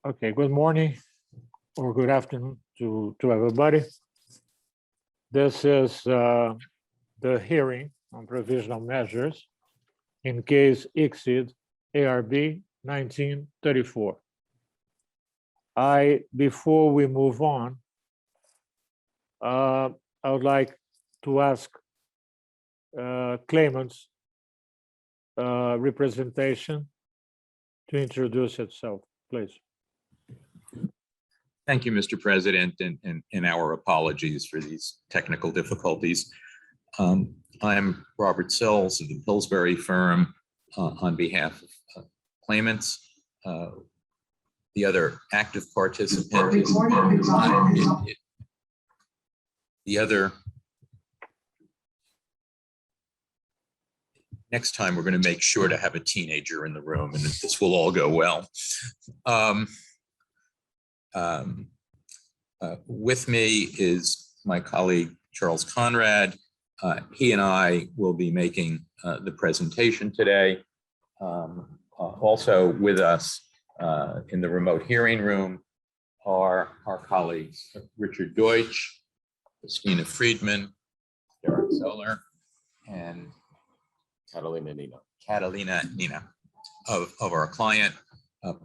Okay, good morning or good afternoon to everybody. This is the hearing on provisional measures in case ICSID ARB 1934. Before we move on, I would like to ask claimants representation to introduce itself, please. Thank you, Mr. President, and our apologies for these technical difficulties. I'm Robert Sills of the Pillsbury firm on behalf of claimants. The other active participant is next time we're going to make sure to have a teenager in the room and this will all go well. With me is my colleague, Charles Conrad. He and I will be making the presentation today. Also with us in the remote hearing room are our colleagues, Richard Deutsch, Christina Friedman, Derek Soler, and Catalina Nina of our client.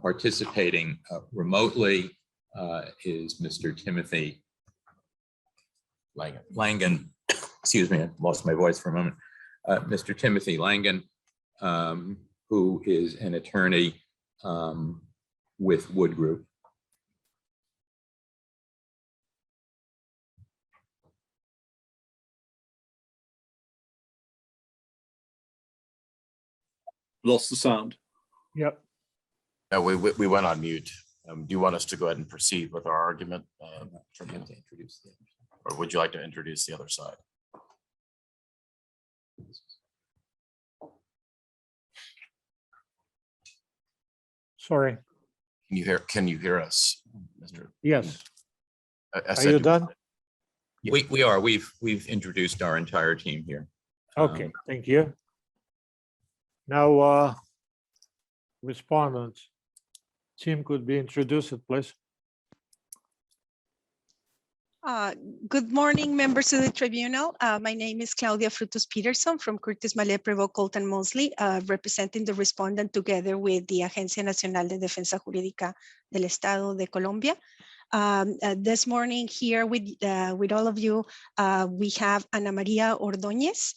Participating remotely is Mr. Timothy Langan. Excuse me, I lost my voice for a moment. Mr. Timothy Langan, who is an attorney with Wood Group. Lost the sound. Yep. No, we went on mute. Do you want us to go ahead and proceed with our argument? Or would you like to introduce the other side? Sorry. Can you hear us, Mr.? Yes. Are you done? We are. We've introduced our entire team here. Okay, thank you. Now, respondents. Team could be introduced, please. Good morning, members of the tribunal. My name is Claudia Frutos Peterson from Curtis Mallet, Prevost, Colton Mosley, representing the respondent together with the Agencia Nacional de Defensa Jurídica del Estado de Colombia. This morning here with all of you, we have Ana Maria Ordóñez,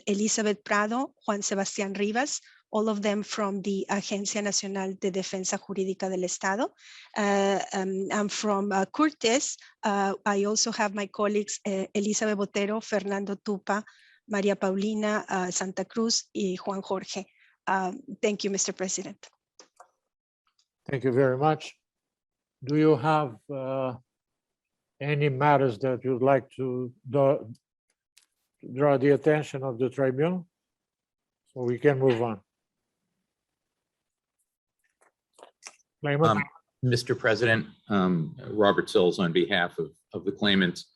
Elizabeth Prado, Juan Sebastián Rivas, all of them from the Agencia Nacional de Defensa Jurídica del Estado. And from Curtis, I also have my colleagues Elizabeth Botero, Fernando Tupa, Maria Paulina Santa Cruz, y Juan Jorge. Thank you, Mr. President. Thank you very much. Do you have any matters that you'd like to draw the attention of the tribunal? So we can move on. Mr. President, Robert Sills on behalf of the claimants.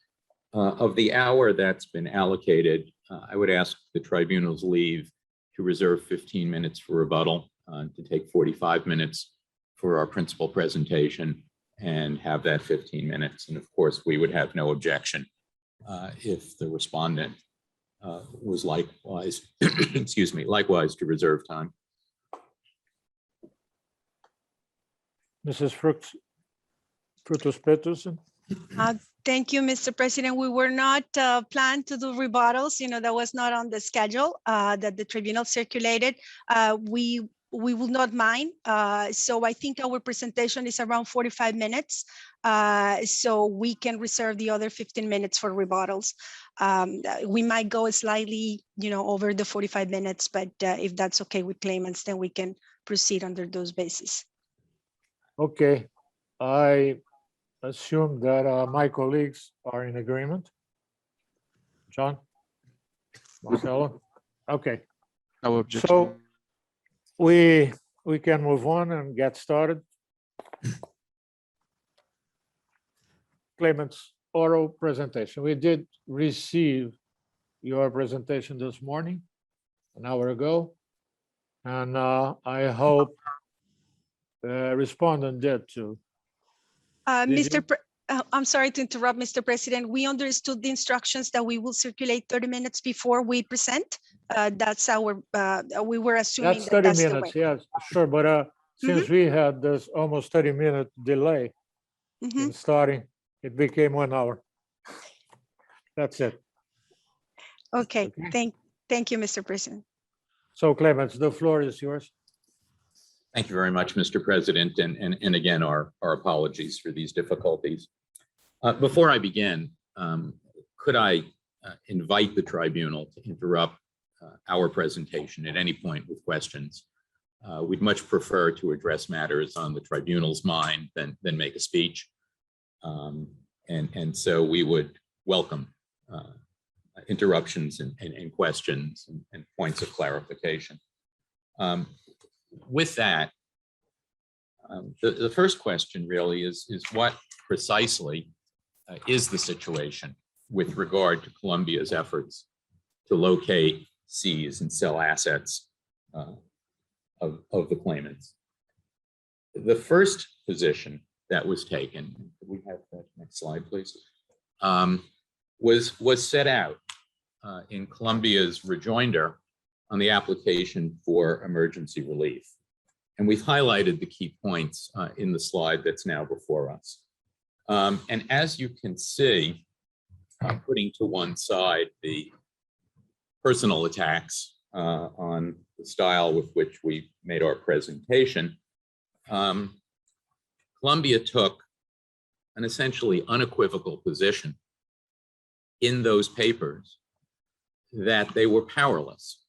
Of the hour that's been allocated, I would ask the tribunal's leave to reserve 15 minutes for rebuttal, to take 45 minutes for our principal presentation and have that 15 minutes. And of course, we would have no objection if the respondent was likewise, excuse me, likewise to reserve time. Mrs. Frutos Peterson. Thank you, Mr. President. We were not planned to do rebuttals. You know, that was not on the schedule that the tribunal circulated. We will not mind. So I think our presentation is around 45 minutes. So we can reserve the other 15 minutes for rebuttals. We might go slightly, over the 45 minutes, but if that's okay with claimants, then we can proceed under those bases. Okay, I assume that my colleagues are in agreement. John, Marcelo, okay. No objection. So we can move on and get started. Claimants oral presentation. We did receive your presentation this morning, an hour ago, and I hope respondent did too. Did Mr. you? I'm sorry to interrupt, Mr. President. We understood the instructions that we will circulate 30 minutes before we present. That's our, we were assuming That's that 30 that's the way. minutes, yes, sure, but since we had this almost 30-minute delay Mhm. in starting, it became 1 hour. That's it. Okay, Okay. thank you, Mr. President. So Clements, the floor is yours. Thank you very much, Mr. President, and again, our apologies for these difficulties. Before I begin, could I invite the tribunal to interrupt our presentation at any point with questions? We'd much prefer to address matters on the tribunal's mind than make a speech. And so we would welcome interruptions and questions and points of clarification. With that, the first question really is what precisely is the situation with regard to Colombia's efforts to locate, seize, and sell assets of the claimants? The first position that was taken, could we have that next slide, please, was set out in Colombia's rejoinder on the application for emergency relief. And we've highlighted the key points in the slide that's now before us. And as you can see, putting to one side the personal attacks on the style with which we made our presentation, Colombia took an essentially unequivocal position in those papers that they were powerless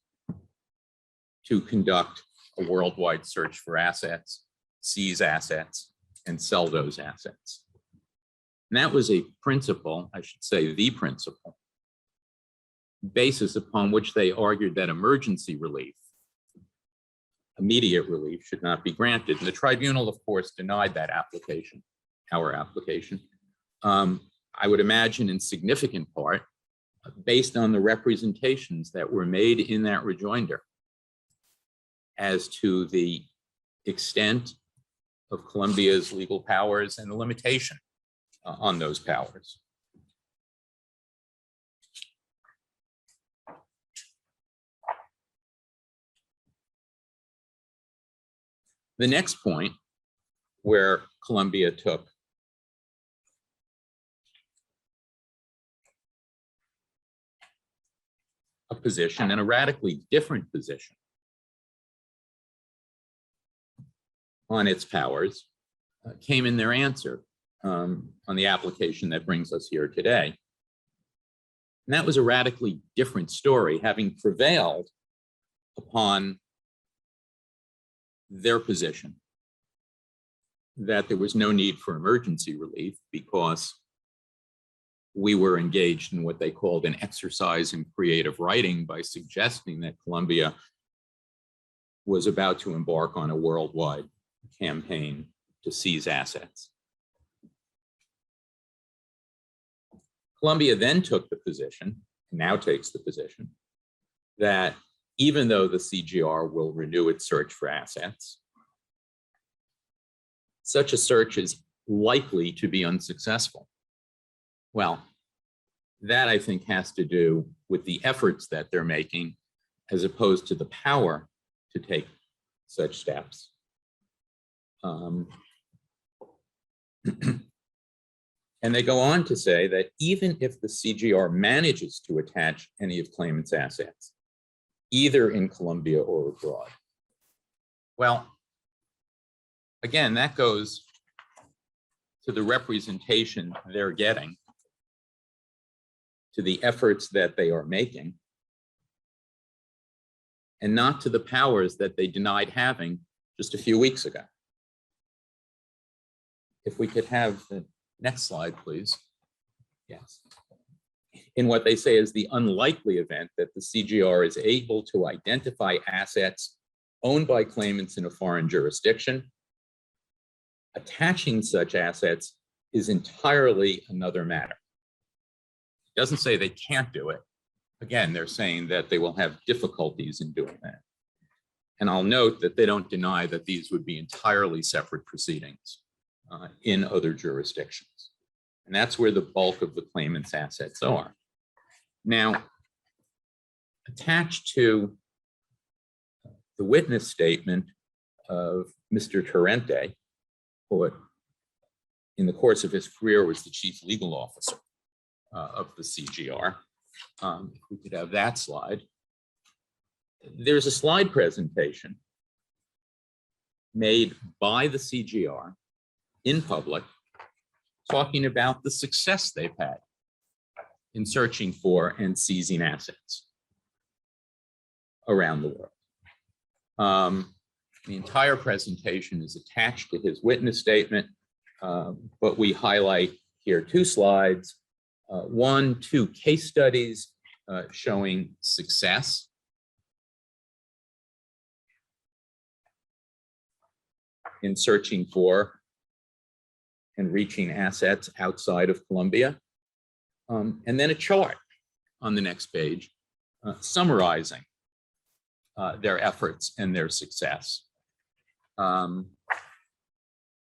to conduct a worldwide search for assets, seize assets, and sell those assets. And that was a principle, I should say the principle, basis upon which they argued that emergency relief, immediate relief, should not be granted. And the tribunal, of course, denied that application, our application. I would imagine in significant part, based on the representations that were made in that rejoinder as to the extent of Colombia's legal powers and the limitation on those powers. The next point where Colombia took a position, and a radically different position on its powers, came in their answer on the application that brings us here today. And that was a radically different story, having prevailed upon their position that there was no need for emergency relief because we were engaged in what they called an exercise in creative writing by suggesting that Colombia was about to embark on a worldwide campaign to seize assets. Colombia then took the position, now takes the position, that even though the CGR will renew its search for assets, such a search is likely to be unsuccessful. Well, that I think has to do with the efforts that they're making as opposed to the power to take such steps. And they go on to say that even if the CGR manages to attach any of claimants' assets, either in Colombia or abroad, well, again, that goes to the representation they're getting, to the efforts that they are making, and not to the powers that they denied having just a few weeks ago. If we could have the next slide, please. Yes. In what they say is the unlikely event that the CGR is able to identify assets owned by claimants in a foreign jurisdiction, attaching such assets is entirely another matter. It doesn't say they can't do it. Again, they're saying that they will have difficulties in doing that. And I'll note that they don't deny that these would be entirely separate proceedings in other jurisdictions. And that's where the bulk of the claimant's assets are. Now, attached to the witness statement of Mr. Torrente, who in the course of his career was the chief legal officer of the CGR. If we could have that slide. There's a slide presentation made by the CGR in public talking about the success they've had in searching for and seizing assets around the world. The entire presentation is attached to his witness statement, but we highlight here 2 slides. 2 case studies showing success in searching for and reaching assets outside of Colombia. And then a chart on the next page summarizing their efforts and their success.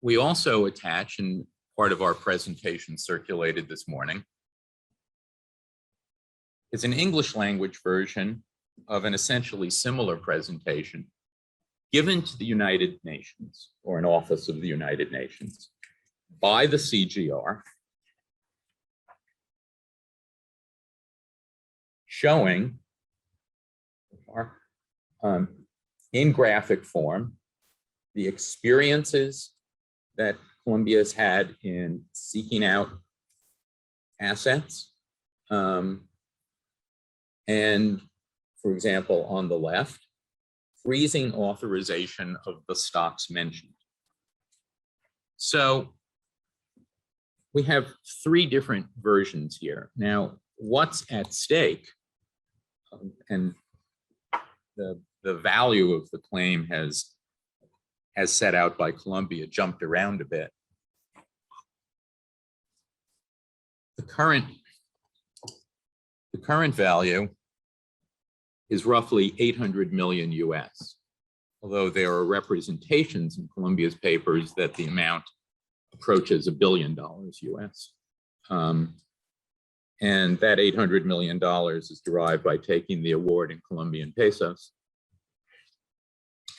We also attach, and part of our presentation circulated this morning, is an English language version of an essentially similar presentation given to the United Nations, or an office of the United Nations, by the CGR, showing in graphic form the experiences that Colombia has had in seeking out assets. And for example, on the left, freezing authorization of the stocks mentioned. So we have 3 different versions here. Now, what's at stake, and the value of the claim has, as set out by Colombia, jumped around a bit. The current value is roughly 800 million US, although there are representations in Colombia's papers that the amount approaches $1 billion US. And that $800 million is derived by taking the award in Colombian pesos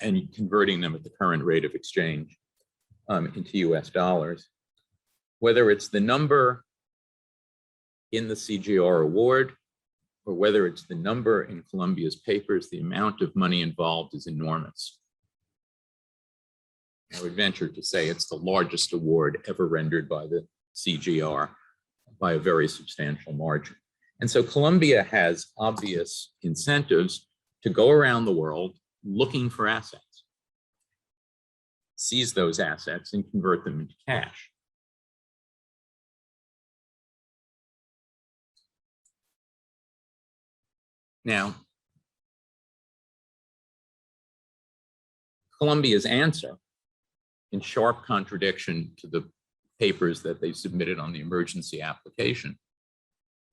and converting them at the current rate of exchange into US dollars. Whether it's the number in the CGR award, or whether it's the number in Colombia's papers, the amount of money involved is enormous. I would venture to say it's the largest award ever rendered by the CGR by a very substantial margin. And so Colombia has obvious incentives to go around the world looking for assets, seize those assets and convert them into cash. Now, Colombia's answer, in sharp contradiction to the papers that they submitted on the emergency application,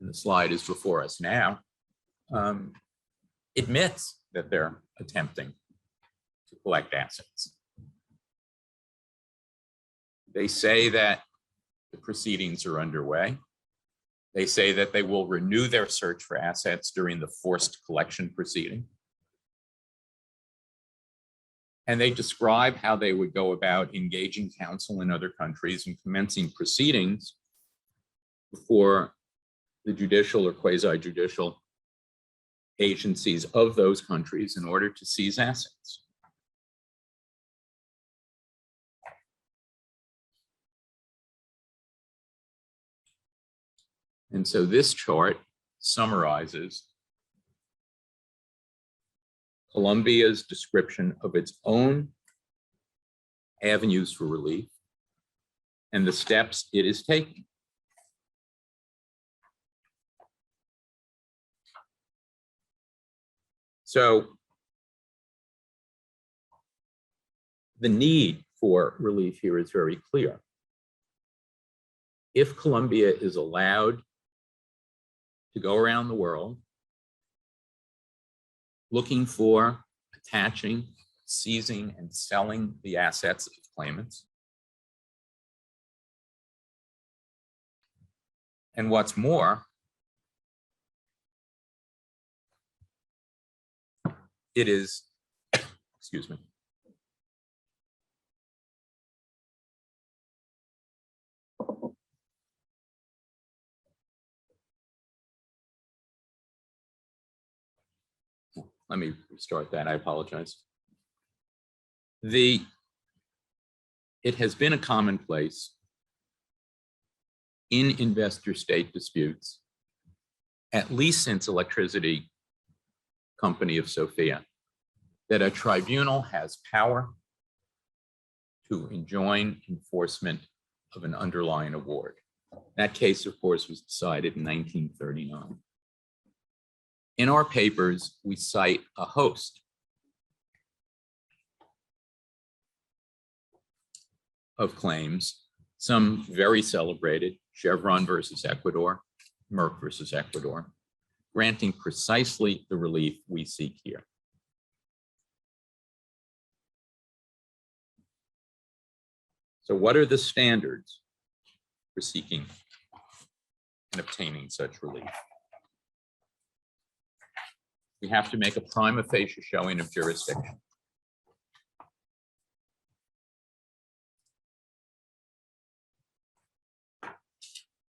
and the slide is before us now, admits that they're attempting to collect assets. They say that the proceedings are underway. They say that they will renew their search for assets during the forced collection proceeding. And they describe how they would go about engaging counsel in other countries and commencing proceedings before the judicial or quasi-judicial agencies of those countries in order to seize assets. And so this chart summarizes Colombia's description of its own avenues for relief and the steps it is taking. So the need for relief here is very clear. If Colombia is allowed to go around the world looking for, attaching, seizing and selling the assets of claimants. And what's more, it is, excuse me, let me restart that. I apologize. It has been a commonplace in investor-state disputes, at least since Electricity Company of Sofia, that a tribunal has power to enjoin enforcement of an underlying award. That case, of course, was decided in 1939. In our papers, we cite a host of claims, some very celebrated, Chevron versus Ecuador, Merck versus Ecuador, granting precisely the relief we seek here. So what are the standards for seeking and obtaining such relief? We have to make a prima facie showing of jurisdiction.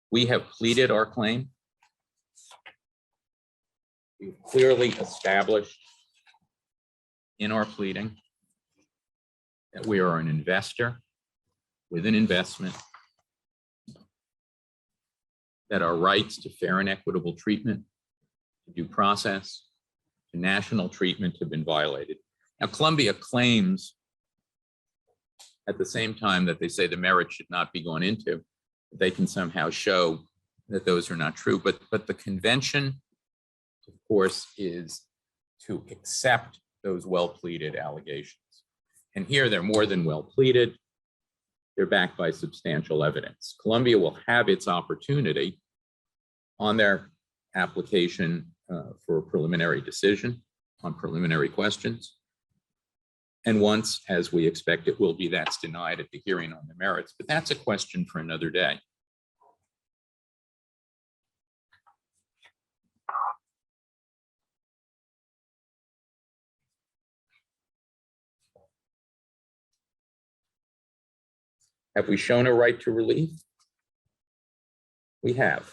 We have pleaded our claim. We've clearly established in our pleading that we are an investor with an investment, that our rights to fair and equitable treatment, to due process, to national treatment have been violated. Now, Colombia claims at the same time that they say the merit should not be gone into, they can somehow show that those are not true. But the convention, of course, is to accept those well-pleaded allegations. And here they're more than well-pleaded. They're backed by substantial evidence. Colombia will have its opportunity on their application for a preliminary decision on preliminary questions. And once, as we expect it will be, that's denied at the hearing on the merits. But that's a question for another day. Have we shown a right to relief? We have.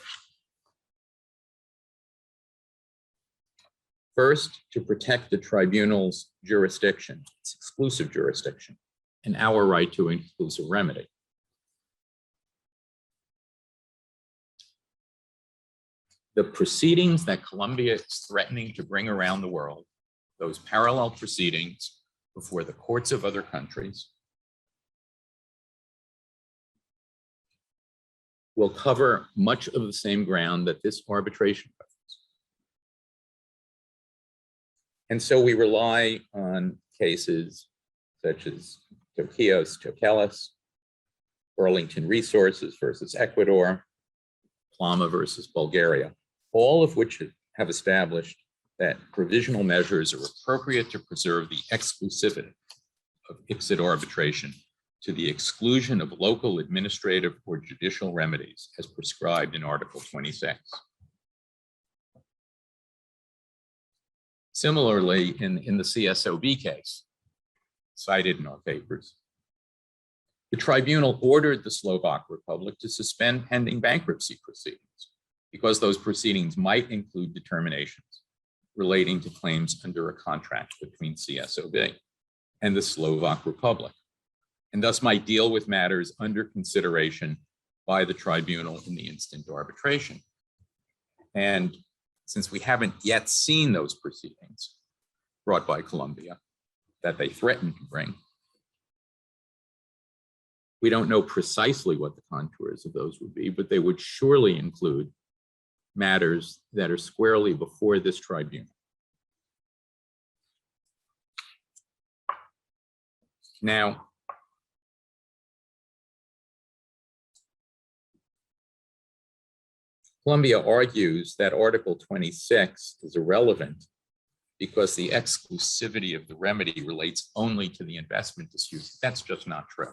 First, to protect the tribunal's jurisdiction, its exclusive jurisdiction, and our right to an exclusive remedy. The proceedings that Colombia is threatening to bring around the world, those parallel proceedings before the courts of other countries, will cover much of the same ground that this arbitration covers. And so we rely on cases such as Tokelos, Burlington Resources versus Ecuador, Plama versus Bulgaria, all of which have established that provisional measures are appropriate to preserve the exclusivity of ICSID arbitration to the exclusion of local administrative or judicial remedies as prescribed in Article 26. Similarly, in the CSOB case, cited in our papers, the tribunal ordered the Slovak Republic to suspend pending bankruptcy proceedings because those proceedings might include determinations relating to claims under a contract between CSOB and the Slovak Republic, and thus might deal with matters under consideration by the tribunal in the instant arbitration. And since we haven't yet seen those proceedings brought by Colombia that they threatened to bring, we don't know precisely what the contours of those would be, but they would surely include matters that are squarely before this tribunal. Now, Colombia argues that Article 26 is irrelevant because the exclusivity of the remedy relates only to the investment disputes. That's just not true.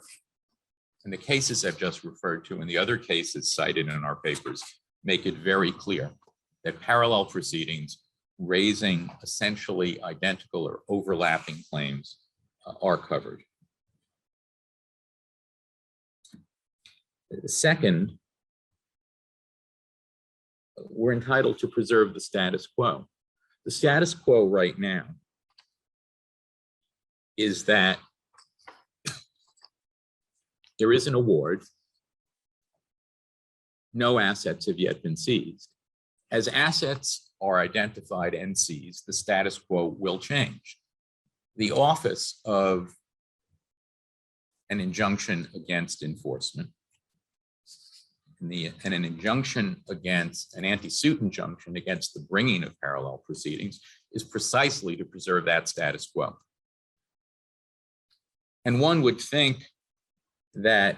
And the cases I've just referred to and the other cases cited in our papers make it very clear that parallel proceedings raising essentially identical or overlapping claims are covered. Second, we're entitled to preserve the status quo. The status quo right now is that there is an award. No assets have yet been seized. As assets are identified and seized, the status quo will change. The Office of an Injunction Against Enforcement and an injunction against an anti-suit injunction against the bringing of parallel proceedings is precisely to preserve that status quo. And one would think that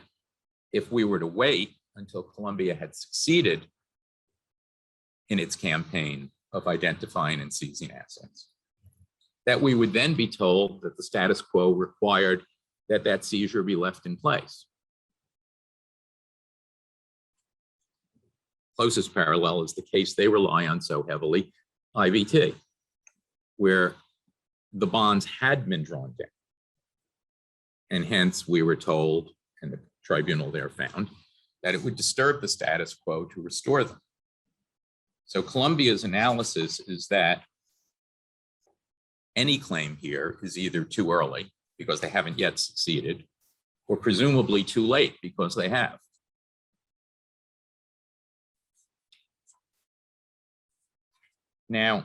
if we were to wait until Colombia had succeeded in its campaign of identifying and seizing assets, that we would then be told that the status quo required that that seizure be left in place. Closest parallel is the case they rely on so heavily, IVT, where the bonds had been drawn down. And hence we were told, and the tribunal there found, that it would disturb the status quo to restore them. So Colombia's analysis is that any claim here is either too early because they haven't yet succeeded, or presumably too late because they have. Now,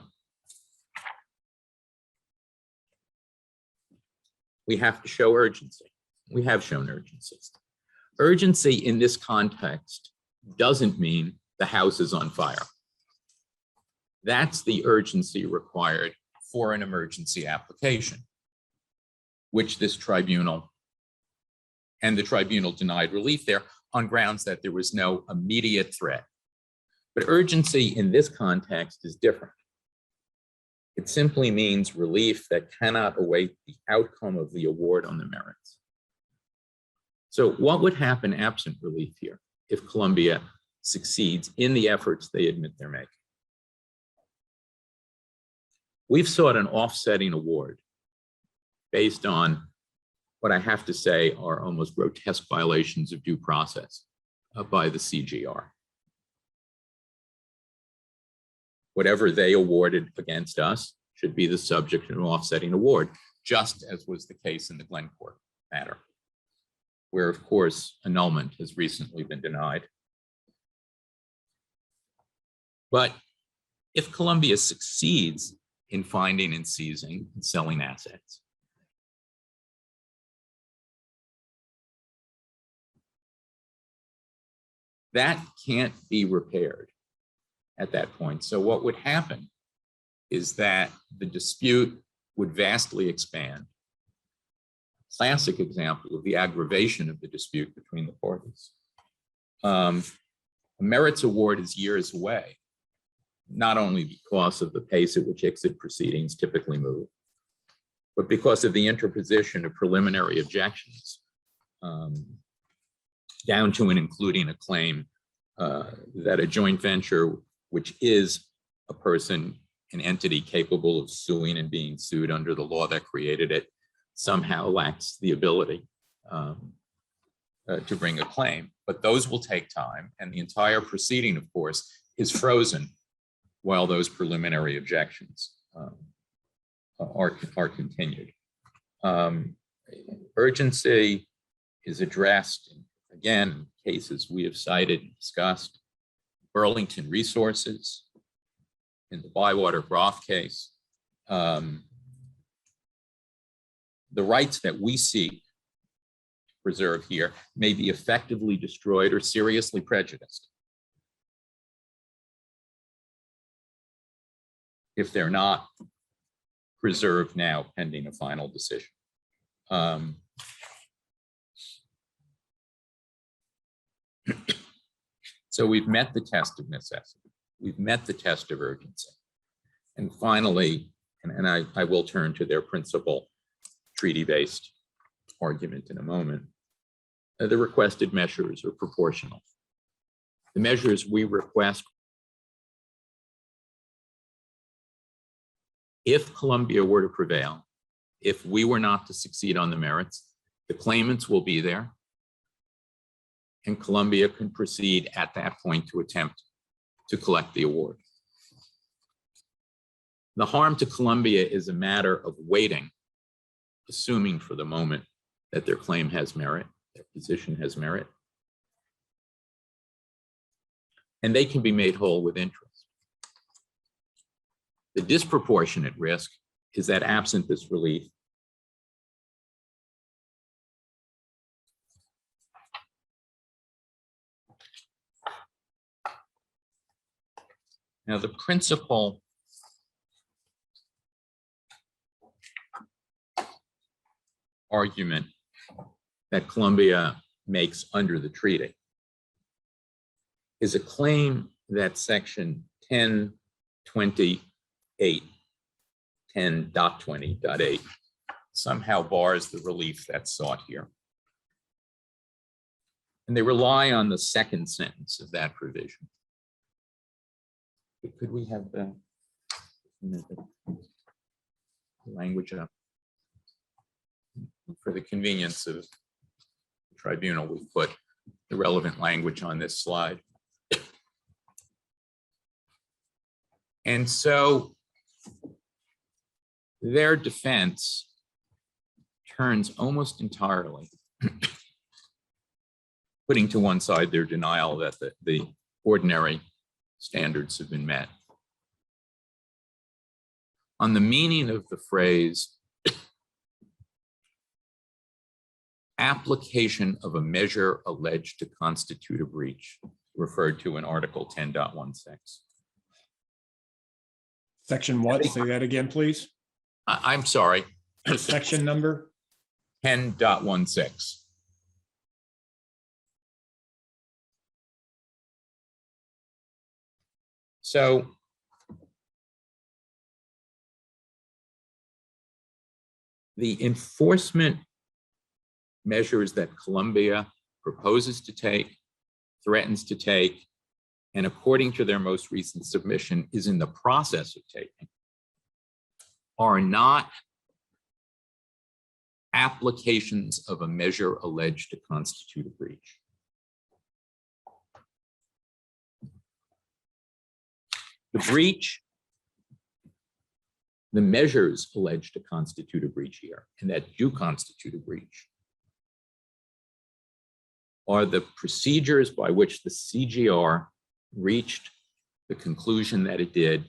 we have to show urgency. We have shown urgency. Urgency in this context doesn't mean the house is on fire. That's the urgency required for an emergency application, which this tribunal and the tribunal denied relief there on grounds that there was no immediate threat. But urgency in this context is different. It simply means relief that cannot await the outcome of the award on the merits. So what would happen absent relief here if Colombia succeeds in the efforts they admit they're making? We've sought an offsetting award based on what I have to say are almost grotesque violations of due process by the CGR. Whatever they awarded against us should be the subject of an offsetting award, just as was the case in the Glencore matter, where, of course, annulment has recently been denied. But if Colombia succeeds in finding and seizing and selling assets, that can't be repaired at that point. So what would happen is that the dispute would vastly expand. Classic example of the aggravation of the dispute between the parties. A merits award is years away, not only because of the pace at which ICSID proceedings typically move, but because of the interposition of preliminary objections down to and including a claim that a joint venture, which is a person, an entity capable of suing and being sued under the law that created it, somehow lacks the ability to bring a claim. But those will take time, and the entire proceeding, of course, is frozen while those preliminary objections are continued. Urgency is addressed, again, in cases we have cited and discussed. Burlington Resources, in the Bywater Broth case. The rights that we seek to preserve here may be effectively destroyed or seriously prejudiced if they're not preserved now pending a final decision. So we've met the test of necessity. We've met the test of urgency. And finally, and I will turn to their principal treaty-based argument in a moment. The requested measures are proportional. The measures we request, if Colombia were to prevail, if we were not to succeed on the merits, the claimants will be there, and Colombia can proceed at that point to attempt to collect the award. The harm to Colombia is a matter of waiting, assuming for the moment that their claim has merit, their position has merit, and they can be made whole with interest. The disproportionate risk is that absent this relief, now the principal argument that Colombia makes under the treaty is a claim that section 10.20.8 somehow bars the relief that's sought here. And they rely on the second sentence of that provision. Could we have the language up? For the convenience of the tribunal, we put the relevant language on this slide. And so their defense turns almost entirely, putting to one side their denial that the ordinary standards have been met, on the meaning of the phrase application of a measure alleged to constitute a breach, referred to in Article 10.16. Section what? Say that again, please. I'm sorry. Section number? 10.16. So the enforcement measures that Colombia proposes to take, threatens to take, and according to their most recent submission is in the process of taking, are not applications of a measure alleged to constitute a breach. The breach, the measures alleged to constitute a breach here, and that do constitute a breach, are the procedures by which the CGR reached the conclusion that it did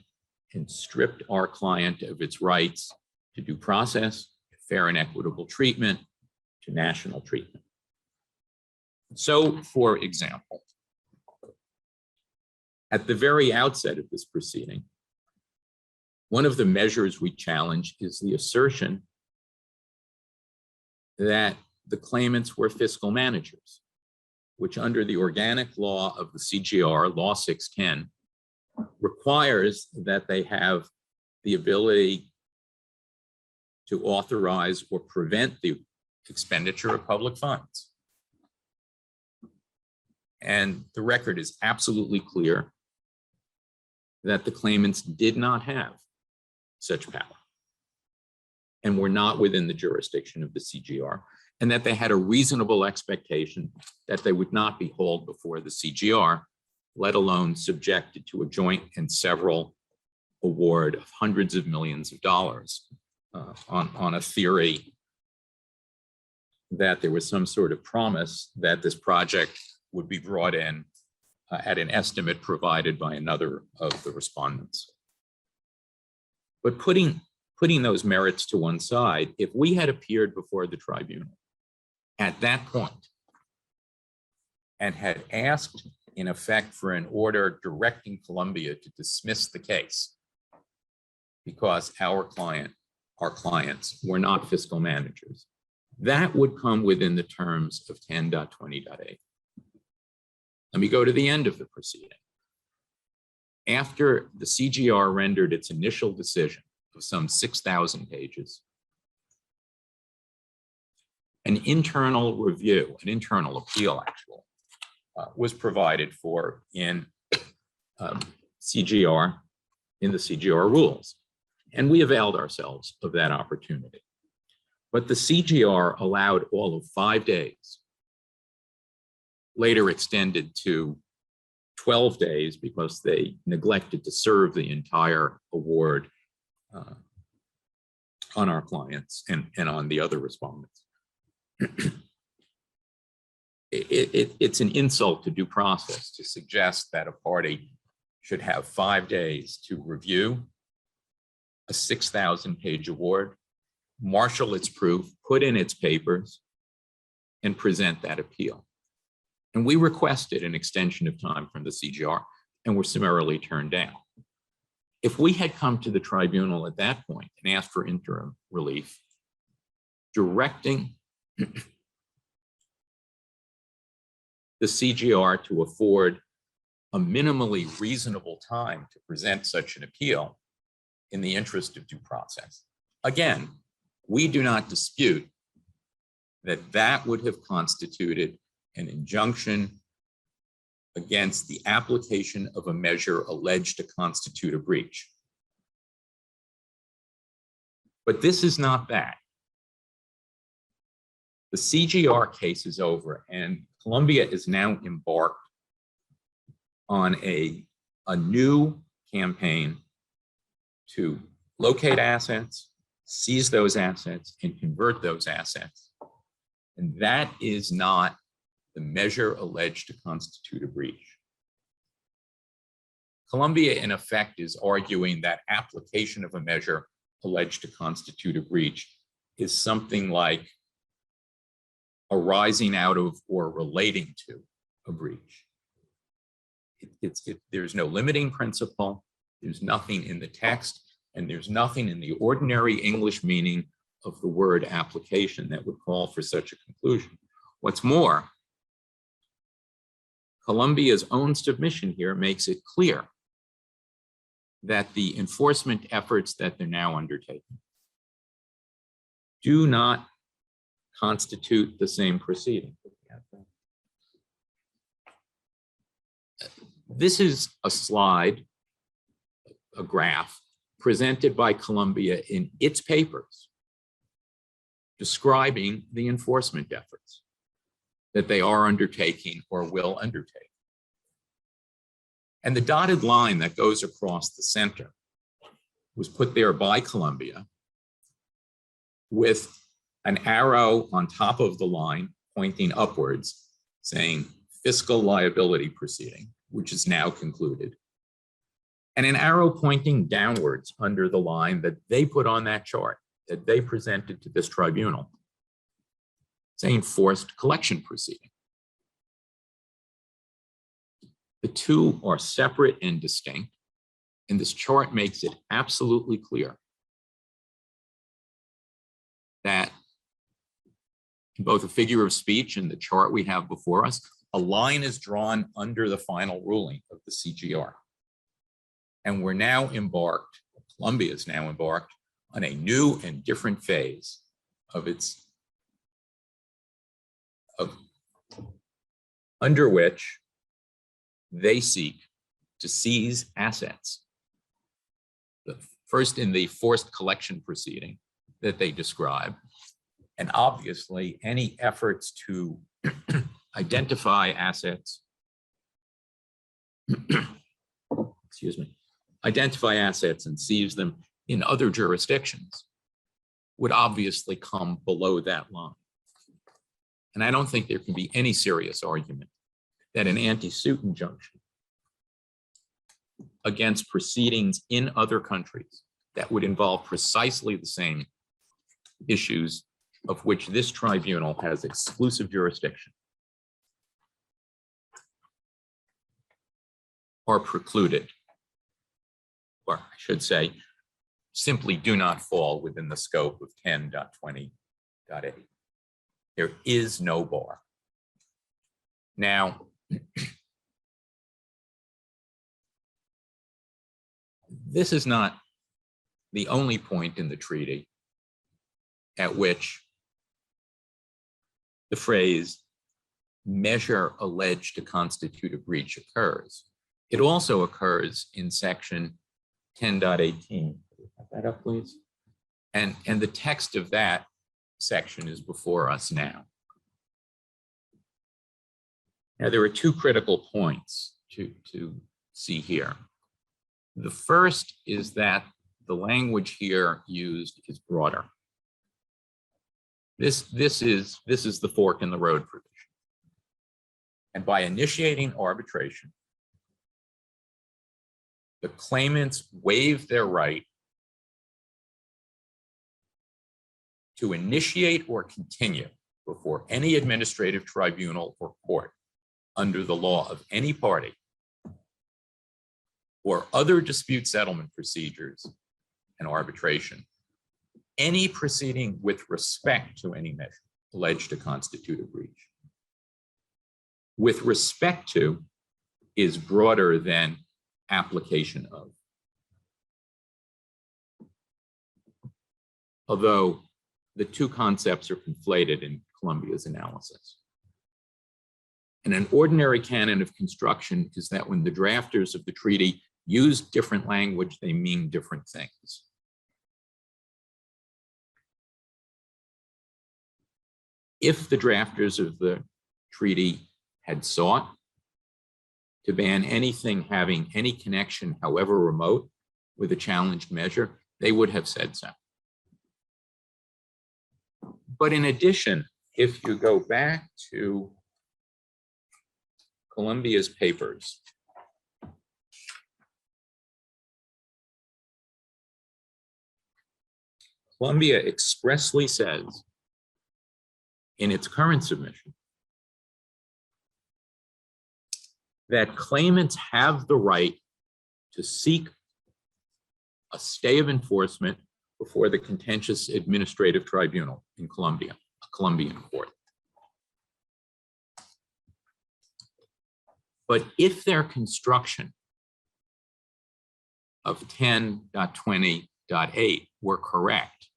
and stripped our client of its rights to due process, to fair and equitable treatment, to national treatment. So, for example, at the very outset of this proceeding, one of the measures we challenge is the assertion that the claimants were fiscal managers, which under the organic law of the CGR, Law 610, requires that they have the ability to authorize or prevent the expenditure of public funds. And the record is absolutely clear that the claimants did not have such power and were not within the jurisdiction of the CGR, and that they had a reasonable expectation that they would not be hauled before the CGR, let alone subjected to a joint and several award of hundreds of millions of dollars on a theory that there was some sort of promise that this project would be brought in at an estimate provided by another of the respondents. But putting those merits to one side, if we had appeared before the tribunal at that point and had asked, in effect, for an order directing Colombia to dismiss the case because our clients were not fiscal managers, that would come within the terms of 10.20.8. Let me go to the end of the proceeding. After the CGR rendered its initial decision of some 6,000 pages. An internal review, an internal appeal actually, was provided for in CGR, in the CGR rules. And we availed ourselves of that opportunity. But the CGR allowed all of 5 days, later extended to 12 days because they neglected to serve the entire award on our clients and on the other respondents. It's an insult to due process to suggest that a party should have 5 days to review a 6,000-page award, marshal its proof, put in its papers, and present that appeal. And we requested an extension of time from the CGR and were summarily turned down. If we had come to the tribunal at that point and asked for interim relief, directing the CGR to afford a minimally reasonable time to present such an appeal in the interest of due process. Again, we do not dispute that that would have constituted an injunction against the application of a measure alleged to constitute a breach. But this is not that. The CGR case is over, and Colombia is now embarked on a new campaign to locate assets, seize those assets, and convert those assets. And that is not the measure alleged to constitute a breach. Colombia, in effect, is arguing that application of a measure alleged to constitute a breach is something like arising out of or relating to a breach. There's no limiting principle, there's nothing in the text, and there's nothing in the ordinary English meaning of the word application that would call for such a conclusion. What's more, Colombia's own submission here makes it clear that the enforcement efforts that they're now undertaking do not constitute the same proceeding. This is a slide, a graph presented by Colombia in its papers describing the enforcement efforts that they are undertaking or will undertake. And the dotted line that goes across the center was put there by Colombia with an arrow on top of the line pointing upwards saying fiscal liability proceeding, which is now concluded, and an arrow pointing downwards under the line that they put on that chart that they presented to this tribunal saying forced collection proceeding. The two are separate and distinct, and this chart makes it absolutely clear that in both a figure of speech and the chart we have before us, a line is drawn under the final ruling of the CGR. And we're now embarked, Colombia is now embarked on a new and different phase of its, under which they seek to seize assets. First in the forced collection proceeding that they describe, and obviously any efforts to identify assets, excuse me, identify assets and seize them in other jurisdictions would obviously come below that line. And I don't think there can be any serious argument that an anti-suit injunction against proceedings in other countries that would involve precisely the same issues of which this tribunal has exclusive jurisdiction are precluded, or I should say, simply do not fall within the scope of 10.20.8. There is no bar. Now, this is not the only point in the treaty at which the phrase measure alleged to constitute a breach occurs. It also occurs in section 10.18. Have that up, please. And the text of that section is before us now. Now, there are two critical points to see here. The first is that the language here used is broader. This is the fork in the road provision. And by initiating arbitration, the claimants waive their right to initiate or continue before any administrative tribunal or court under the law of any party or other dispute settlement procedures and arbitration, any proceeding with respect to any measure alleged to constitute a breach. With respect to is broader than application of. Although the two concepts are conflated in Colombia's analysis. And an ordinary canon of construction is that when the drafters of the treaty use different language, they mean different things. If the drafters of the treaty had sought to ban anything having any connection, however remote, with a challenged measure, they would have said so. But in addition, if you go back to Colombia's papers, Colombia expressly says in its current submission that claimants have the right to seek a stay of enforcement before the contentious administrative tribunal in Colombia, a Colombian court. But if their construction of 10.20.8 were correct,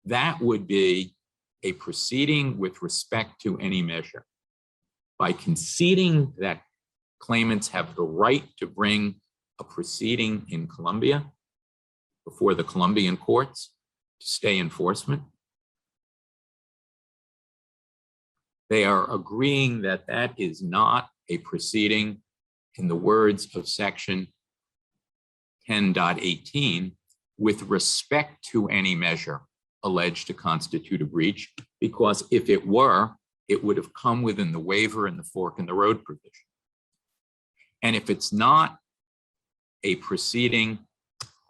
that would be a proceeding with respect to any measure. By conceding that claimants have the right to bring a proceeding in Colombia before the Colombian courts to stay enforcement, they are agreeing that that is not a proceeding, in the words of section 10.18, with respect to any measure alleged to constitute a breach, because if it were, it would have come within the waiver and the fork in the road provision. And if it's not a proceeding,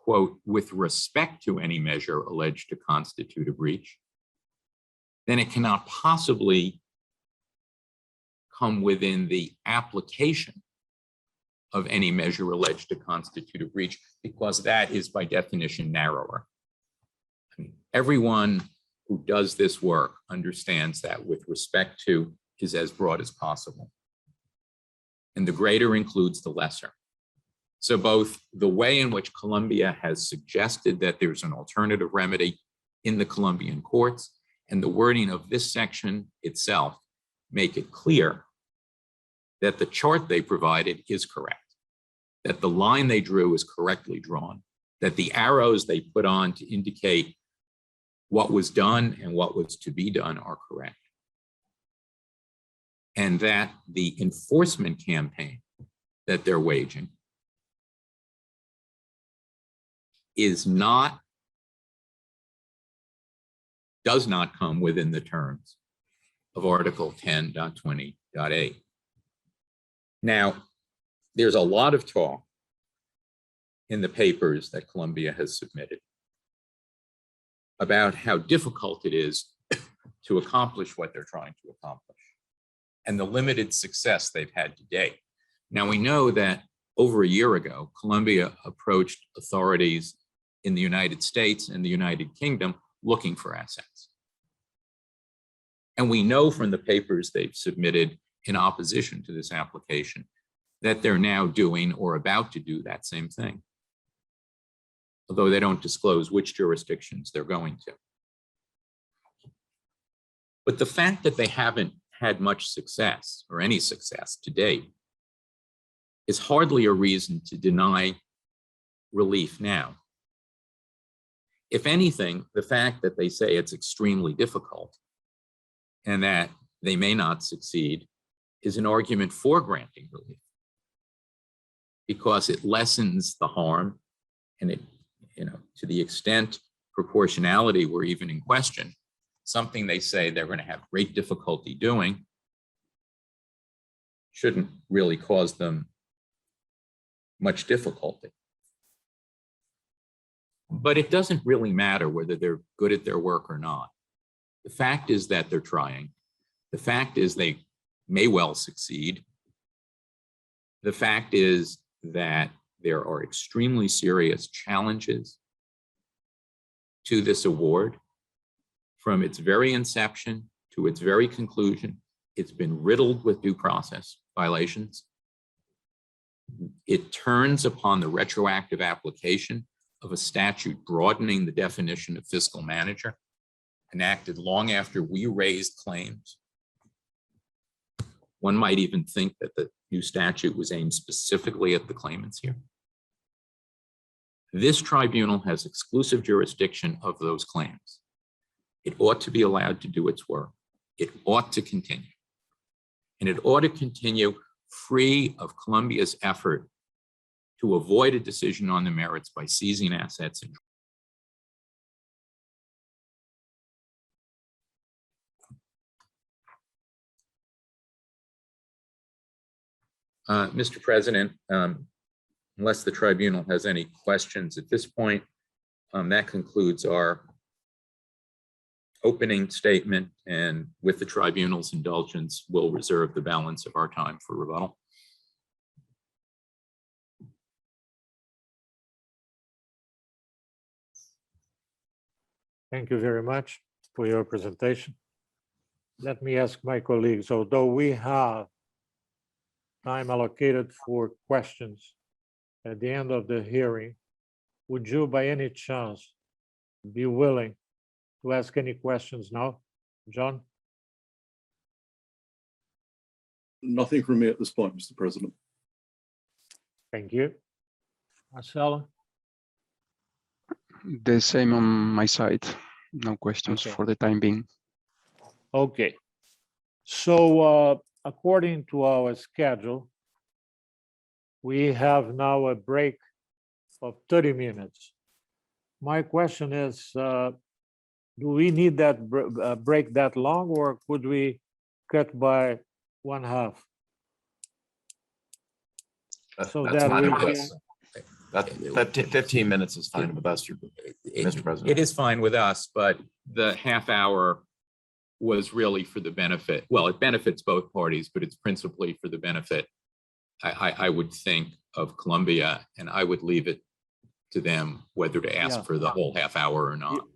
quote, with respect to any measure alleged to constitute a breach, then it cannot possibly come within the application of any measure alleged to constitute a breach, because that is by definition narrower. I mean, everyone who does this work understands that with respect to is as broad as possible. And the greater includes the lesser. So both the way in which Colombia has suggested that there's an alternative remedy in the Colombian courts and the wording of this section itself make it clear that the chart they provided is correct, that the line they drew is correctly drawn, that the arrows they put on to indicate what was done and what was to be done are correct. And that the enforcement campaign that they're waging does not come within the terms of Article 10.20.8. Now, there's a lot of talk in the papers that Colombia has submitted about how difficult it is to accomplish what they're trying to accomplish and the limited success they've had to date. Now, we know that over a year ago, Colombia approached authorities in the United States and the United Kingdom looking for assets. And we know from the papers they've submitted in opposition to this application that they're now doing or about to do that same thing, although they don't disclose which jurisdictions they're going to. But the fact that they haven't had much success or any success to date is hardly a reason to deny relief now. If anything, the fact that they say it's extremely difficult and that they may not succeed is an argument for granting relief, because it lessens the harm, and it, to the extent proportionality were even in question, something they say they're going to have great difficulty doing shouldn't really cause them much difficulty. But it doesn't really matter whether they're good at their work or not. The fact is that they're trying. The fact is they may well succeed. The fact is that there are extremely serious challenges to this award. From its very inception to its very conclusion, it's been riddled with due process violations. It turns upon the retroactive application of a statute broadening the definition of fiscal manager, enacted long after we raised claims. One might even think that the new statute was aimed specifically at the claimants here. This tribunal has exclusive jurisdiction of those claims. It ought to be allowed to do its work. It ought to continue. And it ought to continue free of Colombia's effort to avoid a decision on the merits by seizing assets. Mr. President, unless the tribunal has any questions at this point, that concludes our opening statement, and with the tribunal's indulgence, we'll reserve the balance of our time for rebuttal. Thank you very much for your presentation. Let me ask my colleagues, although we have time allocated for questions at the end of the hearing, would you by any chance be willing to ask any questions now? John? Nothing from me at this point, Mr. President. Thank you. Marcelo? The same on my side. No questions Okay. for the time being. Okay. So according to our schedule, we have now a break of 30 minutes. My question is, do we need that break that long, or could we cut by one half? So That's that fine we with can- us. That 15 minutes is fine with us, Mr. President. It is fine with us, but the half hour was really for the benefit. Well, it benefits both parties, but it's principally for the benefit, I would think, of Colombia, and I would leave it to them whether to ask Yeah. for the whole half hour or not.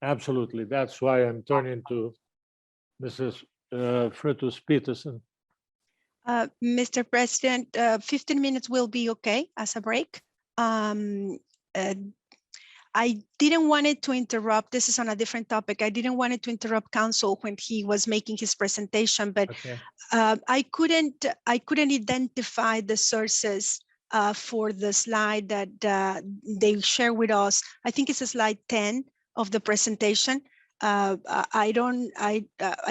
Absolutely. That's why I'm turning to Mrs. Frutus Peterson. Mr. President, 15 minutes will be okay as a break. I didn't want it to interrupt. This is on a different topic. I didn't want it to interrupt counsel when he was making his presentation, but Okay. I couldn't identify the sources for the slide that they share with us. I think it's a slide 10 of the presentation. I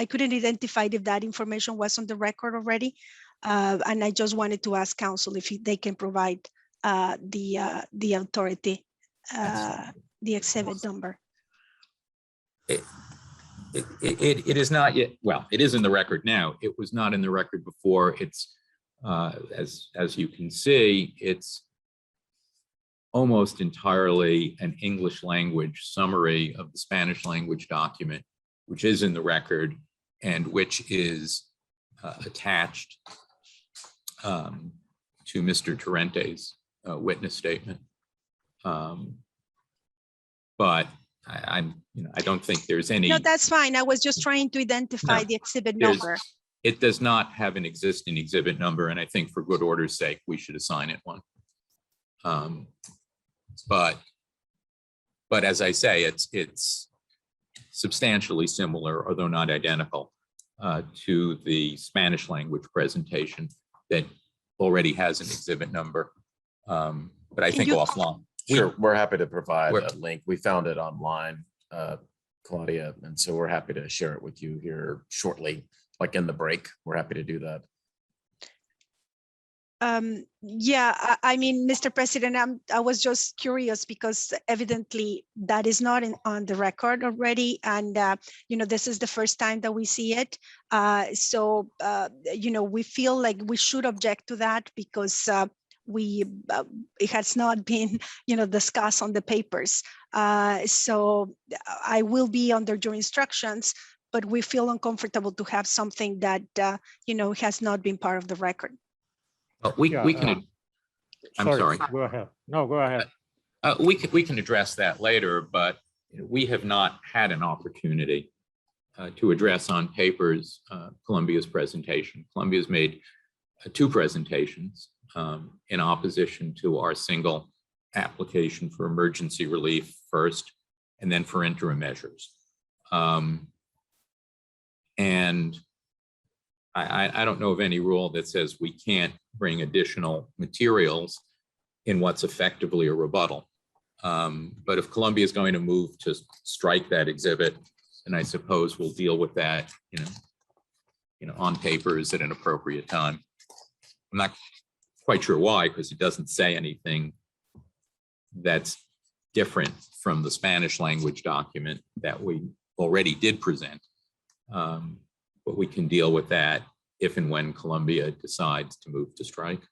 couldn't identify if that information was on the record already. And I just wanted to ask counsel if they can provide the authority, the exhibit number. It is not yet, well, it is in the record now. It was not in the record before. It's, as you can see, it's almost entirely an English language summary of the Spanish language document, which is in the record and which is attached to Mr. Torrente's witness statement. But I don't think there's any. No, that's fine. I was just trying to identify No, the exhibit there's- number. It does not have an existing exhibit number, and I think for good order's sake, we should assign it one. But as I say, it's substantially similar, although not identical, to the Spanish language presentation that already has an exhibit number. But I Can think you- offline. Sure, we're happy to provide We're- a link. We found it online, Claudia, and so we're happy to share it with you here shortly, like in the break. We're happy to do that. Yeah, I mean, Mr. President, I was just curious because evidently that is not on the record already. And, this is the first time that we see it. So, we feel like we should object to that because it has not been, discussed on the papers. So I will be under your instructions, but we feel uncomfortable to have something that, has not been part of the record. We Yeah, can, I'm sorry. Go ahead. No, go ahead. We can address that later, but we have not had an opportunity to address on papers Colombia's presentation. Colombia's made 2 presentations in opposition to our single application for emergency relief first, and then for interim measures. And I don't know of any rule that says we can't bring additional materials in what's effectively a rebuttal. But if Colombia is going to move to strike that exhibit, then I suppose we'll deal with that, on papers at an appropriate time. I'm not quite sure why, because it doesn't say anything that's different from the Spanish language document that we already did present. But we can deal with that if and when Colombia decides to move to strike.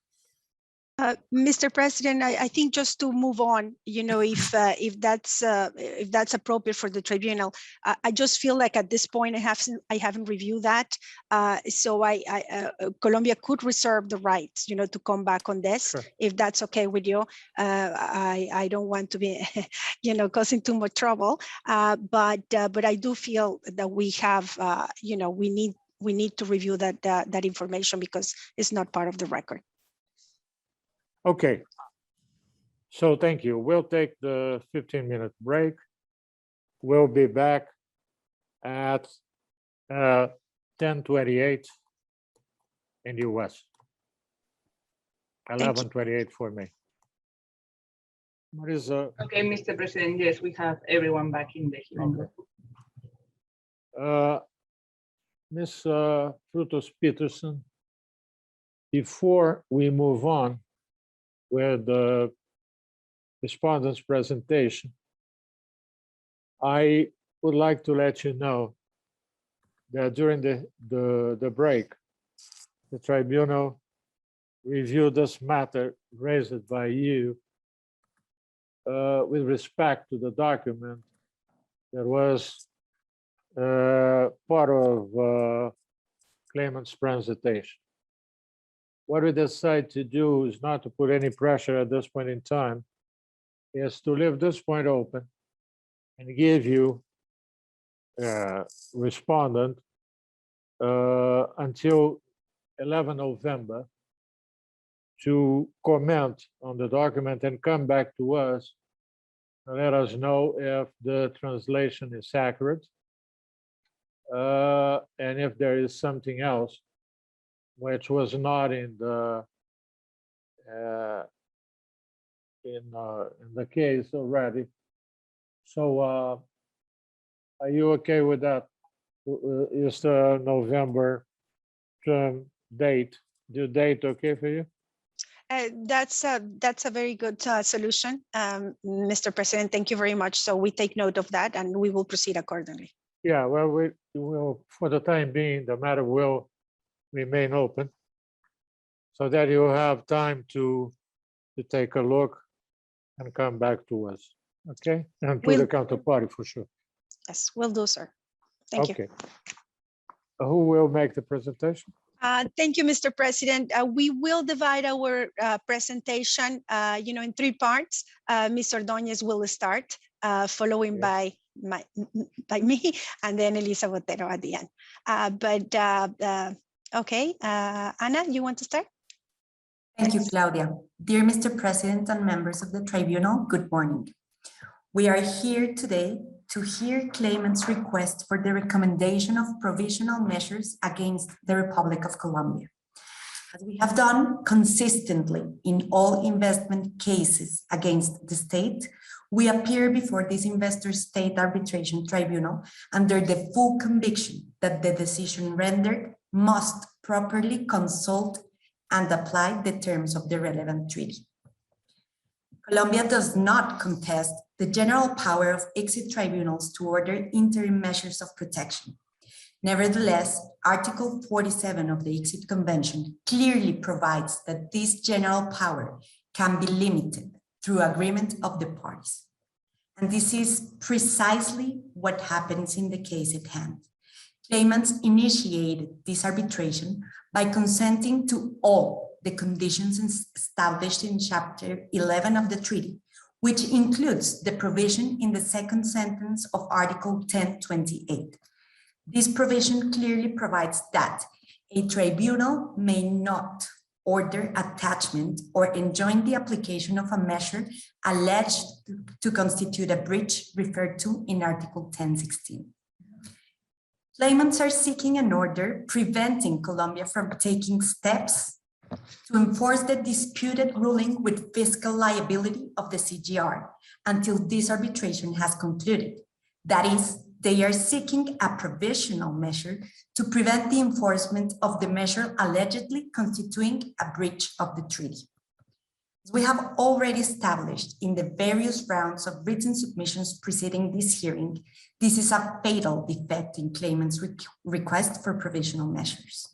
Mr. President, I think just to move on, if that's appropriate for the tribunal, I just feel like at this point I haven't reviewed that, so Colombia could reserve the right, to come back on this. Sure. If that's okay with you. I don't want to be, causing too much trouble, but I do feel that we have, we need to review that information because it's not part of the record. Okay. So thank you. We'll take the 15-minute break. We'll be back at 10:28 in the US. 11:28 for me. What is Okay, Mr. President, yes, we have everyone back in the hearing room. Ms. Frutos Peterson, before we move on with the respondent's presentation, I would like to let you know that during the break, the tribunal reviewed this matter raised by you with respect to the document that was part of claimant's presentation. What we decide to do is not to put any pressure at this point in time, is to leave this point open and give you respondent until 11 November to comment on the document and come back to us and let us know if the translation is accurate and if there is something else which was not in the case already. So are you okay with that? Is the November term date, due date, okay for you? That's a very good solution, Mr. President. Thank you very much. So we take note of that and we will proceed accordingly. Yeah, well, we will, for the time being, the matter will remain open so that you have time to take a look and come back to us, okay? And to the counterparty for sure. Yes, will do, sir. Thank you. Okay. Who will make the presentation? Thank you, Mr. President. We will divide our presentation, in 3 parts. Ms. Ordóñez will start, following by me, and then Elisa Botero at the end. Okay, Anna, you want to start? Thank you, Claudia. Dear Mr. President and members of the Tribunal, good morning. We are here today to hear claimants' request for the recommendation of provisional measures against the Republic of Colombia. As we have done consistently in all investment cases against the state, we appear before this investor state arbitration tribunal under the full conviction that the decision rendered must properly consult and apply the terms of the relevant treaty. Colombia does not contest the general power of ICSID tribunals to order interim measures of protection. Nevertheless, Article 47 of the ICSID Convention clearly provides that this general power can be limited through agreement of the parties. And this is precisely what happens in the case at hand. Claimants initiated this arbitration by consenting to all the conditions established in Chapter 11 of the treaty, which includes the provision in the second sentence of Article 1028. This provision clearly provides that a tribunal may not order attachment or enjoin the application of a measure alleged to constitute a breach referred to in Article 1016. Claimants are seeking an order preventing Colombia from taking steps to enforce the disputed ruling with fiscal liability of the CGR until this arbitration has concluded. That is, they are seeking a provisional measure to prevent the enforcement of the measure allegedly constituting a breach of the treaty. As we have already established in the various rounds of written submissions preceding this hearing, this is a fatal defect in claimants' request for provisional measures.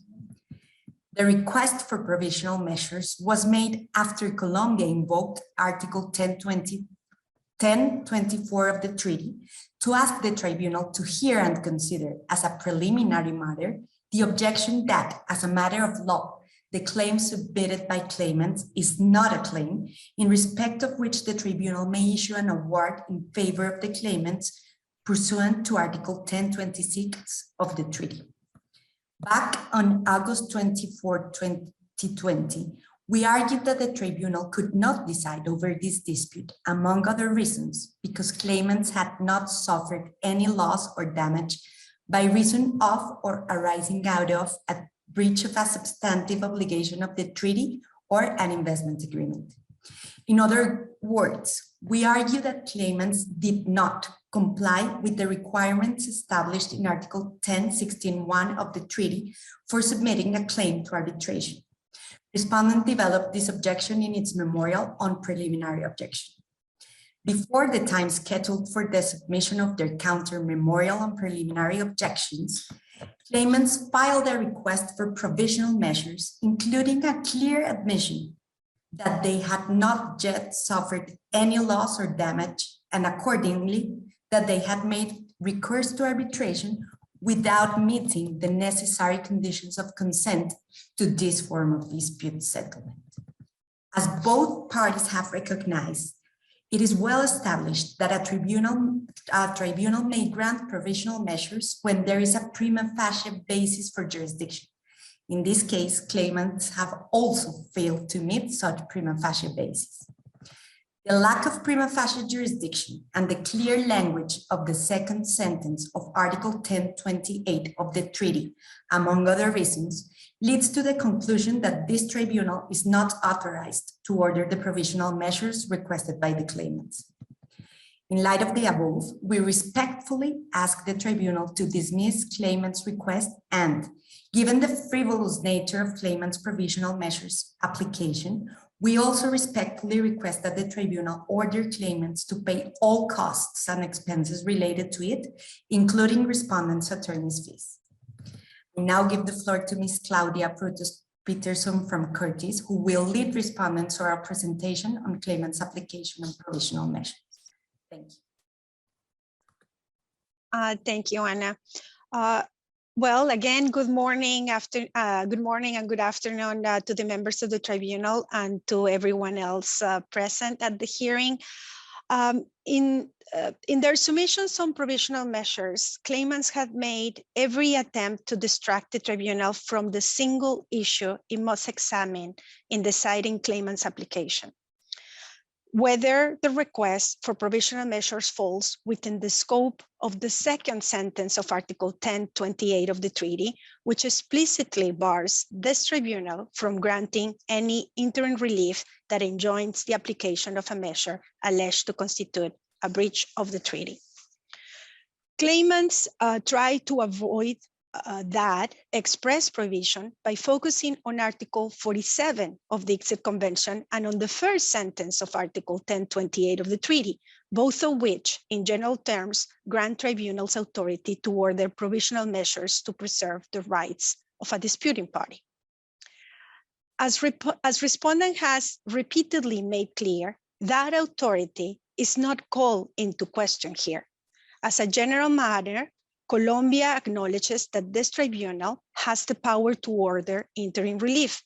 The request for provisional measures was made after Colombia invoked Article 1024 of the treaty to ask the tribunal to hear and consider as a preliminary matter the objection that, as a matter of law, the claim submitted by claimants is not a claim in respect of which the tribunal may issue an award in favor of the claimants pursuant to Article 1026 of the treaty. Back on August 24, 2020, we argued that the tribunal could not decide over this dispute, among other reasons, because claimants had not suffered any loss or damage by reason of or arising out of a breach of a substantive obligation of the treaty or an investment agreement. In other words, we argue that claimants did not comply with the requirements established in Article 1016(1) of the treaty for submitting a claim to arbitration. Respondent developed this objection in its memorial on preliminary objection. Before the time scheduled for the submission of their counter memorial on preliminary objections, claimants filed a request for provisional measures, including a clear admission that they had not yet suffered any loss or damage, and accordingly, that they had made recourse to arbitration without meeting the necessary conditions of consent to this form of dispute settlement. As both parties have recognized, it is well established that a tribunal may grant provisional measures when there is a prima facie basis for jurisdiction. In this case, claimants have also failed to meet such prima facie basis. The lack of prima facie jurisdiction and the clear language of the second sentence of Article 1028 of the treaty, among other reasons, leads to the conclusion that this tribunal is not authorized to order the provisional measures requested by the claimants. In light of the above, we respectfully ask the tribunal to dismiss claimants' request and, given the frivolous nature of claimants' provisional measures application, we also respectfully request that the tribunal order claimants to pay all costs and expenses related to it, including respondents' attorney's fees. I now give the floor to Ms. Claudia Frutos Peterson from Curtis, who will lead respondents to our presentation on claimants' application of provisional measures. Thank you. Thank you, Anna. Well, again, good morning and good afternoon to the members of the tribunal and to everyone else present at the hearing. In their submissions on provisional measures, claimants have made every attempt to distract the tribunal from the single issue it must examine in deciding claimants' application: whether the request for provisional measures falls within the scope of the second sentence of Article 1028 of the treaty, which explicitly bars this tribunal from granting any interim relief that enjoins the application of a measure alleged to constitute a breach of the treaty. Claimants try to avoid that express provision by focusing on Article 47 of the ICSID Convention and on the first sentence of Article 1028 of the treaty, both of which, in general terms, grant tribunals authority to order provisional measures to preserve the rights of a disputing party. As respondent has repeatedly made clear, that authority is not called into question here. As a general matter, Colombia acknowledges that this tribunal has the power to order interim relief.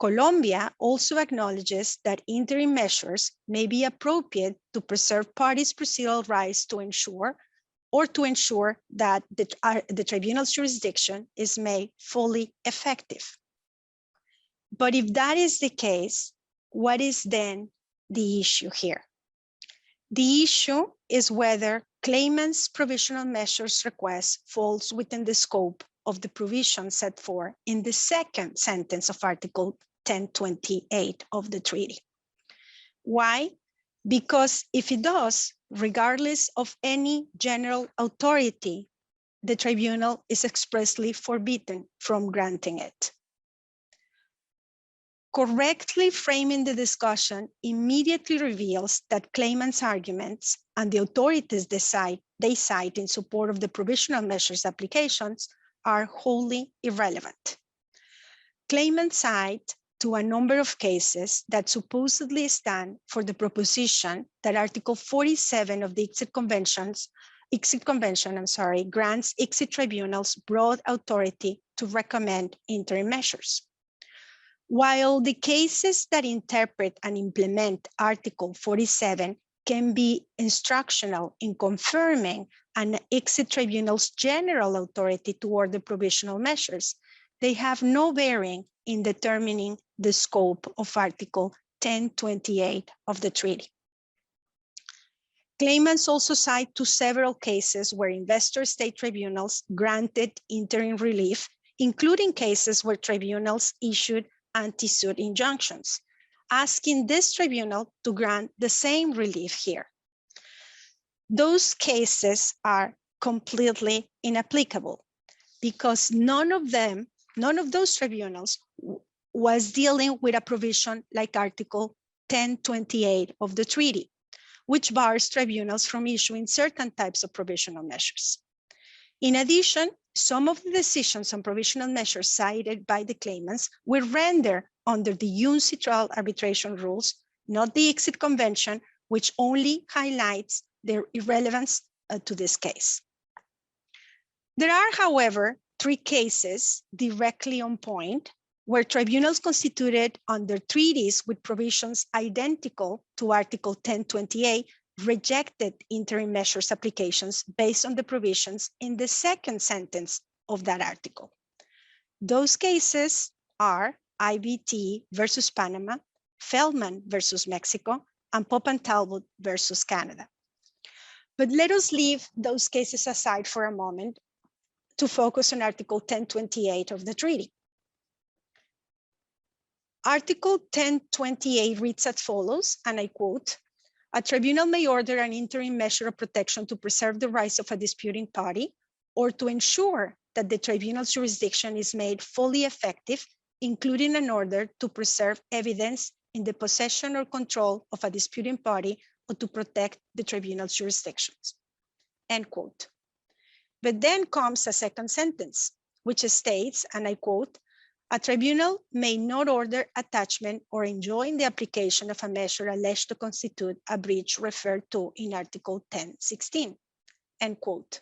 Colombia also acknowledges that interim measures may be appropriate to preserve parties' procedural rights to ensure that the tribunal's jurisdiction is made fully effective. But if that is the case, what is then the issue here? The issue is whether claimant's provisional measures request falls within the scope of the provision set forth in the second sentence of Article 1028 of the treaty. Why? Because if it does, regardless of any general authority, the tribunal is expressly forbidden from granting it. Correctly framing the discussion immediately reveals that claimants' arguments and the authorities they cite in support of the provisional measures applications are wholly irrelevant. Claimants cite to a number of cases that supposedly stand for the proposition that Article 47 of the ICSID Convention grants ICSID tribunals broad authority to recommend interim measures. While the cases that interpret and implement Article 47 can be instructional in confirming an ICSID tribunal's general authority to order provisional measures, they have no bearing in determining the scope of Article 1028 of the treaty. Claimants also cite to several cases where investor state tribunals granted interim relief, including cases where tribunals issued anti-suit injunctions, asking this tribunal to grant the same relief here. Those cases are completely inapplicable because none of those tribunals was dealing with a provision like Article 1028 of the treaty, which bars tribunals from issuing certain types of provisional measures. In addition, some of the decisions on provisional measures cited by the claimants were rendered under the UNCITRAL arbitration rules, not the ICSID Convention, which only highlights their irrelevance to this case. There are, however, 3 cases directly on point where tribunals constituted under treaties with provisions identical to Article 1028 rejected interim measures applications based on the provisions in the second sentence of that article. Those cases are IBT versus Panama, Feldman versus Mexico, and Pope and Talbot versus Canada. But let us leave those cases aside for a moment to focus on Article 1028 of the treaty. Article 1028 reads as follows, and I quote, "A tribunal may order an interim measure of protection to preserve the rights of a disputing party or to ensure that the tribunal's jurisdiction is made fully effective, including an order to preserve evidence in the possession or control of a disputing party or to protect the tribunal's jurisdictions." End quote. But then comes a second sentence, which states, and I quote, "A tribunal may not order attachment or enjoin the application of a measure alleged to constitute a breach referred to in Article 1016, end quote.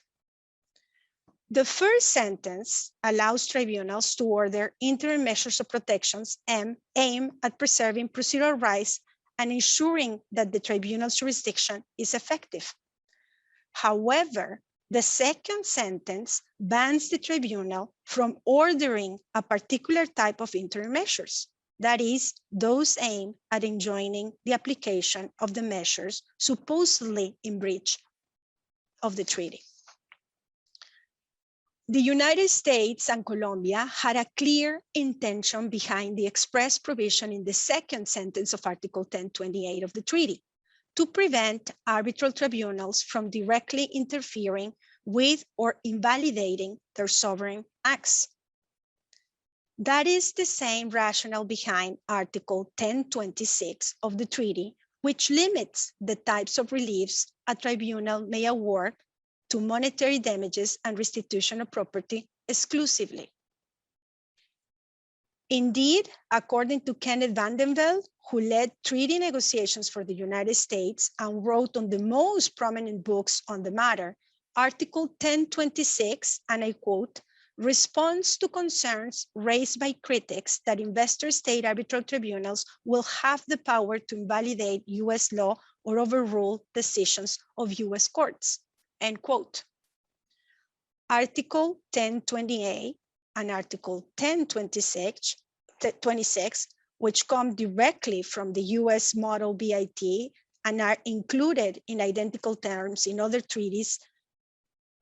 The first sentence allows tribunals to order interim measures of protections aimed at preserving procedural rights and ensuring that the tribunal's jurisdiction is effective. However, the second sentence bans the tribunal from ordering a particular type of interim measures, that is, those aimed at enjoining the application of the measures supposedly in breach of the treaty. The United States and Colombia had a clear intention behind the express provision in the second sentence of Article 1028 of the treaty to prevent arbitral tribunals from directly interfering with or invalidating their sovereign acts. That is the same rationale behind Article 1026 of the treaty, which limits the types of reliefs a tribunal may award to monetary damages and restitution of property exclusively. Indeed, according to Kenneth Vandenvelde, who led treaty negotiations for the United States and wrote on the most prominent books on the matter, Article 1026, and I quote, responds to concerns raised by critics that investor-state arbitral tribunals will have the power to invalidate US law or overrule decisions of US courts, end quote. Article 1028 and Article 1026, which come directly from the US model BIT and are included in identical terms in other treaties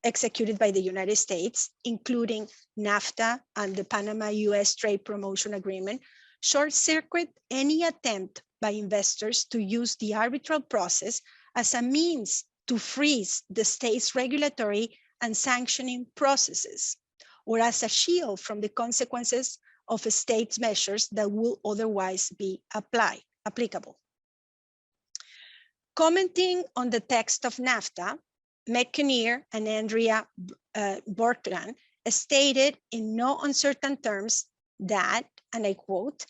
executed by the United States, including NAFTA and the Panama-US Trade Promotion Agreement, short-circuit any attempt by investors to use the arbitral process as a means to freeze the state's regulatory and sanctioning processes, or as a shield from the consequences of a state's measures that will otherwise be applicable. Commenting on the text of NAFTA, McInerney and Andrea Bortland stated in no uncertain terms that, and I quote,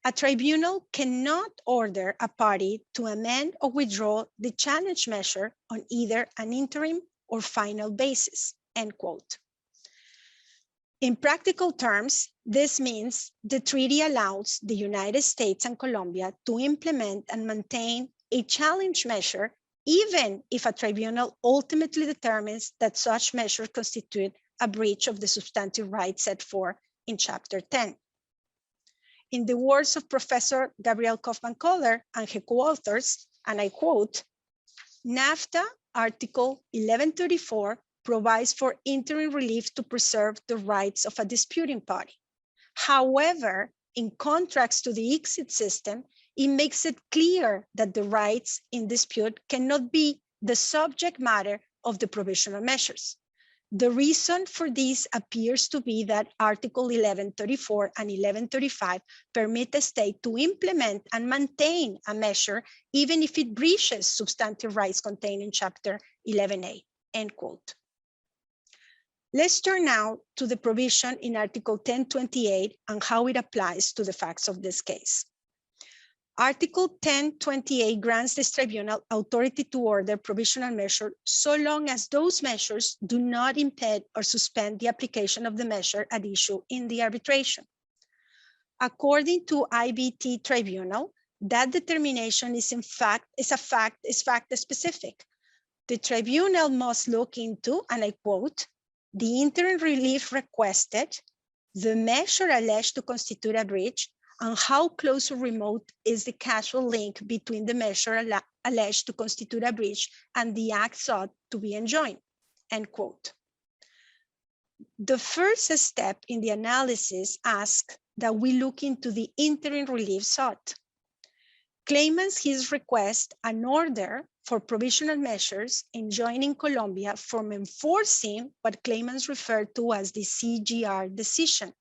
a tribunal cannot order a party to amend or withdraw the challenge measure on either an interim or final basis, end quote. In practical terms, this means the treaty allows the United States and Colombia to implement and maintain a challenge measure even if a tribunal ultimately determines that such measure constitute a breach of the substantive rights set forth in Chapter 10. In the words of Professor Gabriel Kaufman-Kohler and her co-authors, and I quote, NAFTA Article 1134 provides for interim relief to preserve the rights of a disputing party. However, in contrast to the ICSID system, it makes it clear that the rights in dispute cannot be the subject matter of the provisional measures. The reason for this appears to be that Article 1134 and 1135 permit the state to implement and maintain a measure even if it breaches substantive rights contained in Chapter 11A, end quote. Let's turn now to the provision in Article 1028 and how it applies to the facts of this case. Article 1028 grants this tribunal authority to order provisional measure so long as those measures do not impede or suspend the application of the measure at issue in the arbitration. According to IBT tribunal, that determination is fact specific. The tribunal must look into, and I quote, the interim relief requested, the measure alleged to constitute a breach, and how close or remote is the causal link between the measure alleged to constitute a breach and the act sought to be enjoined, end quote. The first step in the analysis asks that we look into the interim relief sought. Claimants his request an order for provisional measures enjoining Colombia from enforcing what claimants refer to as the CGR decision,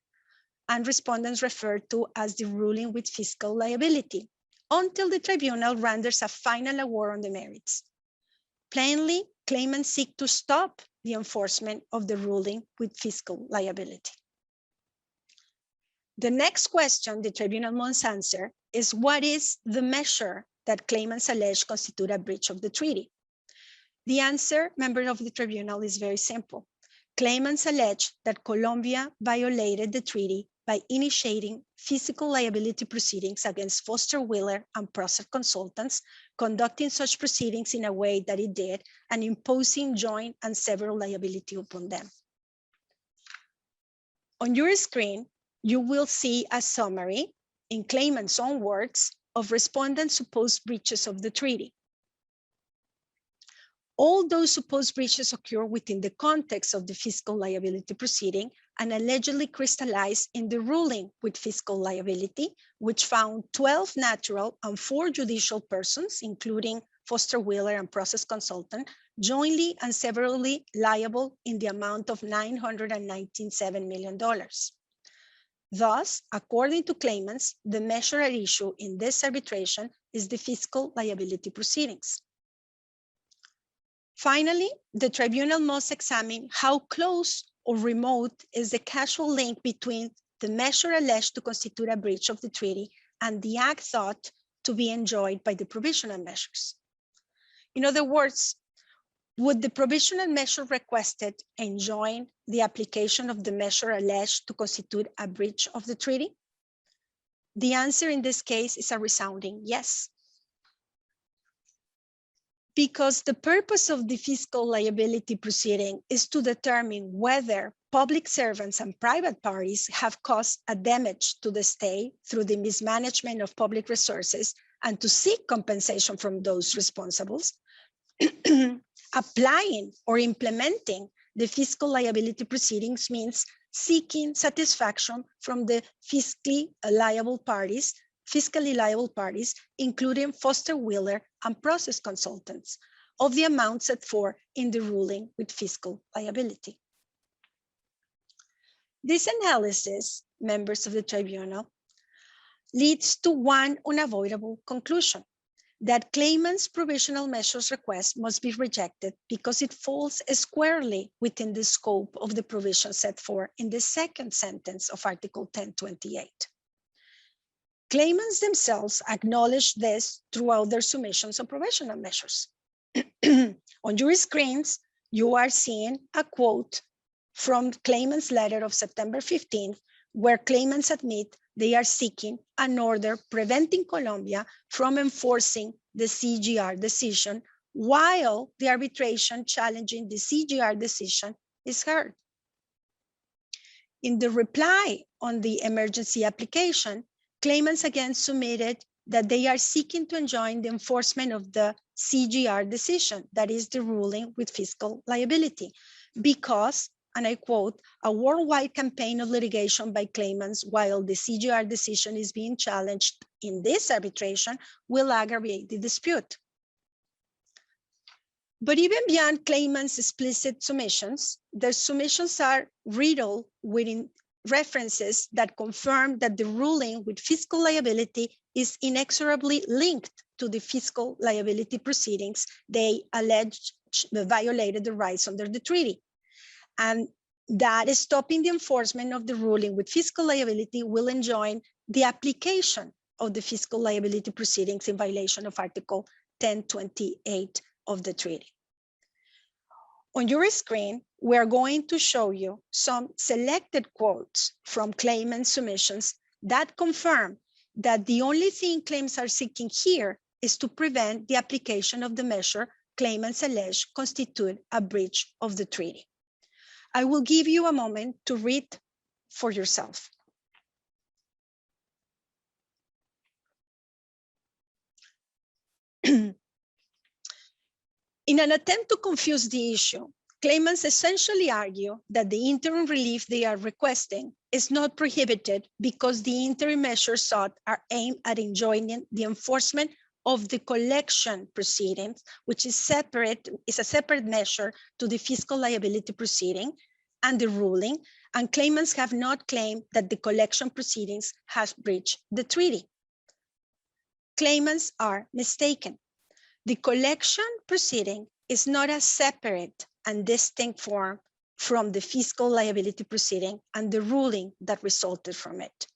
and respondents refer to as the ruling with fiscal liability, until the tribunal renders a final award on the merits. Plainly, claimants seek to stop the enforcement of the ruling with fiscal liability. The next question the tribunal must answer is what is the measure that claimants allege constitute a breach of the treaty? The answer, members of the tribunal, is very simple. Claimants allege that Colombia violated the treaty by initiating fiscal liability proceedings against Foster Wheeler and Process Consultants, conducting such proceedings in a way that it did, and imposing joint and several liability upon them. On your screen, you will see a summary in claimant's own words of respondents' supposed breaches of the treaty. All those supposed breaches occur within the context of the fiscal liability proceeding and allegedly crystallized in the ruling with fiscal liability, which found 12 natural and 4 judicial persons, including Foster Wheeler and Process Consultant, jointly and severally liable in the amount of $997 million. Thus, according to claimants, the measure at issue in this arbitration is the fiscal liability proceedings. Finally, the tribunal must examine how close or remote is the causal link between the measure alleged to constitute a breach of the treaty and the act thought to be enjoined by the provisional measures. In other words, would the provisional measure requested enjoin the application of the measure alleged to constitute a breach of the treaty? The answer in this case is a resounding yes. Because the purpose of the fiscal liability proceeding is to determine whether public servants and private parties have caused a damage to the state through the mismanagement of public resources and to seek compensation from those responsible, applying or implementing the fiscal liability proceedings means seeking satisfaction from the fiscally liable parties, including Foster Wheeler and Process Consultants, of the amount set forth in the ruling with fiscal liability. This analysis, members of the tribunal, leads to one unavoidable conclusion, that claimant's provisional measures request must be rejected because it falls squarely within the scope of the provision set forth in the second sentence of Article 1028. Claimants themselves acknowledge this throughout their submissions on provisional measures. On your screens, you are seeing a quote from claimant's letter of September 15th, where claimants admit they are seeking an order preventing Colombia from enforcing the CGR decision while the arbitration challenging the CGR decision is heard. In the reply on the emergency application, claimants again submitted that they are seeking to enjoin the enforcement of the CGR decision, that is the ruling with fiscal liability, because, and I quote, a worldwide campaign of litigation by claimants while the CGR decision is being challenged in this arbitration will aggravate the dispute. But even beyond claimants' explicit submissions, their submissions are riddled with references that confirm that the ruling with fiscal liability is inexorably linked to the fiscal liability proceedings they allege violated the rights under the treaty. And that is stopping the enforcement of the ruling with fiscal liability will enjoin the application of the fiscal liability proceedings in violation of Article 1028 of the treaty. On your screen, we are going to show you some selected quotes from claimant submissions that confirm that the only thing claimants are seeking here is to prevent the application of the measure claimants allege constitute a breach of the treaty. I will give you a moment to read for yourself. In an attempt to confuse the issue, claimants essentially argue that the interim relief they are requesting is not prohibited because the interim measures sought are aimed at enjoining the enforcement of the collection proceedings, which is a separate measure to the fiscal liability proceeding and the ruling, and claimants have not claimed that the collection proceedings has breached the treaty. Claimants are mistaken. The collection proceeding is not a separate and distinct form from the fiscal liability proceeding and the ruling that resulted from it.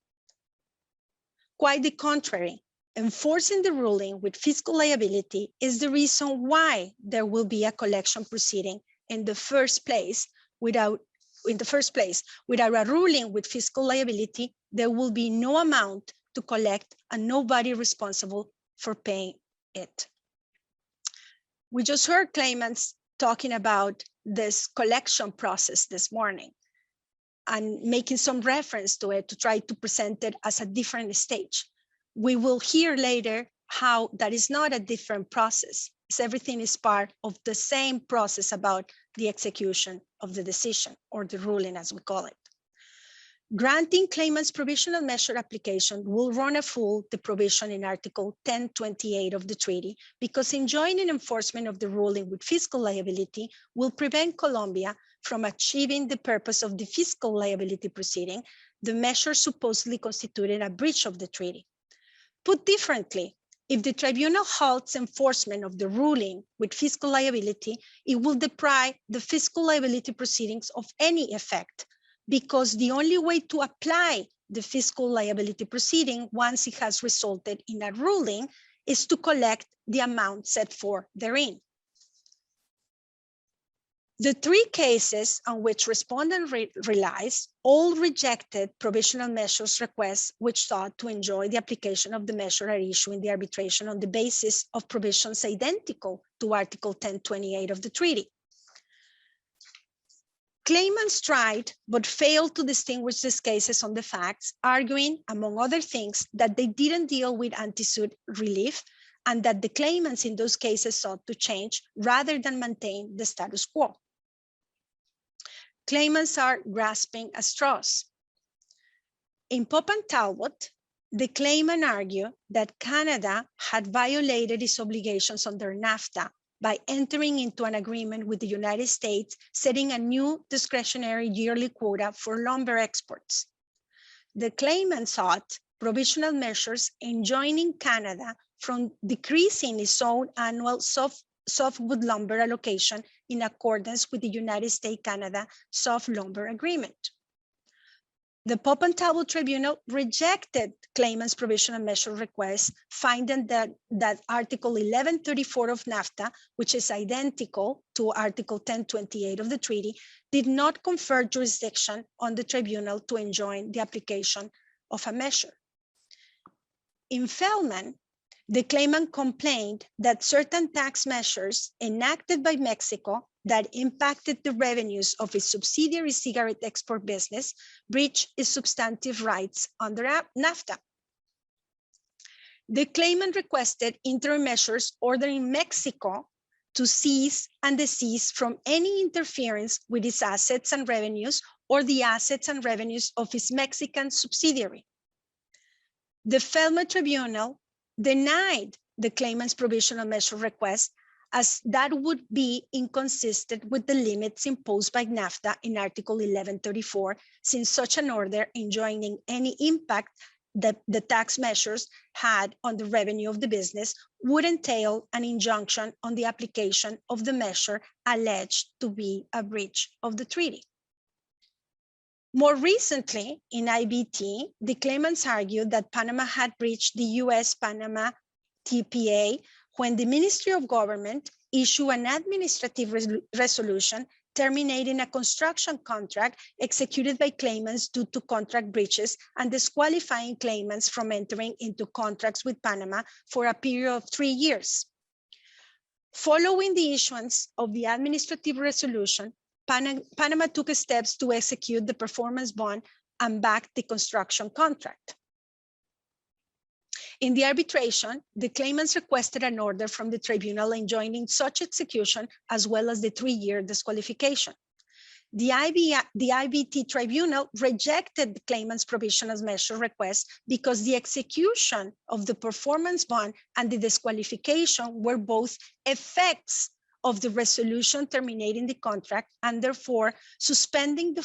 Quite the contrary, enforcing the ruling with fiscal liability is the reason why there will be a collection proceeding in the first place. Without a ruling with fiscal liability, there will be no amount to collect and nobody responsible for paying it. We just heard claimants talking about this collection process this morning and making some reference to it to try to present it as a different stage. We will hear later how that is not a different process. Everything is part of the same process about the execution of the decision or the ruling, as we call it. Granting claimants provisional measure application will run afoul the provision in Article 1028 of the treaty, because enjoining enforcement of the ruling with fiscal liability will prevent Colombia from achieving the purpose of the fiscal liability proceeding, the measure supposedly constituted a breach of the treaty. Put differently, if the tribunal halts enforcement of the ruling with fiscal liability, it will deprive the fiscal liability proceedings of any effect, because the only way to apply the fiscal liability proceeding once it has resulted in a ruling is to collect the amount set forth therein. The three cases on which respondent relies all rejected provisional measures requests which sought to enjoin the application of the measure at issue in the arbitration on the basis of provisions identical to Article 1028 of the treaty. Claimants tried but failed to distinguish these cases on the facts, arguing, among other things, that they didn't deal with anti-suit relief and that the claimants in those cases sought to change rather than maintain the status quo. Claimants are grasping at straws. In Pope and Talbot, the claimant argued that Canada had violated its obligations under NAFTA by entering into an agreement with the United States, setting a new discretionary yearly quota for lumber exports. The claimant sought provisional measures enjoining Canada from decreasing its own annual softwood lumber allocation in accordance with the United States-Canada Soft Lumber Agreement. The Pope and Talbot Tribunal rejected claimants' provisional measure requests, finding that Article 1134 of NAFTA, which is identical to Article 1028 of the treaty, did not confer jurisdiction on the tribunal to enjoin the application of a measure. In Feldman, the claimant complained that certain tax measures enacted by Mexico that impacted the revenues of its subsidiary cigarette export business breached its substantive rights under NAFTA. The claimant requested interim measures ordering Mexico to cease and desist from any interference with its assets and revenues or the assets and revenues of its Mexican subsidiary. The Feldman Tribunal denied the claimant's provisional measure request, as that would be inconsistent with the limits imposed by NAFTA in Article 1134, since such an order enjoining any impact that the tax measures had on the revenue of the business would entail an injunction on the application of the measure alleged to be a breach of the treaty. More recently, in IBT, the claimants argued that Panama had breached the US-Panama TPA when the Ministry of Government issued an administrative resolution terminating a construction contract executed by claimants due to contract breaches and disqualifying claimants from entering into contracts with Panama for a period of 3 years. Following the issuance of the administrative resolution, Panama took steps to execute the performance bond and back the construction contract. In the arbitration, the claimants requested an order from the tribunal enjoining such execution as well as the 3-year disqualification. The IBT tribunal rejected the claimant's provisional measure request because the execution of the performance bond and the disqualification were both effects of the resolution terminating the contract, and therefore suspending the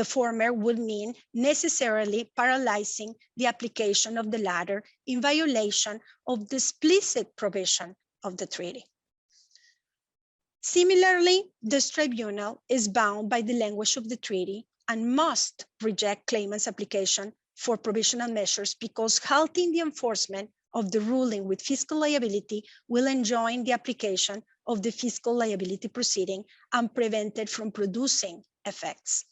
former would mean necessarily paralyzing the application of the latter in violation of the explicit provision of the treaty. Similarly, this tribunal is bound by the language of the treaty and must reject claimants' application for provisional measures because halting the enforcement of the ruling with fiscal liability will enjoin the application of the fiscal liability proceeding and prevent it from producing effects.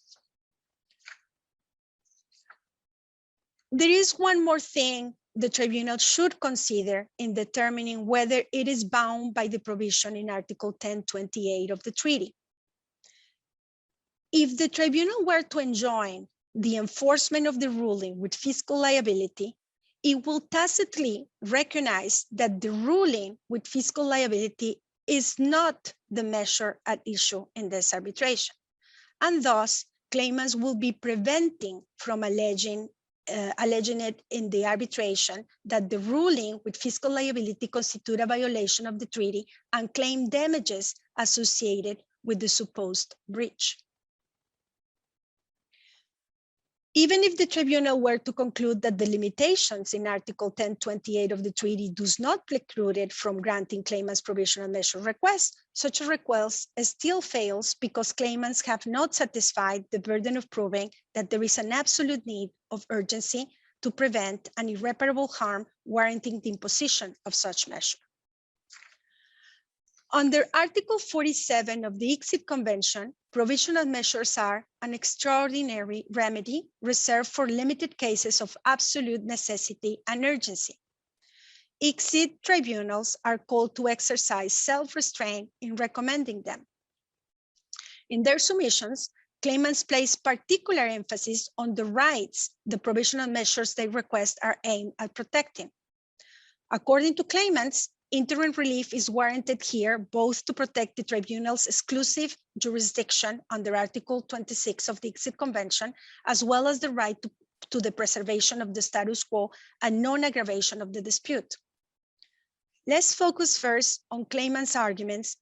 There is one more thing the tribunal should consider in determining whether it is bound by the provision in Article 1028 of the treaty. If the tribunal were to enjoin the enforcement of the ruling with fiscal liability, it will tacitly recognize that the ruling with fiscal liability is not the measure at issue in this arbitration. And thus, claimants will be preventing from alleging it in the arbitration that the ruling with fiscal liability constitute a violation of the treaty and claim damages associated with the supposed breach. Even if the tribunal were to conclude that the limitations in Article 1028 of the treaty does not preclude it from granting claimants provisional measure requests, such a request still fails because claimants have not satisfied the burden of proving that there is an absolute need of urgency to prevent an irreparable harm warranting the imposition of such measure. Under Article 47 of the ICSID Convention, provisional measures are an extraordinary remedy reserved for limited cases of absolute necessity and urgency. ICSID tribunals are called to exercise self-restraint in recommending them. In their submissions, claimants place particular emphasis on the rights the provisional measures they request are aimed at protecting. According to claimants, interim relief is warranted here both to protect the tribunal's exclusive jurisdiction under Article 26 of the ICSID Convention, as well as the right to the preservation of the status quo and non-aggravation of the dispute. Let's focus first on claimants' arguments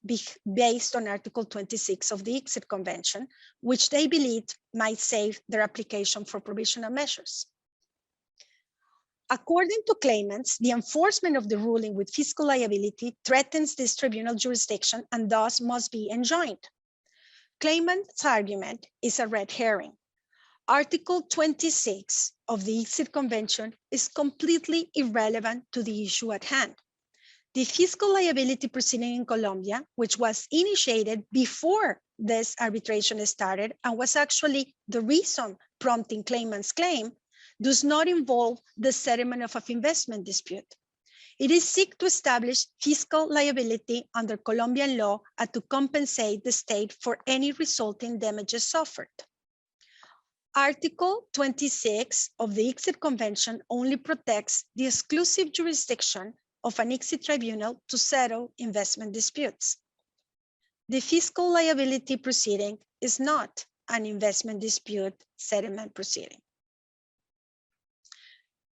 based on Article 26 of the ICSID Convention, which they believe might save their application for provisional measures. According to claimants, the enforcement of the ruling with fiscal liability threatens this tribunal jurisdiction and thus must be enjoined. Claimants' argument is a red herring. Article 26 of the ICSID Convention is completely irrelevant to the issue at hand. The fiscal liability proceeding in Colombia, which was initiated before this arbitration started and was actually the reason prompting claimants' claim, does not involve the settlement of an investment dispute. It is seek to establish fiscal liability under Colombian law and to compensate the state for any resulting damages suffered. Article 26 of the ICSID Convention only protects the exclusive jurisdiction of an ICSID tribunal to settle investment disputes. The fiscal liability proceeding is not an investment dispute settlement proceeding.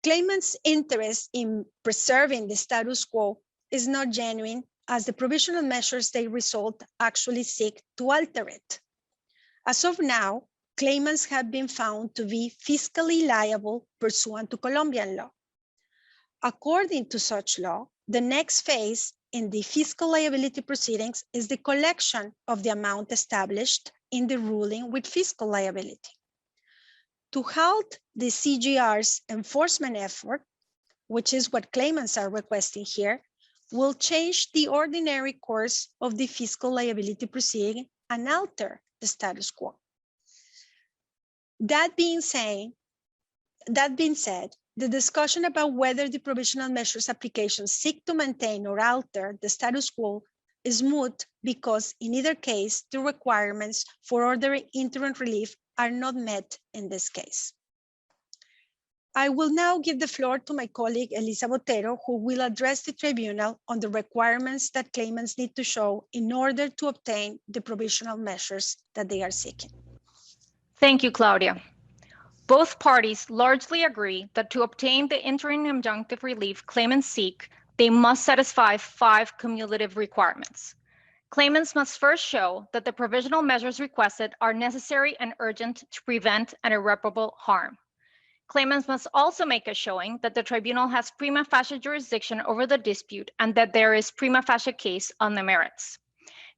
Claimants' interest in preserving the status quo is not genuine, as the provisional measures they result actually seek to alter it. As of now, claimants have been found to be fiscally liable pursuant to Colombian law. According to such law, the next phase in the fiscal liability proceedings is the collection of the amount established in the ruling with fiscal liability. To halt the CGR's enforcement effort, which is what claimants are requesting here, will change the ordinary course of the fiscal liability proceeding and alter the status quo. That being said, the discussion about whether the provisional measures applications seek to maintain or alter the status quo is moot because in either case, the requirements for ordering interim relief are not met in this case. I will now give the floor to my colleague Elisa Botero, who will address the tribunal on the requirements that claimants need to show in order to obtain the provisional measures that they are seeking. Thank you, Claudia. Both parties largely agree that to obtain the interim injunctive relief claimants seek, they must satisfy 5 cumulative requirements. Claimants must first show that the provisional measures requested are necessary and urgent to prevent an irreparable harm. Claimants must also make a showing that the tribunal has prima facie jurisdiction over the dispute and that there is prima facie case on the merits.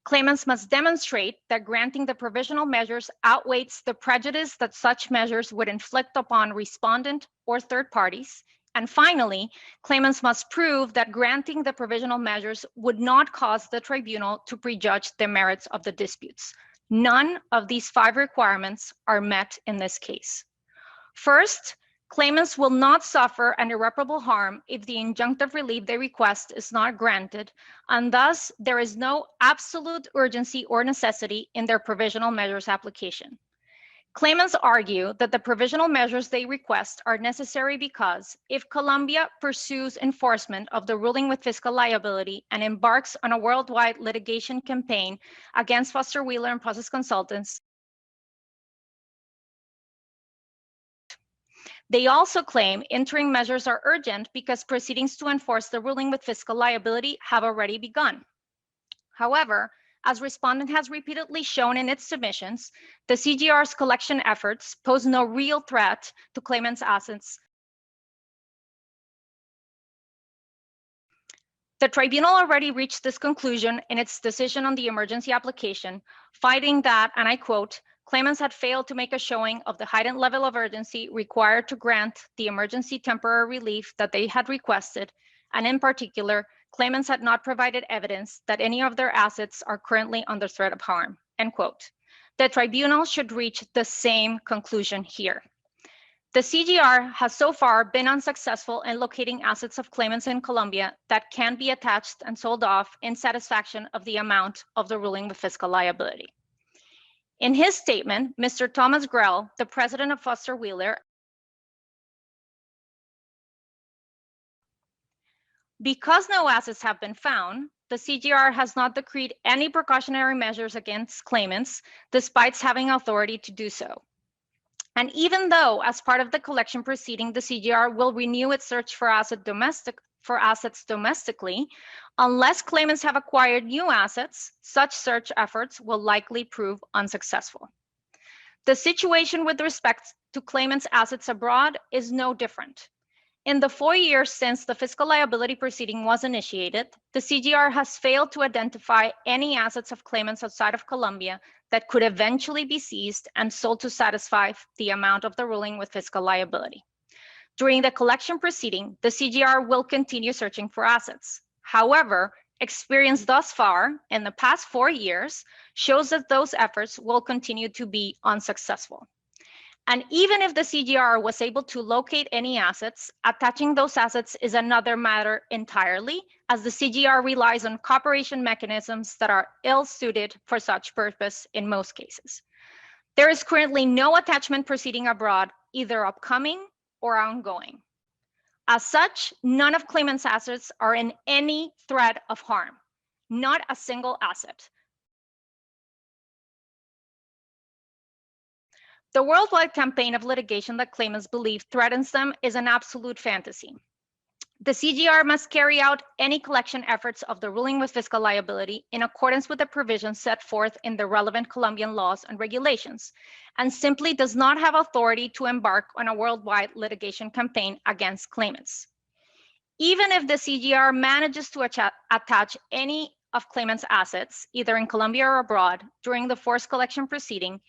Claimants must demonstrate that granting the provisional measures outweighs the prejudice that such measures would inflict upon respondent or third parties. And finally, claimants must prove that granting the provisional measures would not cause the tribunal to prejudge the merits of the disputes. None of these 5 requirements are met in this case. First, Claimants will not suffer an irreparable harm if the injunctive relief they request is not granted, and thus there is no absolute urgency or necessity in their provisional measures application. Claimants argue that the provisional measures they request are necessary because if Colombia pursues enforcement of the ruling with fiscal liability and embarks on a worldwide litigation campaign against Foster Wheeler and Process Consultants, they also claim interim measures are urgent because proceedings to enforce the ruling with fiscal liability have already begun. However, as Respondent has repeatedly shown in its submissions, the CGR's collection efforts pose no real threat to claimants' assets. The tribunal already reached this conclusion in its decision on the emergency application, finding that, and I quote, claimants had failed to make a showing of the heightened level of urgency required to grant the emergency temporary relief that they had requested, and in particular, claimants had not provided evidence that any of their assets are currently under threat of harm, end quote. The tribunal should reach the same conclusion here. The CGR has so far been unsuccessful in locating assets of claimants in Colombia that can be attached and sold off in satisfaction of the amount of the ruling with fiscal liability. In his statement, Mr. Thomas Grell, the president of Foster Wheeler, because no assets have been found, the CGR has not decreed any precautionary measures against claimants, despite having authority to do so. And even though, as part of the collection proceeding, the CGR will renew its search for assets domestically, unless claimants have acquired new assets, such search efforts will likely prove unsuccessful. The situation with respect to claimants' assets abroad is no different. In the 4 years since the fiscal liability proceeding was initiated, the CGR has failed to identify any assets of claimants outside of Colombia that could eventually be seized and sold to satisfy the amount of the ruling with fiscal liability. During the collection proceeding, the CGR will continue searching for assets. However, experience thus far in the past 4 years shows that those efforts will continue to be unsuccessful. And even if the CGR was able to locate any assets, attaching those assets is another matter entirely, as the CGR relies on cooperation mechanisms that are ill-suited for such purpose in most cases. There is currently no attachment proceeding abroad, either upcoming or ongoing. As such, none of claimants' assets are in any threat of harm, not a single asset. The worldwide campaign of litigation that claimants believe threatens them is an absolute fantasy. The CGR must carry out any collection efforts of the ruling with fiscal liability in accordance with the provisions set forth in the relevant Colombian laws and regulations, and simply does not have authority to embark on a worldwide litigation campaign against claimants. Even if the CGR manages to attach any of claimants' assets, either in Colombia or abroad, during the forced collection proceeding,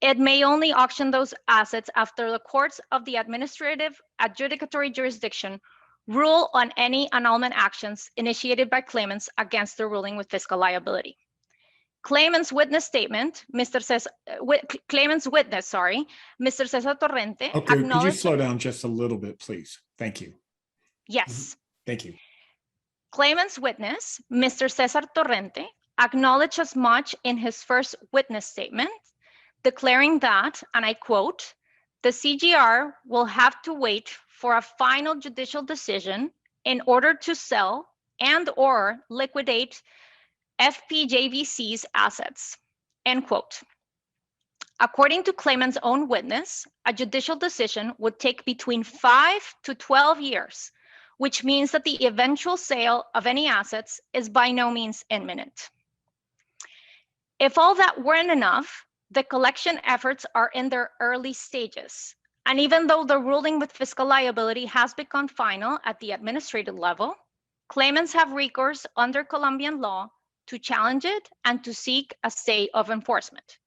it may only auction those assets after the courts of the administrative adjudicatory jurisdiction rule on any annulment actions initiated by claimants against the ruling with fiscal liability. Claimant's witness statement, claimant's witness, Mr. Cesar Torrente. Okay, could you slow down just a little bit, please? Thank you. Yes. Thank you. Claimant's witness, Mr. Cesar Torrente, acknowledged as much in his first witness statement, declaring that, and I quote, the CGR will have to wait for a final judicial decision in order to sell and or liquidate FPJVC's assets, end quote. According to claimant's own witness, a judicial decision would take between 5 to 12 years, which means that the eventual sale of any assets is by no means imminent. If all that weren't enough, the collection efforts are in their early stages. And even though the ruling with fiscal liability has become final at the administrative level, claimants have recourse under Colombian law to challenge it and to seek a stay of enforcement.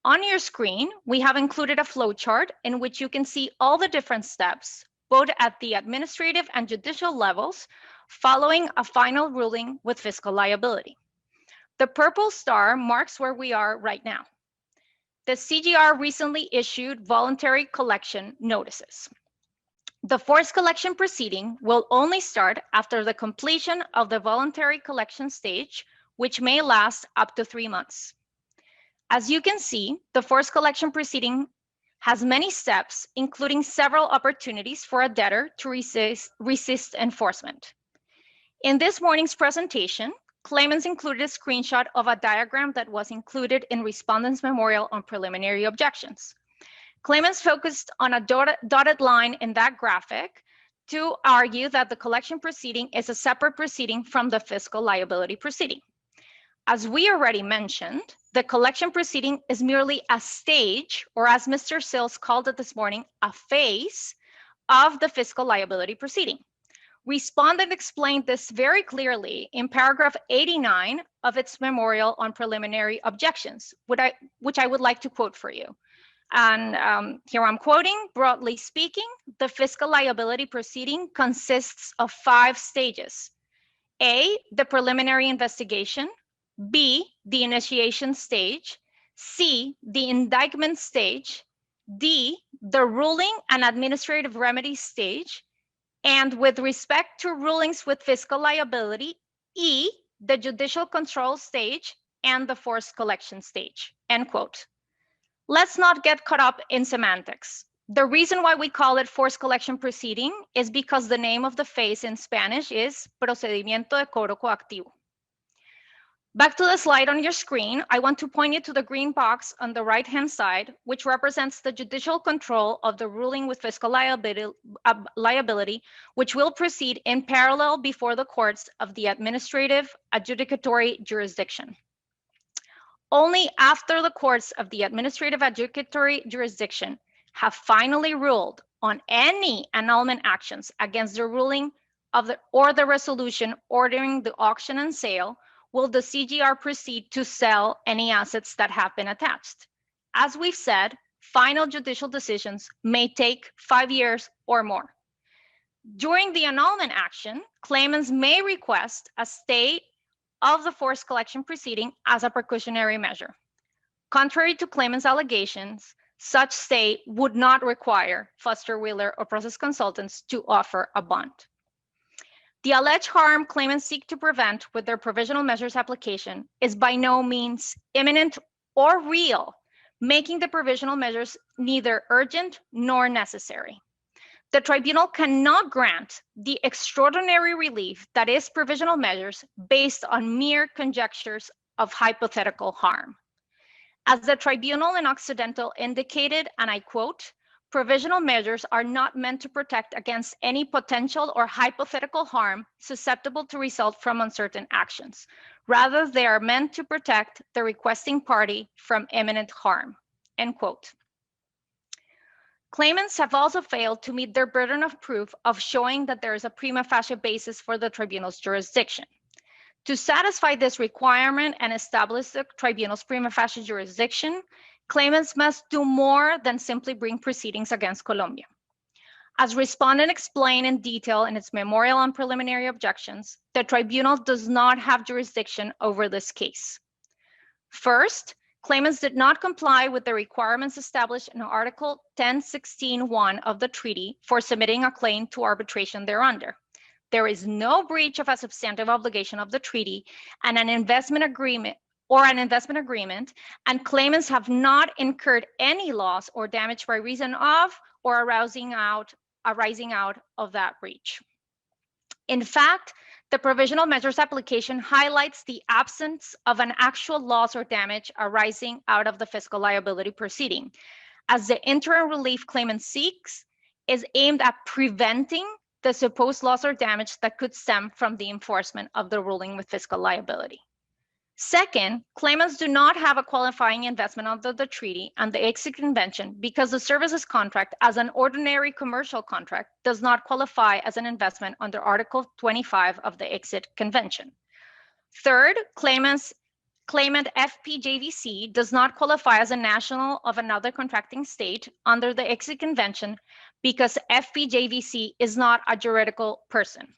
On your screen, we have included a flowchart in which you can see all the different steps, both at the administrative and judicial levels, following a final ruling with fiscal liability. The purple star marks where we are right now. The CGR recently issued voluntary collection notices. The forced collection proceeding will only start after the completion of the voluntary collection stage, which may last up to 3 months. As you can see, the forced collection proceeding has many steps, including several opportunities for a debtor to resist enforcement. In this morning's presentation, claimants included a screenshot of a diagram that was included in Respondents' Memorial on Preliminary Objections. Claimants focused on a dotted line in that graphic to argue that the collection proceeding is a separate proceeding from the fiscal liability proceeding. As we already mentioned, the collection proceeding is merely a stage, or as Mr. Sills called it this morning, a phase of the fiscal liability proceeding. Respondent explained this very clearly in paragraph 89 of its memorial on preliminary objections, which I would like to quote for you. And here I'm quoting, broadly speaking, the fiscal liability proceeding consists of 5 stages. A, the preliminary investigation. B, the initiation stage. C, the indictment stage. D, the ruling and administrative remedy stage. And with respect to rulings with fiscal liability, E, the judicial control stage and the forced collection stage, end quote. Let's not get caught up in semantics. The reason why we call it forced collection proceeding is because the name of the phase in Spanish is procedimiento de cobro coactivo. Back to the slide on your screen, I want to point you to the green box on the right-hand side, which represents the judicial control of the ruling with fiscal liability, which will proceed in parallel before the courts of the administrative adjudicatory jurisdiction. Only after the courts of the administrative adjudicatory jurisdiction have finally ruled on any annulment actions against the ruling of or the resolution ordering the auction and sale, will the CGR proceed to sell any assets that have been attached. As we've said, final judicial decisions may take 5 years or more. During the annulment action, claimants may request a stay of the forced collection proceeding as a precautionary measure. Contrary to claimants' allegations, such stay would not require Foster Wheeler or process consultants to offer a bond. The alleged harm claimants seek to prevent with their provisional measures application is by no means imminent or real, making the provisional measures neither urgent nor necessary. The tribunal cannot grant the extraordinary relief that is provisional measures based on mere conjectures of hypothetical harm. As the tribunal in Occidental indicated, and I quote, provisional measures are not meant to protect against any potential or hypothetical harm susceptible to result from uncertain actions. Rather, they are meant to protect the requesting party from imminent harm, end quote. Claimants have also failed to meet their burden of proof of showing that there is a prima facie basis for the tribunal's jurisdiction. To satisfy this requirement and establish the tribunal's prima facie jurisdiction, claimants must do more than simply bring proceedings against Colombia. As respondent explained in detail in its memorial on preliminary objections, the tribunal does not have jurisdiction over this case. First, claimants did not comply with the requirements established in Article 1016(1) of the treaty for submitting a claim to arbitration thereunder. There is no breach of a substantive obligation of the treaty and an investment agreement, and claimants have not incurred any loss or damage by reason of or arising out of that breach. In fact, the provisional measures application highlights the absence of an actual loss or damage arising out of the fiscal liability proceeding, as the interim relief claimant seeks is aimed at preventing the supposed loss or damage that could stem from the enforcement of the ruling with fiscal liability. Second, claimants do not have a qualifying investment under the treaty and the ICSID convention because the services contract as an ordinary commercial contract does not qualify as an investment under Article 25 of the ICSID convention. Third, claimant FPJVC does not qualify as a national of another contracting state under the ICSID convention because FPJVC is not a juridical person.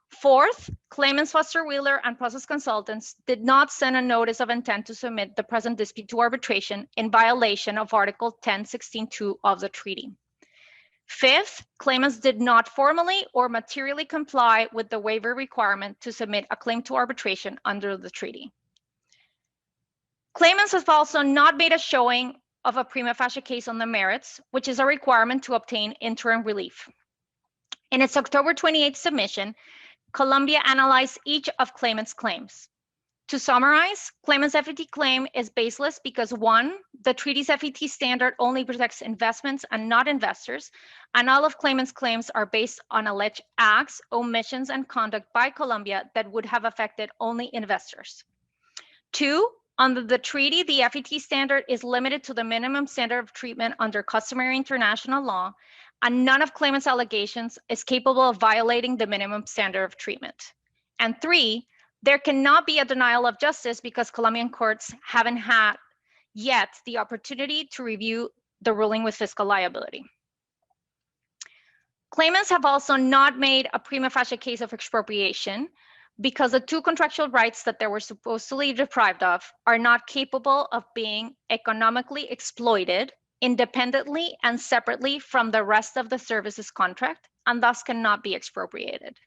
Fourth, claimants Foster Wheeler and process consultants did not send a notice of intent to submit the present dispute to arbitration in violation of Article 1016(2) of the treaty. Fifth, claimants did not formally or materially comply with the waiver requirement to submit a claim to arbitration under the treaty. Claimants have also not made a showing of a prima facie case on the merits, which is a requirement to obtain interim relief. In its October 28th submission, Colombia analyzed each of claimants' claims. To summarize, claimant's FET claim is baseless because 1, the treaty's FET standard only protects investments and not investors, and all of claimant's claims are based on alleged acts, omissions, and conduct by Colombia that would have affected only investors. 2, under the treaty, the FET standard is limited to the minimum standard of treatment under customary international law, and none of claimant's allegations is capable of violating the minimum standard of treatment. And 3, there cannot be a denial of justice because Colombian courts haven't had yet the opportunity to review the ruling with fiscal liability. Claimants have also not made a prima facie case of expropriation because the 2 contractual rights that they were supposedly deprived of are not capable of being economically exploited independently and separately from the rest of the services contract, and thus cannot be expropriated.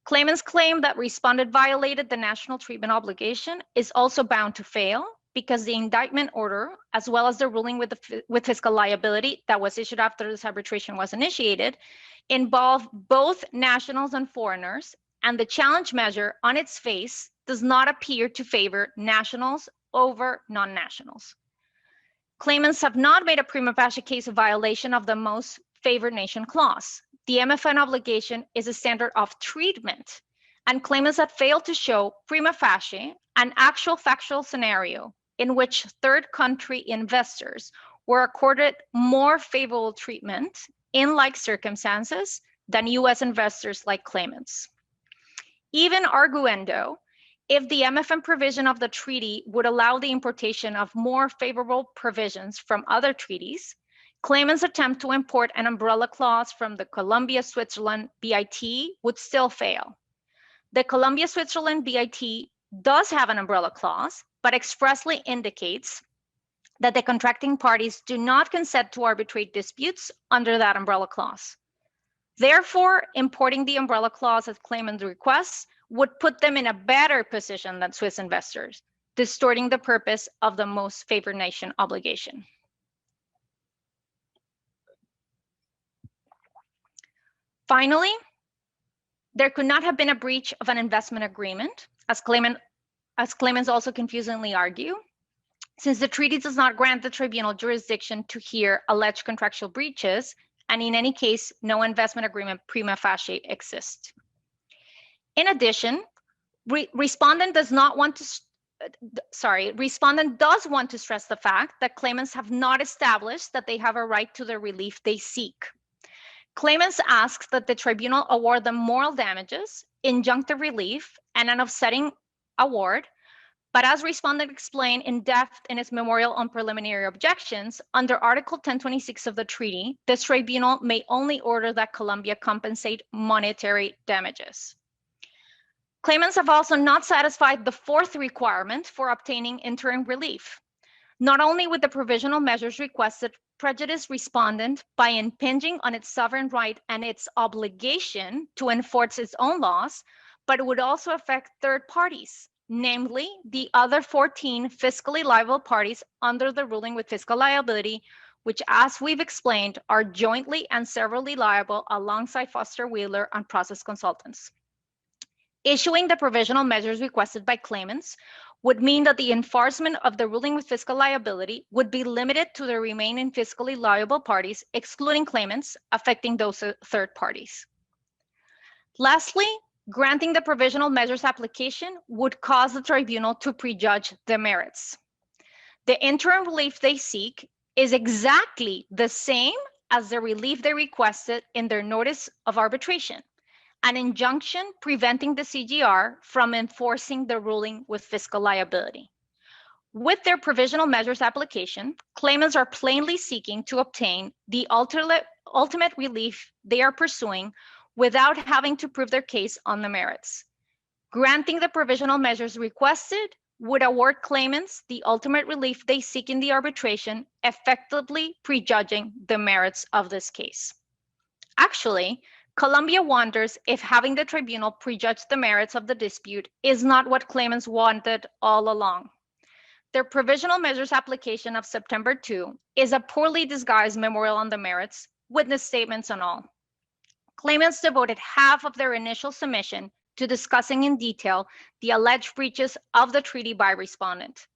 Claimants claim that respondent violated the national treatment obligation is also bound to fail because the indictment order, as well as the ruling with fiscal liability that was issued after this arbitration was initiated, involve both nationals and foreigners, and the challenge measure on its face does not appear to favor nationals over non-nationals. Claimants have not made a prima facie case of violation of the most favored nation clause. The MFN obligation is a standard of treatment, and claimants that fail to show prima facie an actual factual scenario in which third country investors were accorded more favorable treatment in like circumstances than US investors like claimants. Even arguendo, if the MFN provision of the treaty would allow the importation of more favorable provisions from other treaties, claimants' attempt to import an umbrella clause from the Colombia-Switzerland BIT would still fail. The Colombia-Switzerland BIT does have an umbrella clause, but expressly indicates that the contracting parties do not consent to arbitrate disputes under that umbrella clause. Therefore, importing the umbrella clause as claimants' requests would put them in a better position than Swiss investors, distorting the purpose of the most favored nation obligation. Finally, there could not have been a breach of an investment agreement, as claimants also confusingly argue, since the treaty does not grant the tribunal jurisdiction to hear alleged contractual breaches, and in any case, no investment agreement prima facie exists. In addition, respondent does want to stress the fact that claimants have not established that they have a right to the relief they seek. Claimants ask that the tribunal award them moral damages, injunctive relief, and an offsetting award. But as respondent explained in depth in its memorial on preliminary objections, under Article 1026 of the treaty, this tribunal may only order that Colombia compensate monetary damages. Claimants have also not satisfied the 4th requirement for obtaining interim relief. Not only would the provisional measures requested prejudice respondent by impinging on its sovereign right and its obligation to enforce its own laws, but it would also affect third parties, namely the other 14 fiscally liable parties under the ruling with fiscal liability, which, as we've explained, are jointly and severally liable alongside Foster Wheeler and process consultants. Issuing the provisional measures requested by claimants would mean that the enforcement of the ruling with fiscal liability would be limited to the remaining fiscally liable parties, excluding claimants, affecting those third parties. Lastly, granting the provisional measures application would cause the tribunal to prejudge the merits. The interim relief they seek is exactly the same as the relief they requested in their notice of arbitration, an injunction preventing the CGR from enforcing the ruling with fiscal liability. With their provisional measures application, claimants are plainly seeking to obtain the ultimate relief they are pursuing without having to prove their case on the merits. Granting the provisional measures requested would award claimants the ultimate relief they seek in the arbitration, effectively prejudging the merits of this case. Actually, Colombia wonders if having the tribunal prejudge the merits of the dispute is not what claimants wanted all along. Their provisional measures application of September 2 is a poorly disguised memorial on the merits, witness statements and all. Claimants devoted half of their initial submission to discussing in detail the alleged breaches of the treaty by respondent.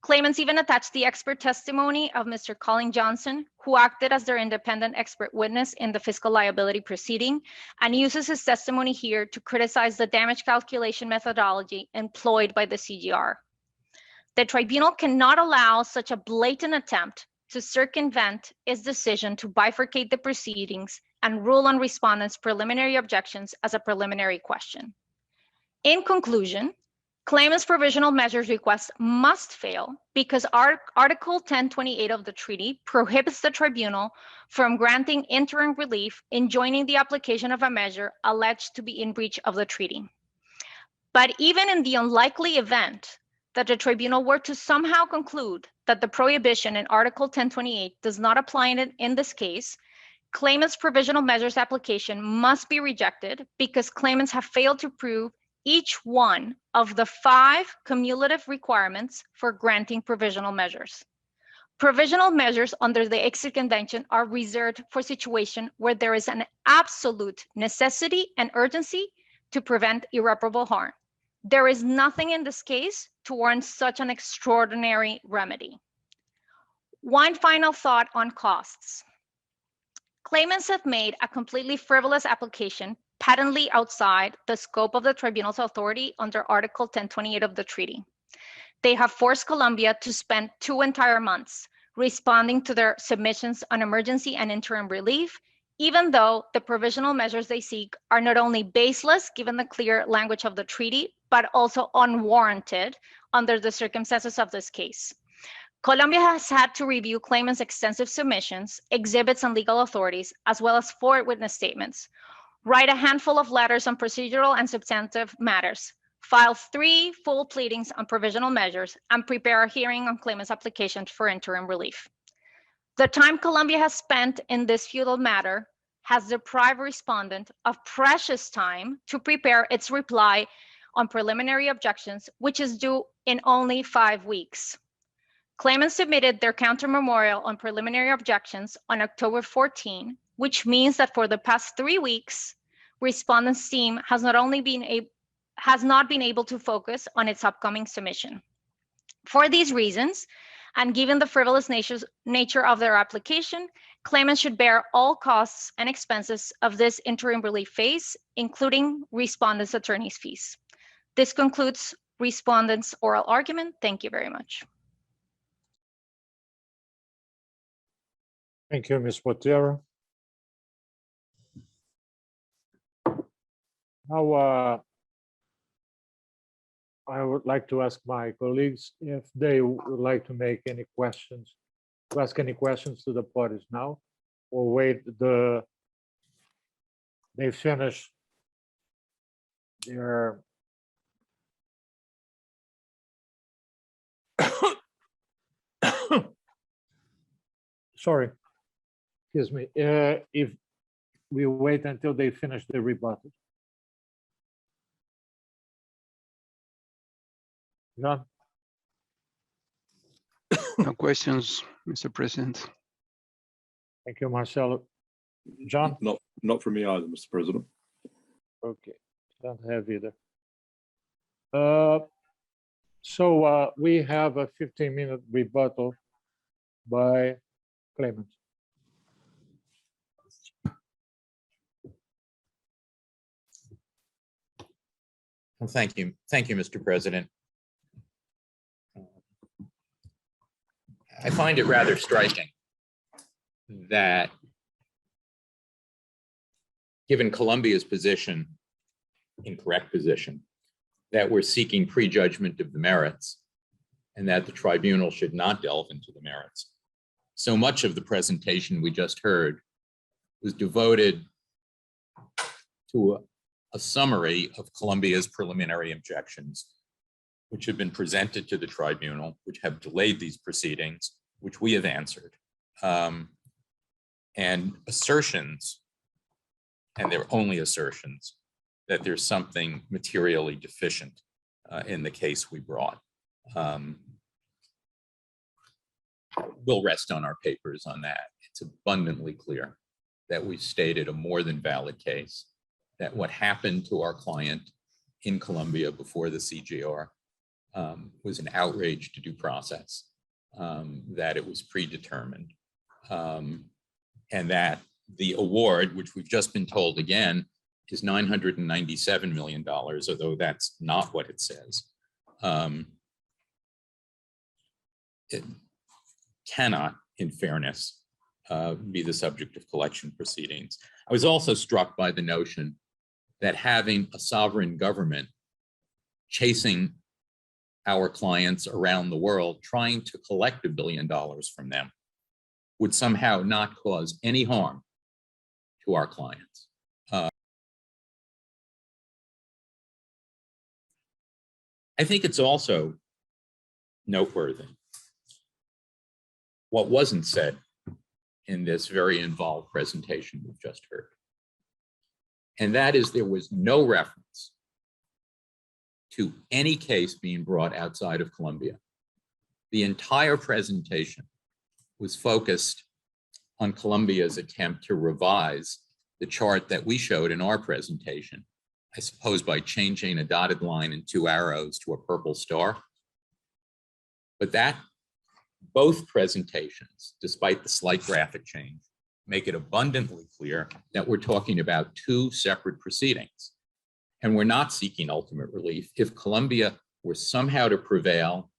Claimants even attached the expert testimony of Mr. Colin Johnson, who acted as their independent expert witness in the fiscal liability proceeding, and uses his testimony here to criticize the damage calculation methodology employed by the CGR. The tribunal cannot allow such a blatant attempt to circumvent its decision to bifurcate the proceedings and rule on respondents' preliminary objections as a preliminary question. In conclusion, claimants' provisional measures request must fail because Article 1028 of the treaty prohibits the tribunal from granting interim relief in joining the application of a measure alleged to be in breach of the treaty. But even in the unlikely event that the tribunal were to somehow conclude that the prohibition in Article 1028 does not apply in this case, claimants' provisional measures application must be rejected because claimants have failed to prove each one of the 5 cumulative requirements for granting provisional measures. Provisional measures under the ICSID Convention are reserved for situations where there is an absolute necessity and urgency to prevent irreparable harm. There is nothing in this case to warrant such an extraordinary remedy. One final thought on costs. Claimants have made a completely frivolous application patently outside the scope of the tribunal's authority under Article 1028 of the treaty. They have forced Colombia to spend 2 entire months responding to their submissions on emergency and interim relief, even though the provisional measures they seek are not only baseless given the clear language of the treaty, but also unwarranted under the circumstances of this case. Colombia has had to review claimants' extensive submissions, exhibits, and legal authorities, as well as 4 witness statements, write a handful of letters on procedural and substantive matters, file 3 full pleadings on provisional measures, and prepare a hearing on claimants' applications for interim relief. The time Colombia has spent in this futile matter has deprived respondent of precious time to prepare its reply on preliminary objections, which is due in only 5 weeks. Claimants submitted their counter memorial on preliminary objections on October 14, which means that for the past 3 weeks, respondents' team has not been able to focus on its upcoming submission. For these reasons, and given the frivolous nature of their application, claimants should bear all costs and expenses of this interim relief phase, including respondents' attorney's fees. This concludes respondents' oral argument. Thank you very much. Thank you, Ms. Botero. Now, I would like to ask my colleagues if they would like to make any questions, to ask any questions to the parties now, or wait they finish their sorry, excuse me, if we wait until they finish the rebuttal. John? No questions, Mr. President. Thank you, Marcelo. John? Not from me either, Mr. President. Okay, don't have either. So we have a 15-minute rebuttal by claimants. Well, thank you, Mr. President. I find it rather striking that given Colombia's position, incorrect position, that we're seeking prejudgment of the merits and that the tribunal should not delve into the merits. So much of the presentation we just heard was devoted to a summary of Colombia's preliminary objections, which have been presented to the tribunal, which have delayed these proceedings, which we have answered, and assertions and they're only assertions that there's something materially deficient in the case we brought. We'll rest on our papers on that. It's abundantly clear that we stated a more than valid case, that what happened to our client in Colombia before the CGR was an outrage to due process, that it was predetermined, and that the award, which we've just been told again, is $997 million, although that's not what it says. It cannot, in fairness, be the subject of collection proceedings. I was also struck by the notion that having a sovereign government chasing our clients around the world, trying to collect $1 billion from them, would somehow not cause any harm to our clients. I think it's also noteworthy what wasn't said in this very involved presentation we've just heard. And that is, there was no reference to any case being brought outside of Colombia. The entire presentation was focused on Colombia's attempt to revise the chart that we showed in our presentation, I suppose by changing a dotted line and 2 arrows to a purple star. But that, both presentations, despite the slight graphic change, make it abundantly clear that we're talking about 2 separate proceedings. And we're not seeking ultimate relief. If Colombia were somehow to prevail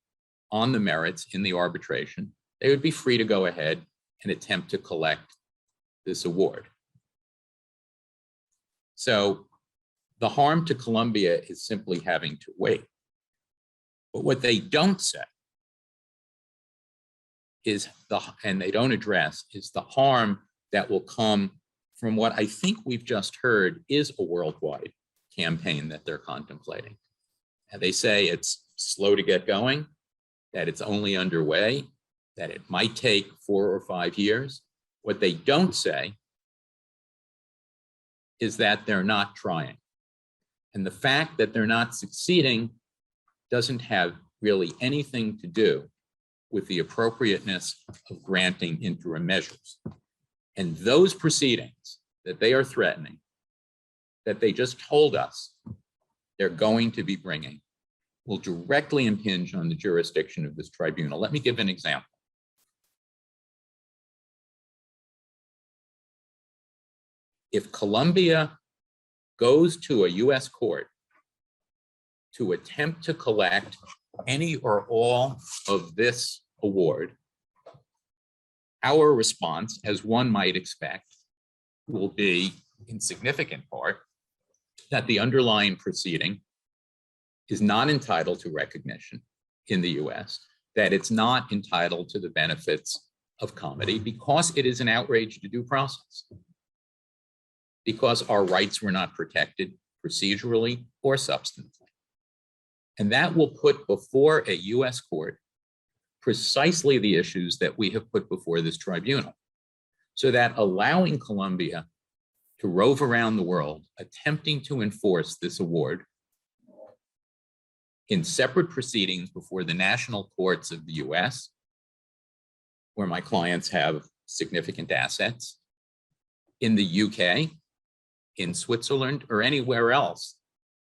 on the merits in the arbitration, they would be free to go ahead and attempt to collect this award. So the harm to Colombia is simply having to wait. But what they don't say is and they don't address, is the harm that will come from what I think we've just heard is a worldwide campaign that they're contemplating. And they say it's slow to get going, that it's only underway, that it might take 4 or 5 years. What they don't say is that they're not trying. And the fact that they're not succeeding doesn't have really anything to do with the appropriateness of granting interim measures. And those proceedings that they are threatening, that they just told us they're going to be bringing, will directly impinge on the jurisdiction of this tribunal. Let me give an example. If Colombia goes to a US court to attempt to collect any or all of this award, our response, as one might expect, will be, in significant part, that the underlying proceeding is not entitled to recognition in the US, that it's not entitled to the benefits of comity because it is an outrage to due process, because our rights were not protected procedurally or substantively. And that will put before a US court precisely the issues that we have put before this tribunal, so that allowing Colombia to rove around the world attempting to enforce this award in separate proceedings before the national courts of the US, where my clients have significant assets, in the UK, in Switzerland, or anywhere else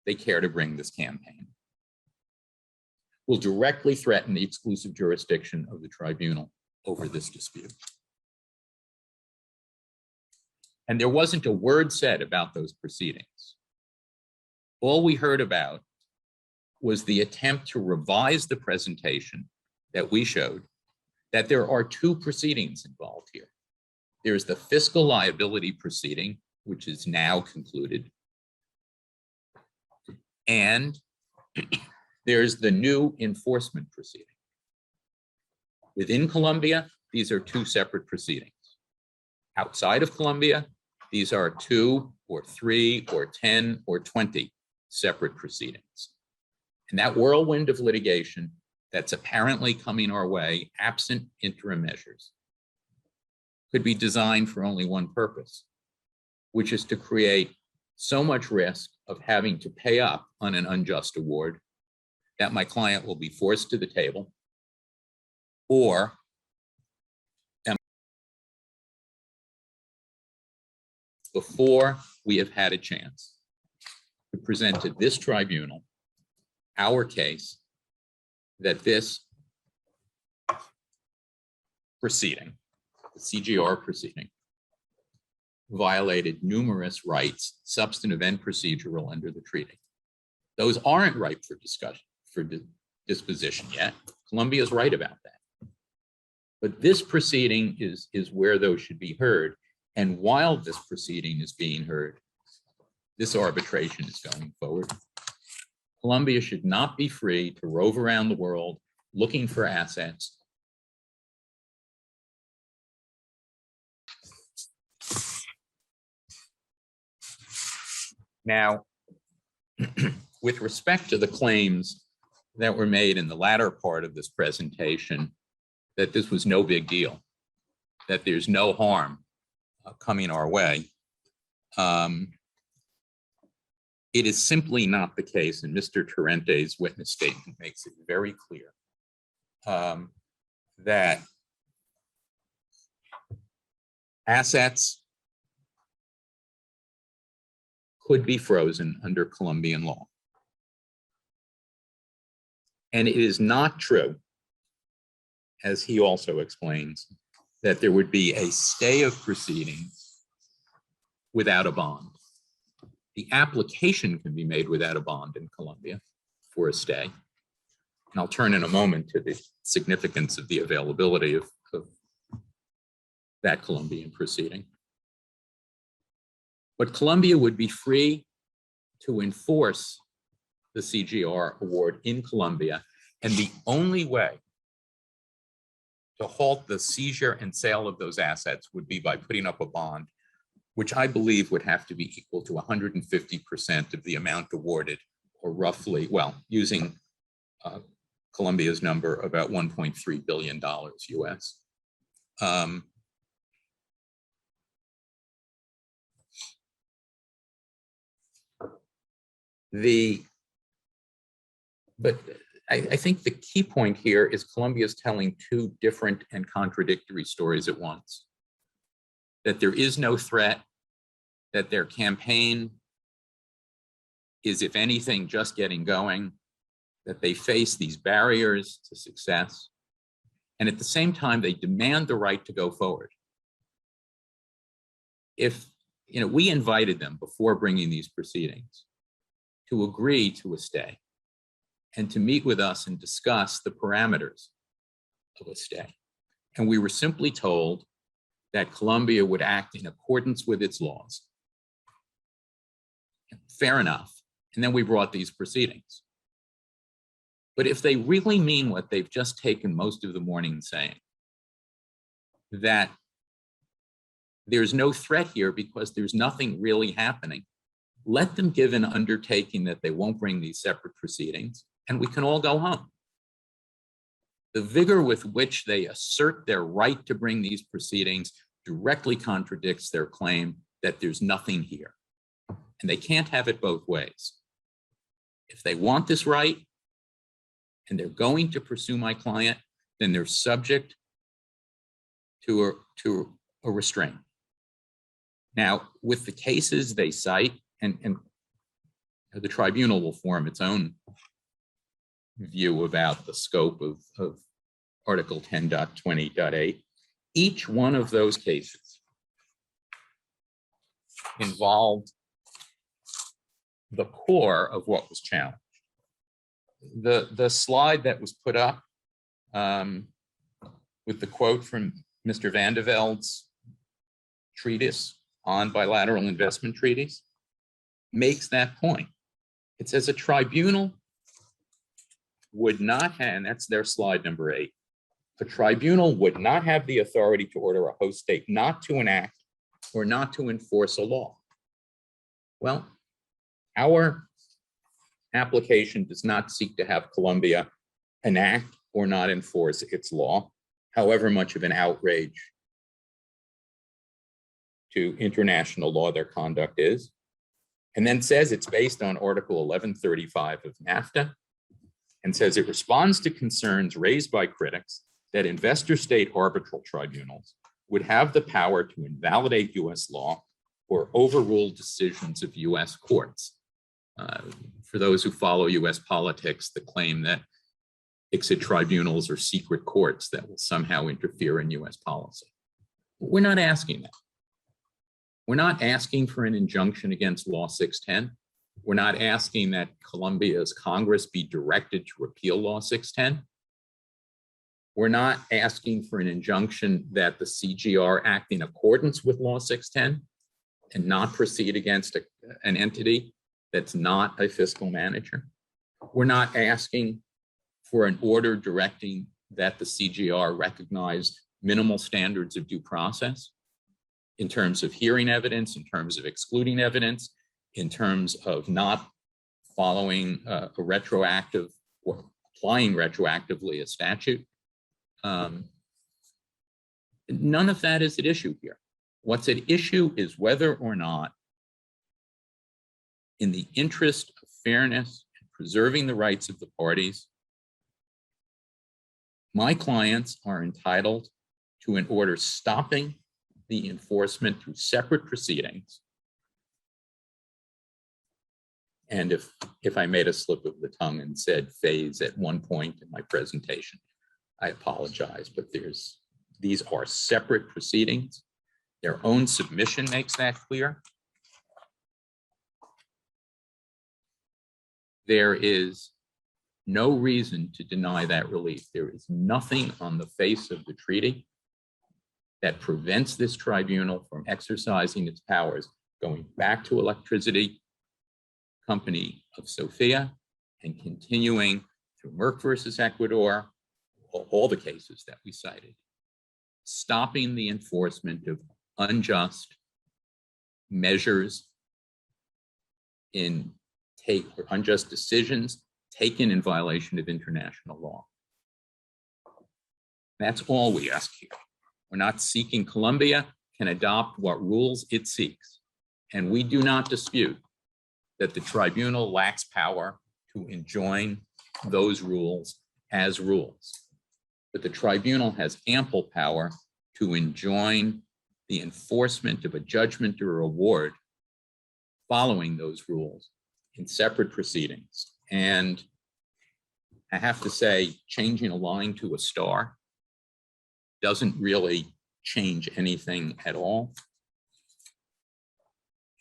they care to bring this campaign, will directly threaten the exclusive jurisdiction of the tribunal over this dispute. And there wasn't a word said about those proceedings. All we heard about was the attempt to revise the presentation that we showed, that there are 2 proceedings involved here. There's the fiscal liability proceeding, which is now concluded, and there's the new enforcement proceeding. Within Colombia, these are 2 separate proceedings. Outside of Colombia, these are 2 or 3 or 10 or 20 separate proceedings. And that whirlwind of litigation that's apparently coming our way, absent interim measures, could be designed for only one purpose: which is to create so much risk of having to pay up on an unjust award that my client will be forced to the table, or before we have had a chance to present to this tribunal our case that this proceeding, the CGR proceeding, violated numerous rights, substantive and procedural, under the treaty. Those aren't ripe for discussion, for disposition yet. Colombia is right about that. But this proceeding is where those should be heard. And while this proceeding is being heard, this arbitration is going forward. Colombia should not be free to rove around the world looking for assets. Now, with respect to the claims that were made in the latter part of this presentation, that this was no big deal, that there's no harm coming our way, it is simply not the case, and Mr. Torrente's witness statement makes it very clear that assets could be frozen under Colombian law. And it is not true, as he also explains, that there would be a stay of proceedings without a bond. The application can be made without a bond in Colombia for a stay. And I'll turn in a moment to the significance of the availability of that Colombian proceeding. But Colombia would be free to enforce the CGR award in Colombia. And the only way to halt the seizure and sale of those assets would be by putting up a bond, which I believe would have to be equal to 150% of the amount awarded, or roughly, well, using Colombia's number, about $1.3 billion US. But I think the key point here is Colombia is telling two different and contradictory stories at once. That there is no threat, that their campaign is, if anything, just getting going, that they face these barriers to success, and at the same time, they demand the right to go forward. If, we invited them before bringing these proceedings to agree to a stay and to meet with us and discuss the parameters of a stay. And we were simply told that Colombia would act in accordance with its laws. Fair enough. And then we brought these proceedings. But if they really mean what they've just taken most of the morning saying, that there's no threat here because there's nothing really happening, let them give an undertaking that they won't bring these separate proceedings, and we can all go home. The vigor with which they assert their right to bring these proceedings directly contradicts their claim that there's nothing here. And they can't have it both ways. If they want this right, and they're going to pursue my client, then they're subject to a restraint. Now, with the cases they cite, and the tribunal will form its own view about the scope of Article 10.20.8, each one of those cases involved the core of what was challenged. The slide that was put up with the quote from Mr. Van de Velde's treatise on bilateral investment treaties makes that point. It says a tribunal would not have, and that's their slide number 8, a tribunal would not have the authority to order a host state not to enact or not to enforce a law. Well, our application does not seek to have Colombia enact or not enforce its law, however much of an outrage to international law their conduct is, and then says it's based on Article 1135 of NAFTA, and says it responds to concerns raised by critics that investor state arbitral tribunals would have the power to invalidate US law or overrule decisions of US courts. For those who follow US politics, the claim that ICSID tribunals are secret courts that will somehow interfere in US policy. We're not asking that. We're not asking for an injunction against Law 610. We're not asking that Colombia's Congress be directed to repeal Law 610. We're not asking for an injunction that the CGR act in accordance with Law 610 and not proceed against an entity that's not a fiscal manager. We're not asking for an order directing that the CGR recognize minimal standards of due process in terms of hearing evidence, in terms of excluding evidence, in terms of not following a retroactive or applying retroactively a statute. None of that is at issue here. What's at issue is whether or not, in the interest of fairness and preserving the rights of the parties, my clients are entitled to an order stopping the enforcement through separate proceedings. And if I made a slip of the tongue and said phase at one point in my presentation, I apologize, but these are separate proceedings. Their own submission makes that clear. There is no reason to deny that relief. There is nothing on the face of the treaty that prevents this tribunal from exercising its powers, going back to Electricity Company of Sofia and continuing through Merck versus Ecuador, all the cases that we cited, stopping the enforcement of unjust measures or unjust decisions taken in violation of international law. That's all we ask here. We're not seeking Colombia can adopt what rules it seeks. And we do not dispute that the tribunal lacks power to enjoin those rules as rules. But the tribunal has ample power to enjoin the enforcement of a judgment or award following those rules in separate proceedings. And I have to say, changing a line to a star doesn't really change anything at all.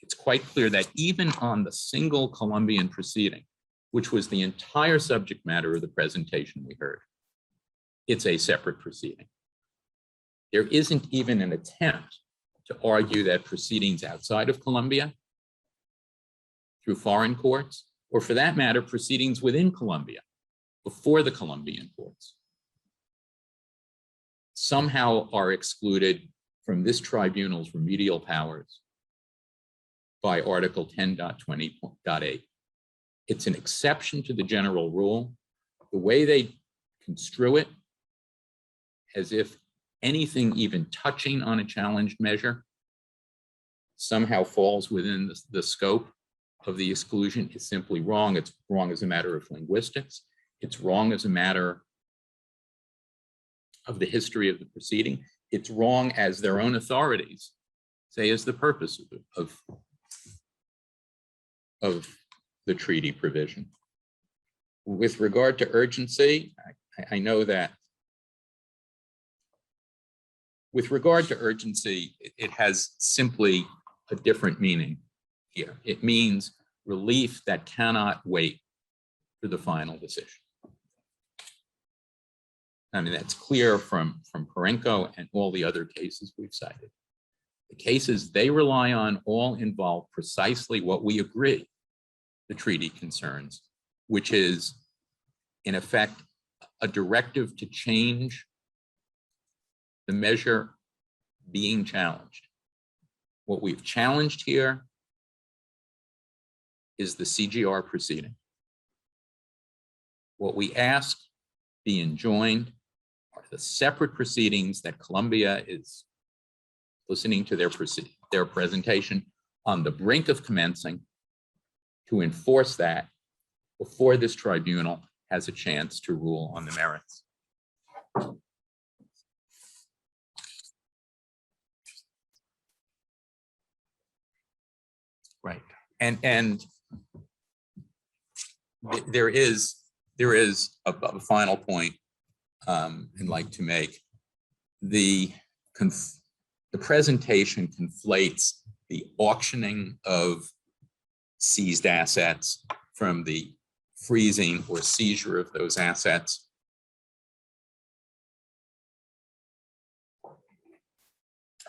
It's quite clear that even on the single Colombian proceeding, which was the entire subject matter of the presentation we heard, it's a separate proceeding. There isn't even an attempt to argue that proceedings outside of Colombia through foreign courts, or for that matter, proceedings within Colombia before the Colombian courts, somehow are excluded from this tribunal's remedial powers by Article 10.20.8. It's an exception to the general rule. The way they construe it, as if anything even touching on a challenged measure somehow falls within the scope of the exclusion, is simply wrong. It's wrong as a matter of linguistics. It's wrong as a matter of the history of the proceeding. It's wrong as their own authorities say is the purpose of the treaty provision. With regard to urgency, I know that with regard to urgency, it has simply a different meaning here. It means relief that cannot wait for the final decision. I mean, that's clear from Parenco and all the other cases we've cited. The cases they rely on all involve precisely what we agree the treaty concerns, which is, in effect, a directive to change the measure being challenged. What we've challenged here is the CGR proceeding. What we ask be enjoined are the separate proceedings that Colombia is listening to their their presentation on the brink of commencing to enforce that before this tribunal has a chance to rule on the merits. Right. And there is a final point I'd like to make. The presentation conflates the auctioning of seized assets from the freezing or seizure of those assets.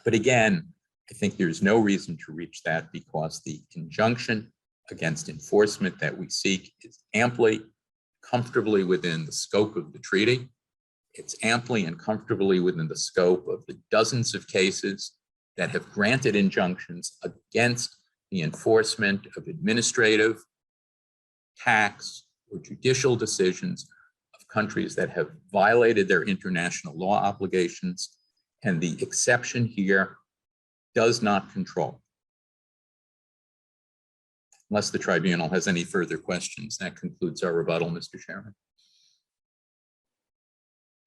But again, I think there's no reason to reach that because the injunction against enforcement that we seek is amply, comfortably within the scope of the treaty. It's amply and comfortably within the scope of the dozens of cases that have granted injunctions against the enforcement of administrative, tax, or judicial decisions of countries that have violated their international law obligations. And the exception here does not control. Unless the tribunal has any further questions, that concludes our rebuttal, Mr. Chairman.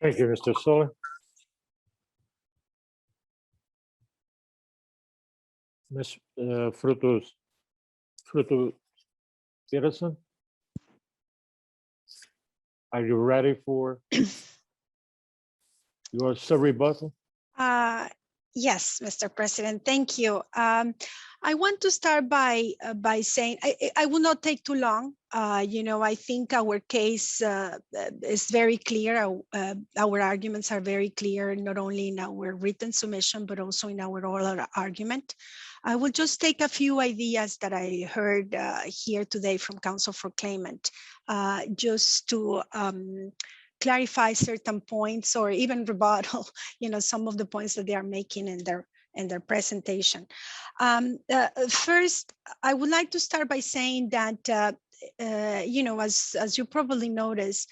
Thank you, Mr. Soler. Ms. Frutos Peterson, are you ready for your rebuttal? Yes, Mr. President, thank you. I want to start by saying I will not take too long. I think our case is very clear. Our arguments are very clear, not only in our written submission, but also in our oral argument. I will just take a few ideas that I heard here today from Counsel for Claimant, just to clarify certain points or even rebuttal, some of the points that they are making in their presentation. First, I would like to start by saying that, as you probably noticed,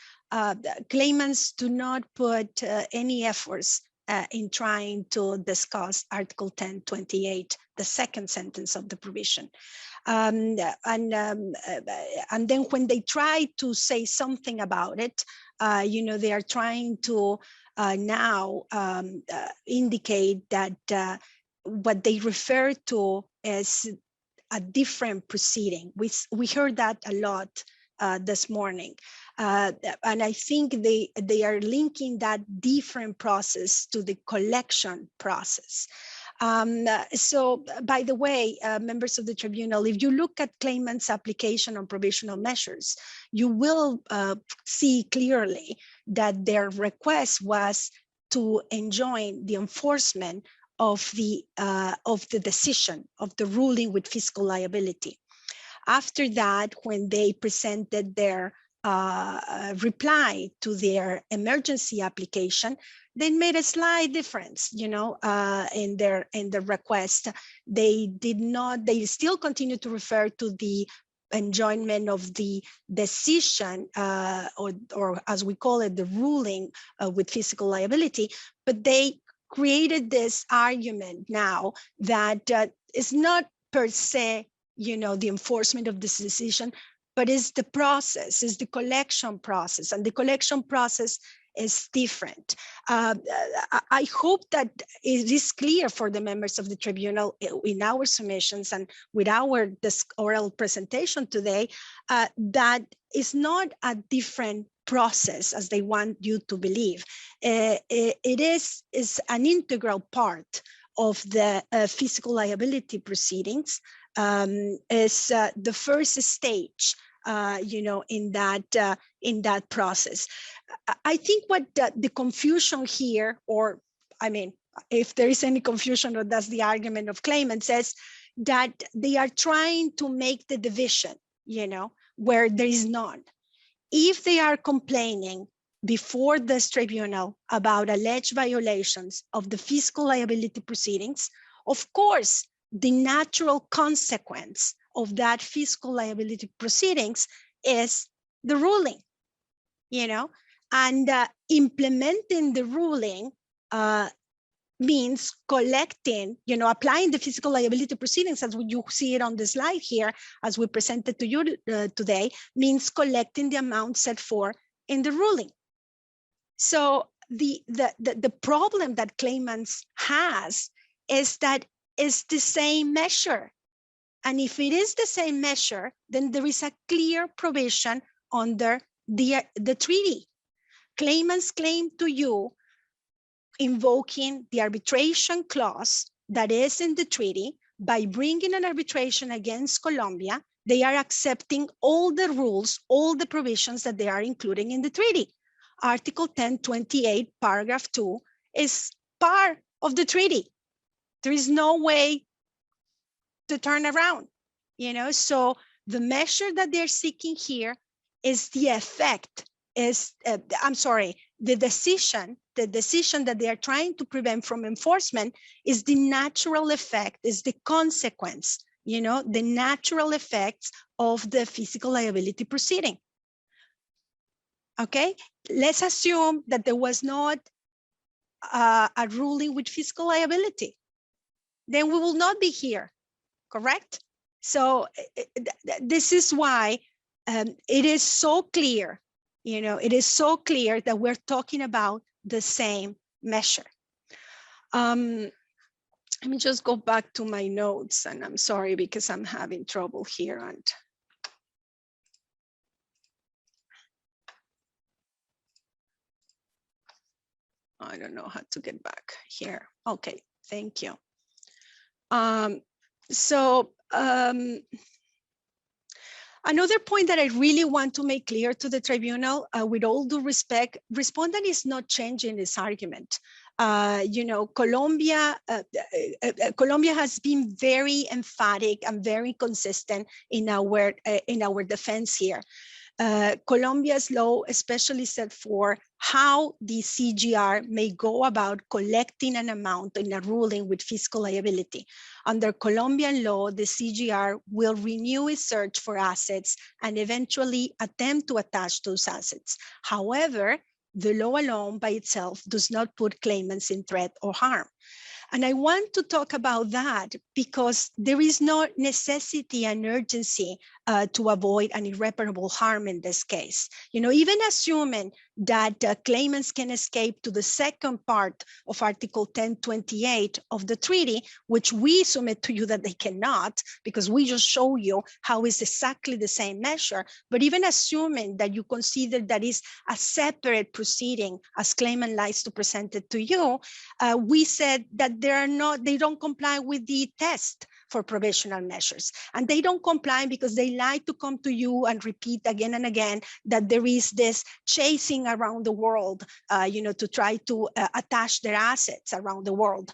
claimants do not put any efforts in trying to discuss Article 1028, the second sentence of the provision. And then when they try to say something about it, they are trying to now indicate that what they refer to as a different proceeding. We heard that a lot this morning. And I think they are linking that different process to the collection process. So, by the way, members of the tribunal, if you look at claimants' application on provisional measures, you will see clearly that their request was to enjoin the enforcement of the decision, of the ruling with fiscal liability. After that, when they presented their reply to their emergency application, they made a slight difference, in their request. They still continue to refer to the enjoyment of the decision, or as we call it, the ruling with fiscal liability, but they created this argument now that it's not per se, the enforcement of this decision, but it's the process, it's the collection process, and the collection process is different. I hope that it is clear for the members of the tribunal in our submissions and with our oral presentation today that it's not a different process as they want you to believe. It is an integral part of the fiscal liability proceedings. Is the first stage, in that process. I think what the confusion here, or I mean, if there is any confusion, or that's the argument of claimants, is that they are trying to make the division, where there is none. If they are complaining before this tribunal about alleged violations of the fiscal liability proceedings, of course, the natural consequence of that fiscal liability proceedings is the ruling, and implementing the ruling means collecting, applying the fiscal liability proceedings as you see it on the slide here, as we presented to you today, means collecting the amount set forth in the ruling. So the problem that claimants has is that it's the same measure. And if it is the same measure, then there is a clear provision under the treaty. Claimants claim to you invoking the arbitration clause that is in the treaty. By bringing an arbitration against Colombia, they are accepting all the rules, all the provisions that they are including in the treaty. Article 1028, paragraph 2 is part of the treaty. There is no way to turn around, so the measure that they're seeking here is the effect, the decision that they are trying to prevent from enforcement is the natural effect, is the consequence, the natural effects of the fiscal liability proceeding. Okay, let's assume that there was not a ruling with fiscal liability. Then we will not be here, correct? So this is why it is so clear, it is so clear that we're talking about the same measure. Let me just go back to my notes, and I'm sorry because I'm having trouble here. And I don't know how to get back here. Okay, thank you. Another point that I really want to make clear to the tribunal, with all due respect, respondent is not changing this argument. Colombia has been very emphatic and very consistent in our defense here. Colombia's law especially set for how the CGR may go about collecting an amount in a ruling with fiscal liability. Under Colombian law, the CGR will renew its search for assets and eventually attempt to attach those assets. However, the law alone by itself does not put claimants in threat or harm. And I want to talk about that because there is no necessity and urgency to avoid an irreparable harm in this case. Even assuming that claimants can escape to the second part of Article 1028 of the treaty, which we submit to you that they cannot, because we just show you how it's exactly the same measure. But even assuming that you consider that is a separate proceeding, as claimant likes to present it to you, we said that they don't comply with the test for provisional measures. And they don't comply because they like to come to you and repeat again and again that there is this chasing around the world, to try to attach their assets around the world.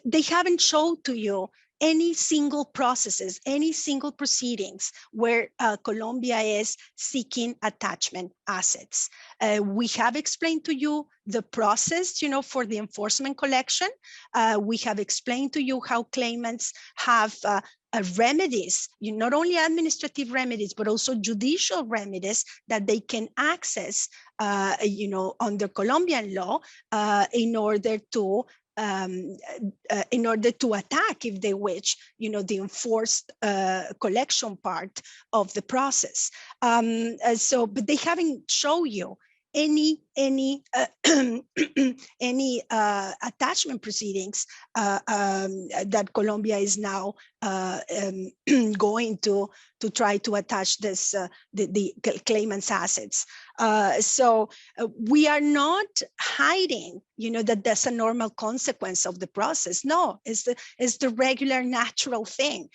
They haven't showed to you any single processes, any single proceedings where Colombia is seeking attachment assets. We have explained to you the process, for the enforcement collection. We have explained to you how claimants have remedies, not only administrative remedies, but also judicial remedies that they can access, under Colombian law in order to attack, if they wish, the enforced collection part of the process. But they haven't shown you any attachment proceedings that Colombia is now going to try to attach this the claimant's assets. So we are not hiding, that that's a normal consequence of the process. No, it's the regular natural thing.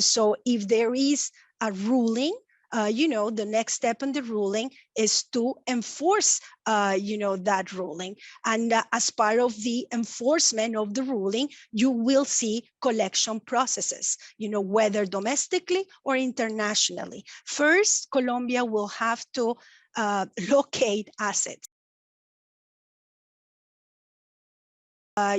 So if there is a ruling, the next step in the ruling is to enforce, that ruling. And as part of the enforcement of the ruling, you will see collection processes, whether domestically or internationally. First, Colombia will have to locate assets. For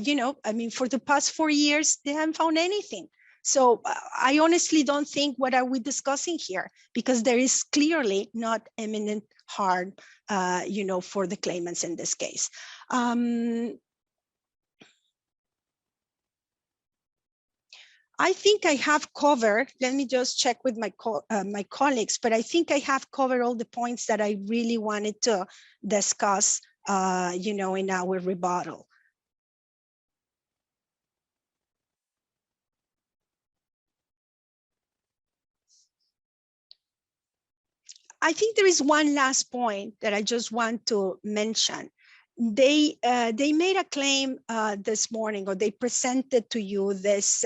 the past 4 years, they haven't found anything. So I honestly don't think what are we discussing here, because there is clearly not imminent harm, for the claimants in this case. I think I have covered, let me just check with my colleagues, but I think I have covered all the points that I really wanted to discuss, in our rebuttal. I think there is one last point that I just want to mention. They made a claim this morning, or they presented to you this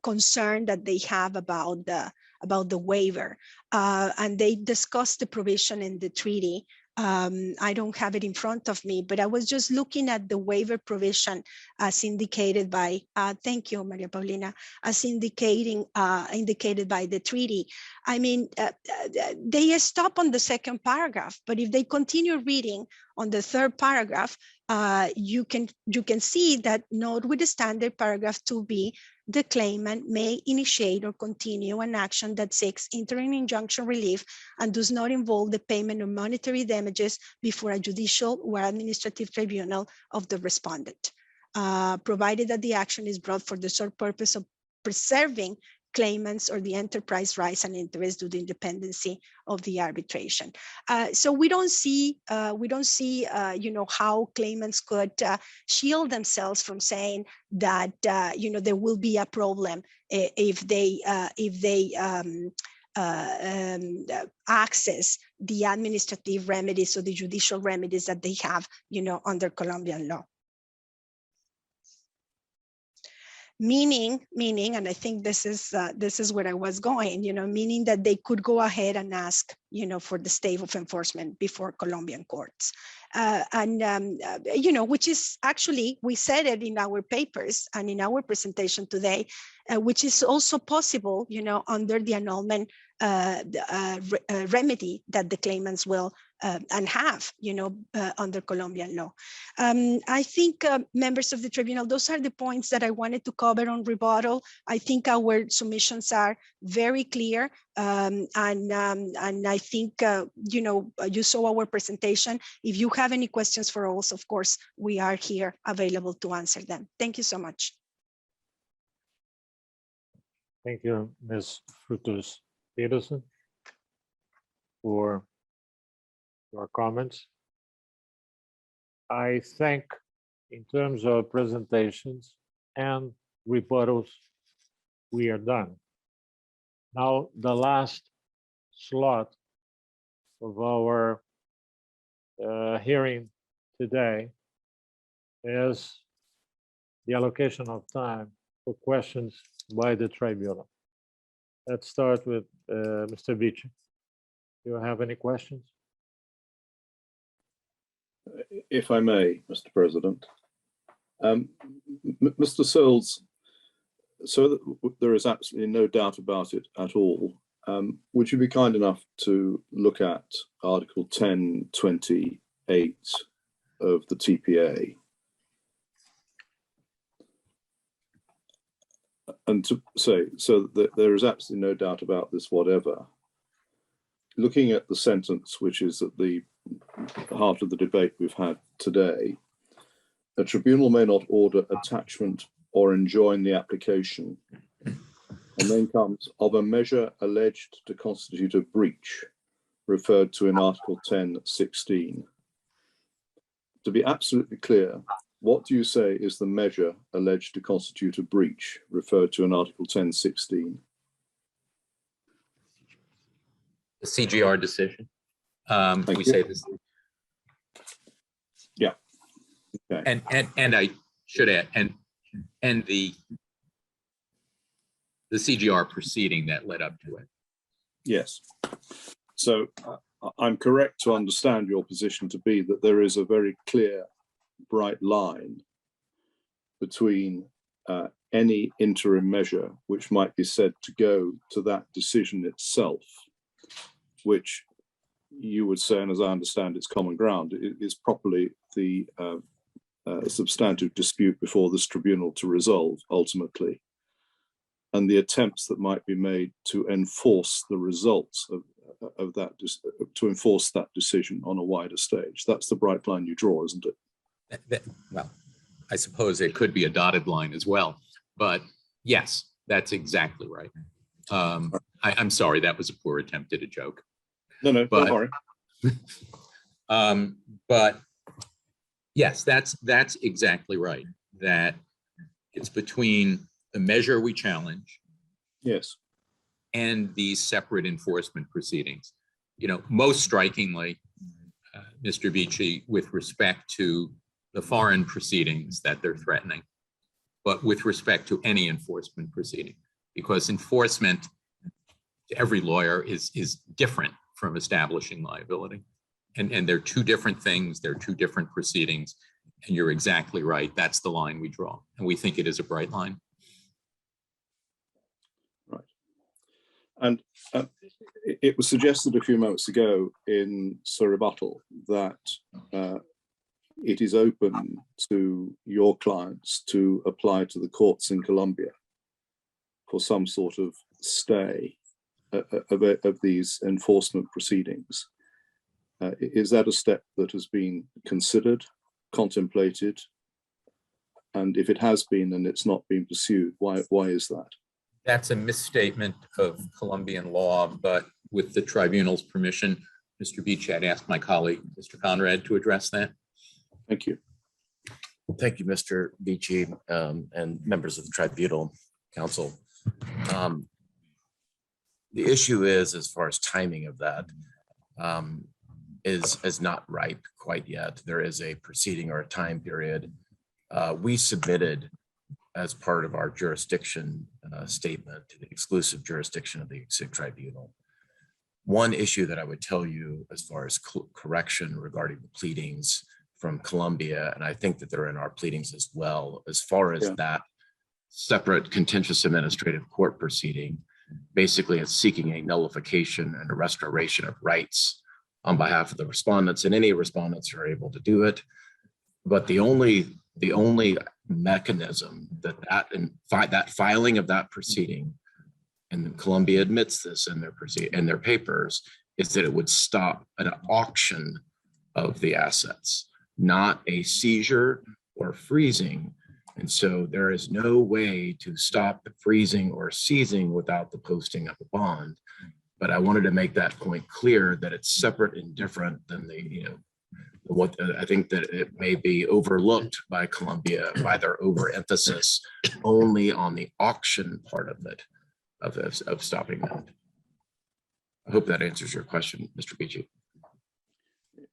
concern that they have about the waiver, and they discussed the provision in the treaty. I don't have it in front of me, but I was just looking at the waiver provision as indicated by, thank you, Maria Paulina, as indicated by the treaty. I mean, they stop on the second paragraph, but if they continue reading on the third paragraph, you can see that notwithstanding paragraph 2b, the claimant may initiate or continue an action that seeks interim injunction relief and does not involve the payment of monetary damages before a judicial or administrative tribunal of the respondent, provided that the action is brought for the sole purpose of preserving claimants or the enterprise rights and interests due to the independency of the arbitration. So we don't see, how claimants could shield themselves from saying that, there will be a problem if they access the administrative remedies or the judicial remedies that they have, under Colombian law. Meaning, and I think this is where I was going, meaning that they could go ahead and ask, for the stay of enforcement before Colombian courts. Which is actually, we said it in our papers and in our presentation today, which is also possible, under the annulment remedy that the claimants will and have, under Colombian law. I think, members of the tribunal, those are the points that I wanted to cover on rebuttal. I think our submissions are very clear, and I think, you saw our presentation. If you have any questions for us, of course, we are here available to answer them. Thank you so much. Thank you, Ms. Frutos Peterson, for your comments. I think in terms of presentations and rebuttals, we are done. Now, the last slot of our hearing today is the allocation of time for questions by the tribunal. Let's start with Mr. Beach. Do you have any questions? If I may, Mr. President. Mr. Sills, so that there is absolutely no doubt about it at all, would you be kind enough to look at Article 1028 of the TPA? And to say, so that there is absolutely no doubt about this whatever. Looking at the sentence, which is at the heart of the debate we've had today, a tribunal may not order attachment or enjoin the application. And then comes of a measure alleged to constitute a breach, referred to in Article 1016. To be absolutely clear, what do you say is the measure alleged to constitute a breach, referred to in Article 1016? The CGR decision. We say this. Yeah. Okay. And I should add, and the CGR proceeding that led up to it. Yes. So I'm correct to understand your position to be that there is a very clear, bright line between any interim measure which might be said to go to that decision itself, which you would say, and as I understand it's common ground, it is properly the substantive dispute before this tribunal to resolve ultimately, and the attempts that might be made to enforce the results of that, to enforce that decision on a wider stage. That's the bright line you draw, isn't it? Well, I suppose it could be a dotted line as well, but Yes, that's exactly right. I'm sorry, that was a poor attempt at a joke. No, But- don't worry. But yes, that's exactly right. That it's between the measure we challenge Yes. and these separate enforcement proceedings. You know, most strikingly, Mr. Vici, with respect to the foreign proceedings that they're threatening, but with respect to any enforcement proceeding, because enforcement to every lawyer is different from establishing liability. And they're two different things, they're two different proceedings. And you're exactly right, that's the line we draw. And we think it is a bright line. Right. And it was suggested a few moments ago in Rebuttal that it is open to your clients to apply to the courts in Colombia for some sort of stay of these enforcement proceedings. Is that a step that has been considered, contemplated? And if it has been and it's not been pursued, why is that? That's a misstatement of Colombian law, but with the tribunal's permission, Mr. Beach, I'd ask my colleague, Mr. Conrad, to address that. Thank you. Thank you, Mr. Vici, and members of the tribunal council. The issue is, as far as timing of that, is not ripe quite yet. There is a proceeding or a time period. We submitted as part of our jurisdiction statement to the exclusive jurisdiction of the ICSID tribunal. One issue that I would tell you as far as correction regarding the pleadings from Colombia, and I think that they're in our pleadings as well, as far as that separate contentious administrative court proceeding, basically it's seeking a nullification and a restoration of rights on behalf of the respondents, and any respondents are able to do it. But the only mechanism that filing of that proceeding, and Colombia admits this in their papers, is that it would stop an auction of the assets, not a seizure or freezing. And so there is no way to stop the freezing or seizing without the posting of a bond. But I wanted to make that point clear, that it's separate and different than what I think that it may be overlooked by Colombia by their overemphasis only on the auction part of it, of stopping that. I hope that answers your question, Mr. Vici.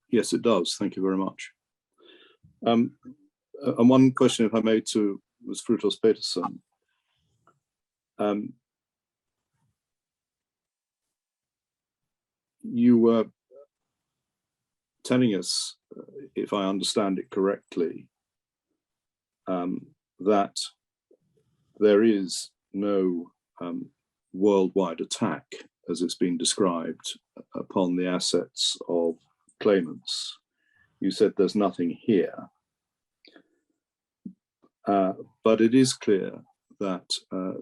Yes, it does. Thank you very much. And one question, if I may, to Ms. Frutos Peterson. You were telling us, if I understand it correctly, that there is no worldwide attack, as it's been described, upon the assets of claimants. You said there's nothing here. But it is clear that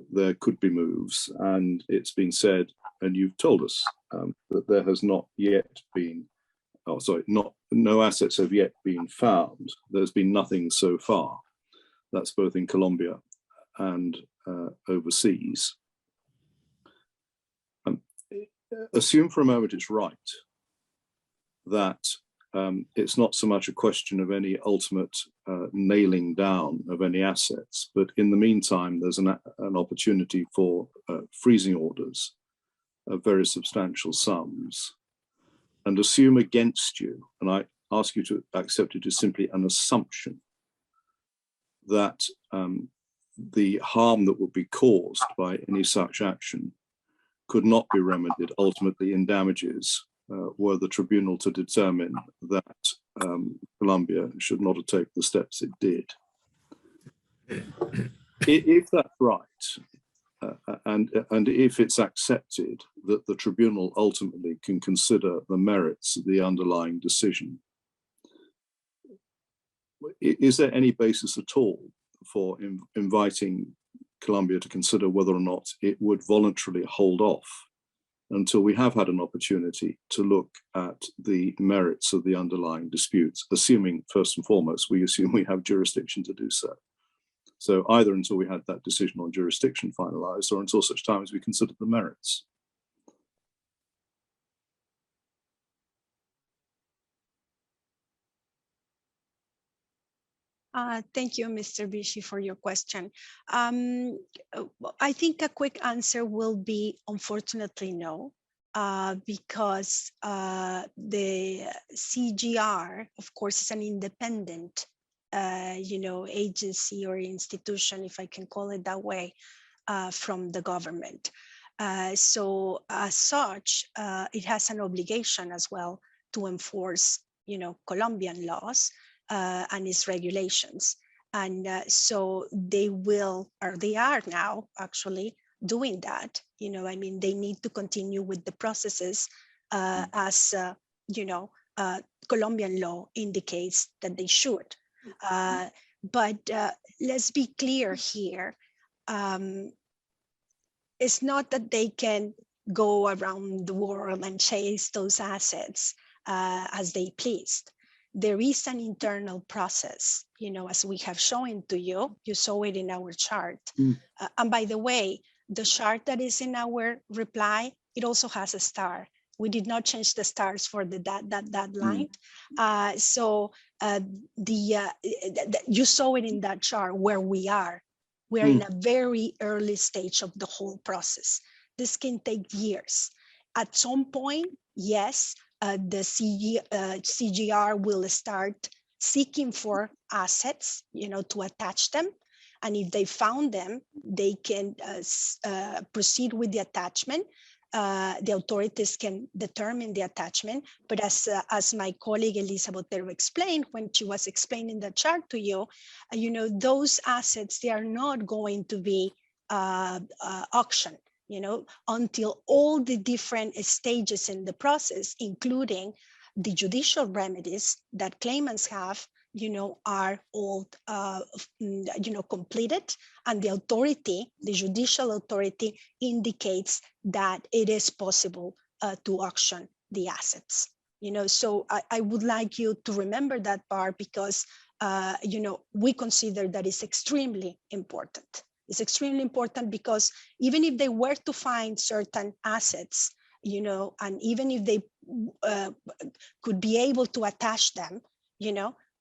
there could be moves, and it's been said, and you've told us that there has not yet been, no assets have yet been found. There's been nothing so far. That's both in Colombia and overseas. Assume for a moment it's right that it's not so much a question of any ultimate nailing down of any assets, but in the meantime, there's an opportunity for freezing orders of very substantial sums. And assume against you, and I ask you to accept it as simply an assumption, that the harm that would be caused by any such action could not be remedied ultimately in damages, were the tribunal to determine that Colombia should not have taken the steps it did. If that's right, and if it's accepted that the tribunal ultimately can consider the merits of the underlying decision, is there any basis at all for inviting Colombia to consider whether or not it would voluntarily hold off until we have had an opportunity to look at the merits of the underlying disputes, assuming, first and foremost, we assume we have jurisdiction to do so? So either until we had that decision on jurisdiction finalized, or until such time as we consider the merits. Thank you, Mr. Bishi, for your question. I think a quick answer will be unfortunately no, because the CGR, of course, is an independent, agency or institution, if I can call it that way, from the government. So as such, it has an obligation as well to enforce, Colombian laws and its regulations. And so they will, or they are now actually doing that. They need to continue with the processes as, Colombian law indicates that they should. But let's be clear here. It's not that they can go around the world and chase those assets as they pleased. There is an internal process, as we have shown to you. You saw it in our chart. And by the way, the chart that is in our reply, it also has a star. We did not change the stars for that line. You saw it in that chart where we are. We're in a very early stage of the whole process. This can take years. At some point, yes, the CGR will start seeking for assets, to attach them. And if they found them, they can proceed with the attachment. The authorities can determine the attachment. But as my colleague Elizabeth explained when she was explaining the chart to you, those assets, they are not going to be auctioned. Until all the different stages in the process, including the judicial remedies that claimants have, are all, completed, and the authority, the judicial authority, indicates that it is possible to auction the assets. So I would like you to remember that part because, we consider that it's extremely important. It's extremely important because even if they were to find certain assets, and even if they could be able to attach them,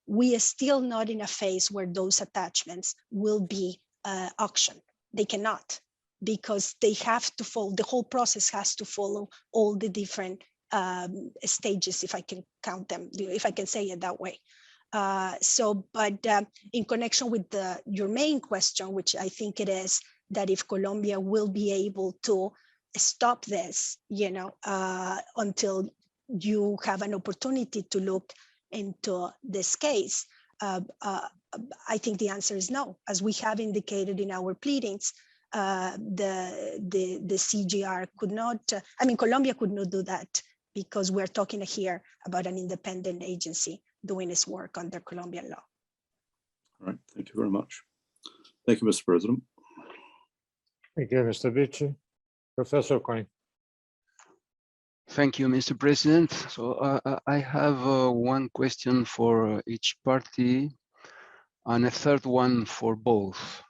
we are still not in a phase where those attachments will be auctioned. They cannot, because they have to follow, the whole process has to follow all the different stages, if I can count them, if I can say it that way. But in connection with your main question, which I think it is, that if Colombia will be able to stop this, until you have an opportunity to look into this case, I think the answer is no. As we have indicated in our pleadings, the CGR could not, Colombia could not do that, because we're talking here about an independent agency doing its work under Colombian law. All right, thank you very much. Thank you, Mr. President. Thank you, Mr. Bichi. Professor Coyne. Thank you, Mr. President. So I have one question for each party and a third one for both.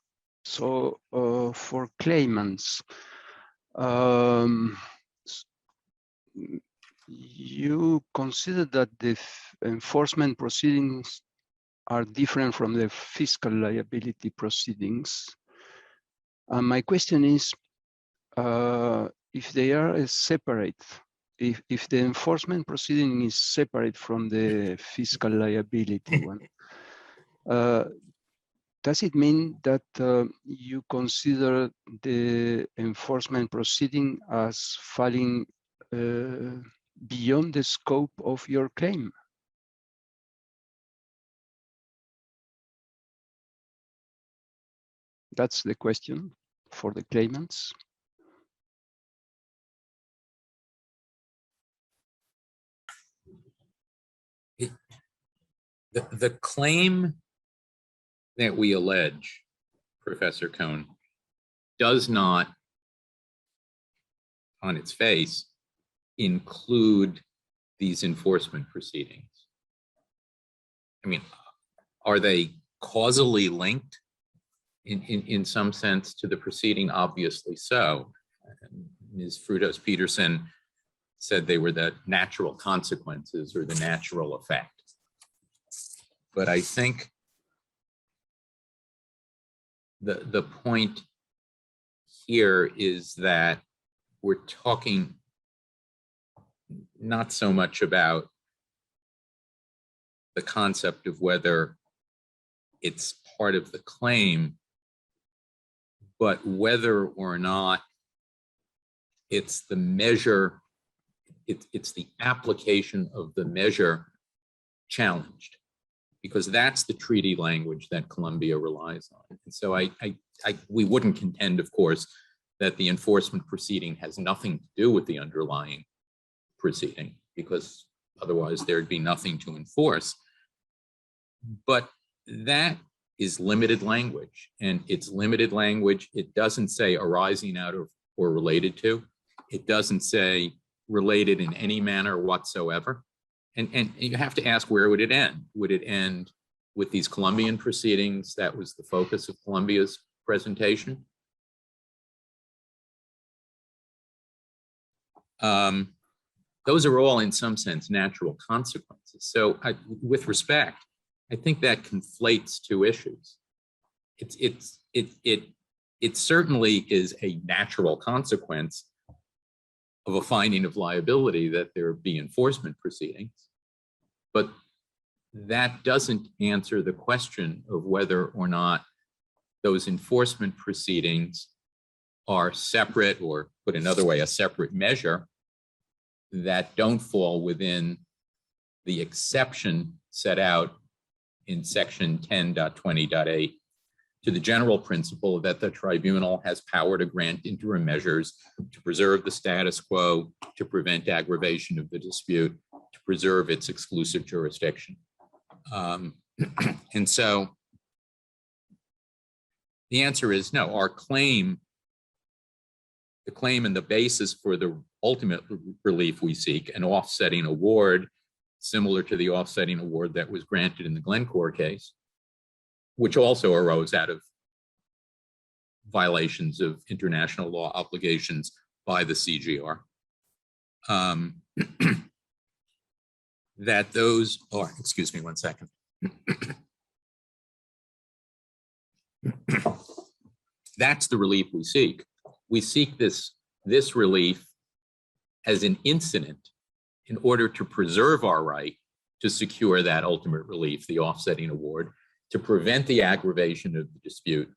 So for claimants, you consider that the enforcement proceedings are different from the fiscal liability proceedings. My question is, if they are separate, if the enforcement proceeding is separate from the fiscal liability one, does it mean that you consider the enforcement proceeding as falling beyond the scope of your claim? That's the question for the claimants. The claim that we allege, Professor Cohn, does not, on its face, include these enforcement proceedings. Are they causally linked? in some sense to the proceeding, obviously so. Ms. Frutos Peterson said they were the natural consequences or the natural effect. But I think the point here is that we're talking not so much about the concept of whether it's part of the claim, but whether or not it's the measure, it's the application of the measure challenged, because that's the treaty language that Colombia relies on. And so we wouldn't contend, of course, that the enforcement proceeding has nothing to do with the underlying proceeding, because otherwise there'd be nothing to enforce. But that is limited language, and it's limited language. It doesn't say arising out of or related to. It doesn't say related in any manner whatsoever. And you have to ask, where would it end? Would it end with these Colombian proceedings? That was the focus of Colombia's presentation. Those are all, in some sense, natural consequences. So with respect, I think that conflates two issues. It certainly is a natural consequence of a finding of liability that there be enforcement proceedings, but that doesn't answer the question of whether or not those enforcement proceedings are separate, or put another way, a separate measure that don't fall within the exception set out in section 10.20.8 to the general principle that the tribunal has power to grant interim measures to preserve the status quo, to prevent aggravation of the dispute, to preserve its exclusive jurisdiction. And so the answer is no. Our claim, the claim and the basis for the ultimate relief we seek, an offsetting award similar to the offsetting award that was granted in the Glencore case, which also arose out of violations of international law obligations by the CGR. That those are, excuse me one second. That's the relief we seek. We seek this relief as an incident in order to preserve our right to secure that ultimate relief, the offsetting award, to prevent the aggravation of the dispute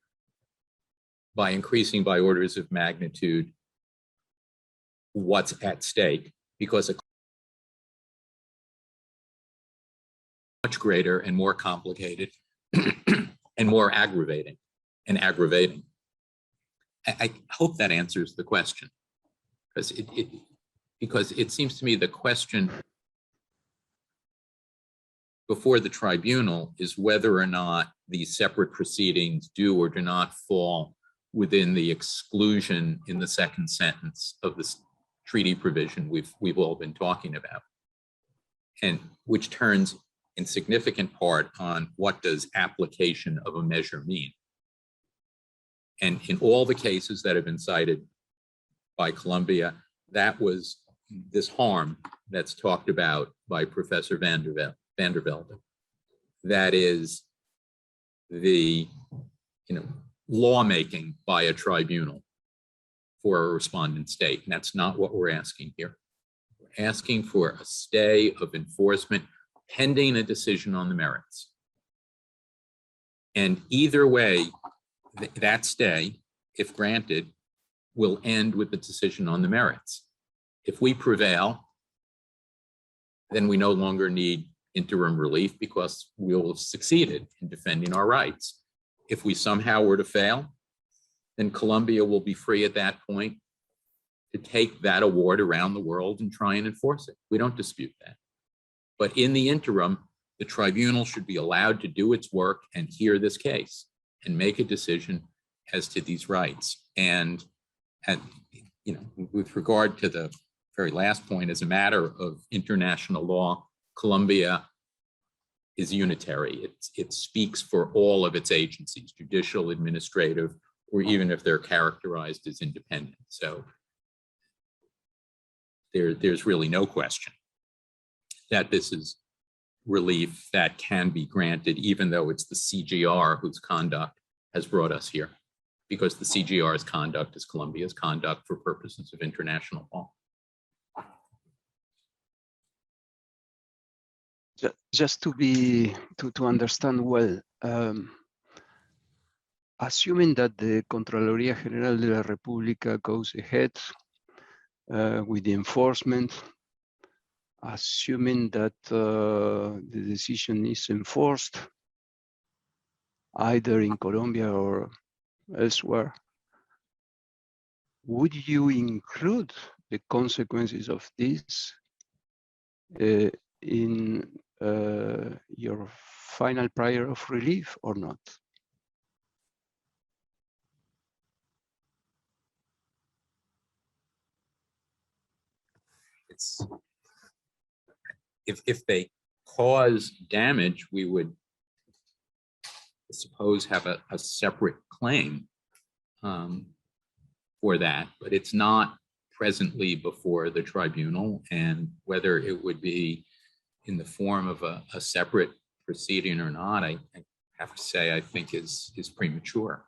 by increasing by orders of magnitude what's at stake, because a much greater and more complicated and more aggravating and aggravating. I hope that answers the question, because it seems to me the question before the tribunal is whether or not these separate proceedings do or do not fall within the exclusion in the second sentence of this treaty provision we've all been talking about, and which turns in significant part on what does application of a measure mean. And in all the cases that have been cited by Colombia, that was this harm that's talked about by Professor van der Velde. That is the lawmaking by a tribunal for a respondent state. And that's not what we're asking here. We're asking for a stay of enforcement pending a decision on the merits. And either way, that stay, if granted, will end with the decision on the merits. If we prevail, then we no longer need interim relief because we'll have succeeded in defending our rights. If we somehow were to fail, then Colombia will be free at that point to take that award around the world and try and enforce it. We don't dispute that. But in the interim, the tribunal should be allowed to do its work and hear this case and make a decision as to these rights. And with regard to the very last point, as a matter of international law, Colombia is unitary. It speaks for all of its agencies, judicial, administrative, or even if they're characterized as independent. So there's really no question that this is relief that can be granted, even though it's the CGR whose conduct has brought us here, because the CGR's conduct is Colombia's conduct for purposes of international law. Just to understand well, assuming that the Contraloría General de la República goes ahead with the enforcement, assuming that the decision is enforced either in Colombia or elsewhere, would you include the consequences of this in your final prior of relief or not? If they cause damage, we would, I suppose, have a separate claim for that, but it's not presently before the tribunal, and whether it would be in the form of a separate proceeding or not, I have to say, I think is premature.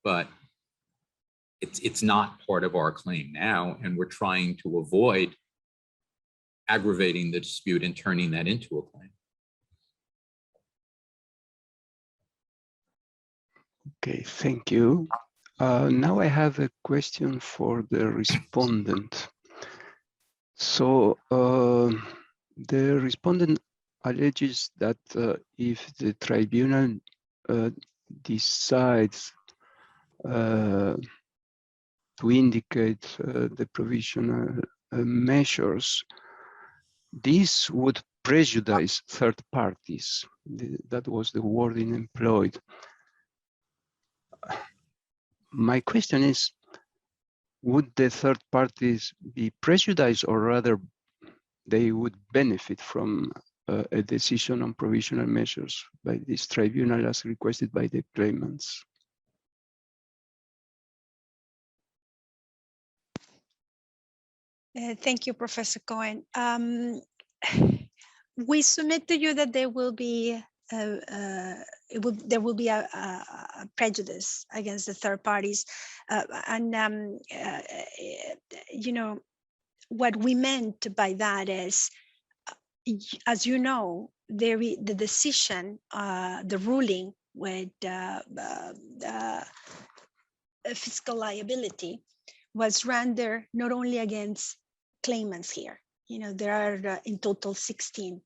But it's not part of our claim now, and we're trying to avoid aggravating the dispute and turning that into a claim. Okay, thank you. Now I have a question for the respondent. So the respondent alleges that if the tribunal decides to indicate the provisional measures, this would prejudice third parties. That was the wording employed. My question is, would the third parties be prejudiced, or rather they would benefit from a decision on provisional measures by this tribunal as requested by the claimants? Thank you, Professor Cohen. We submit to you that there will be a prejudice against the third parties, you know, what we meant by that is, as you know, the decision, the ruling with fiscal liability was rendered not only against claimants here. You know, there are in total 16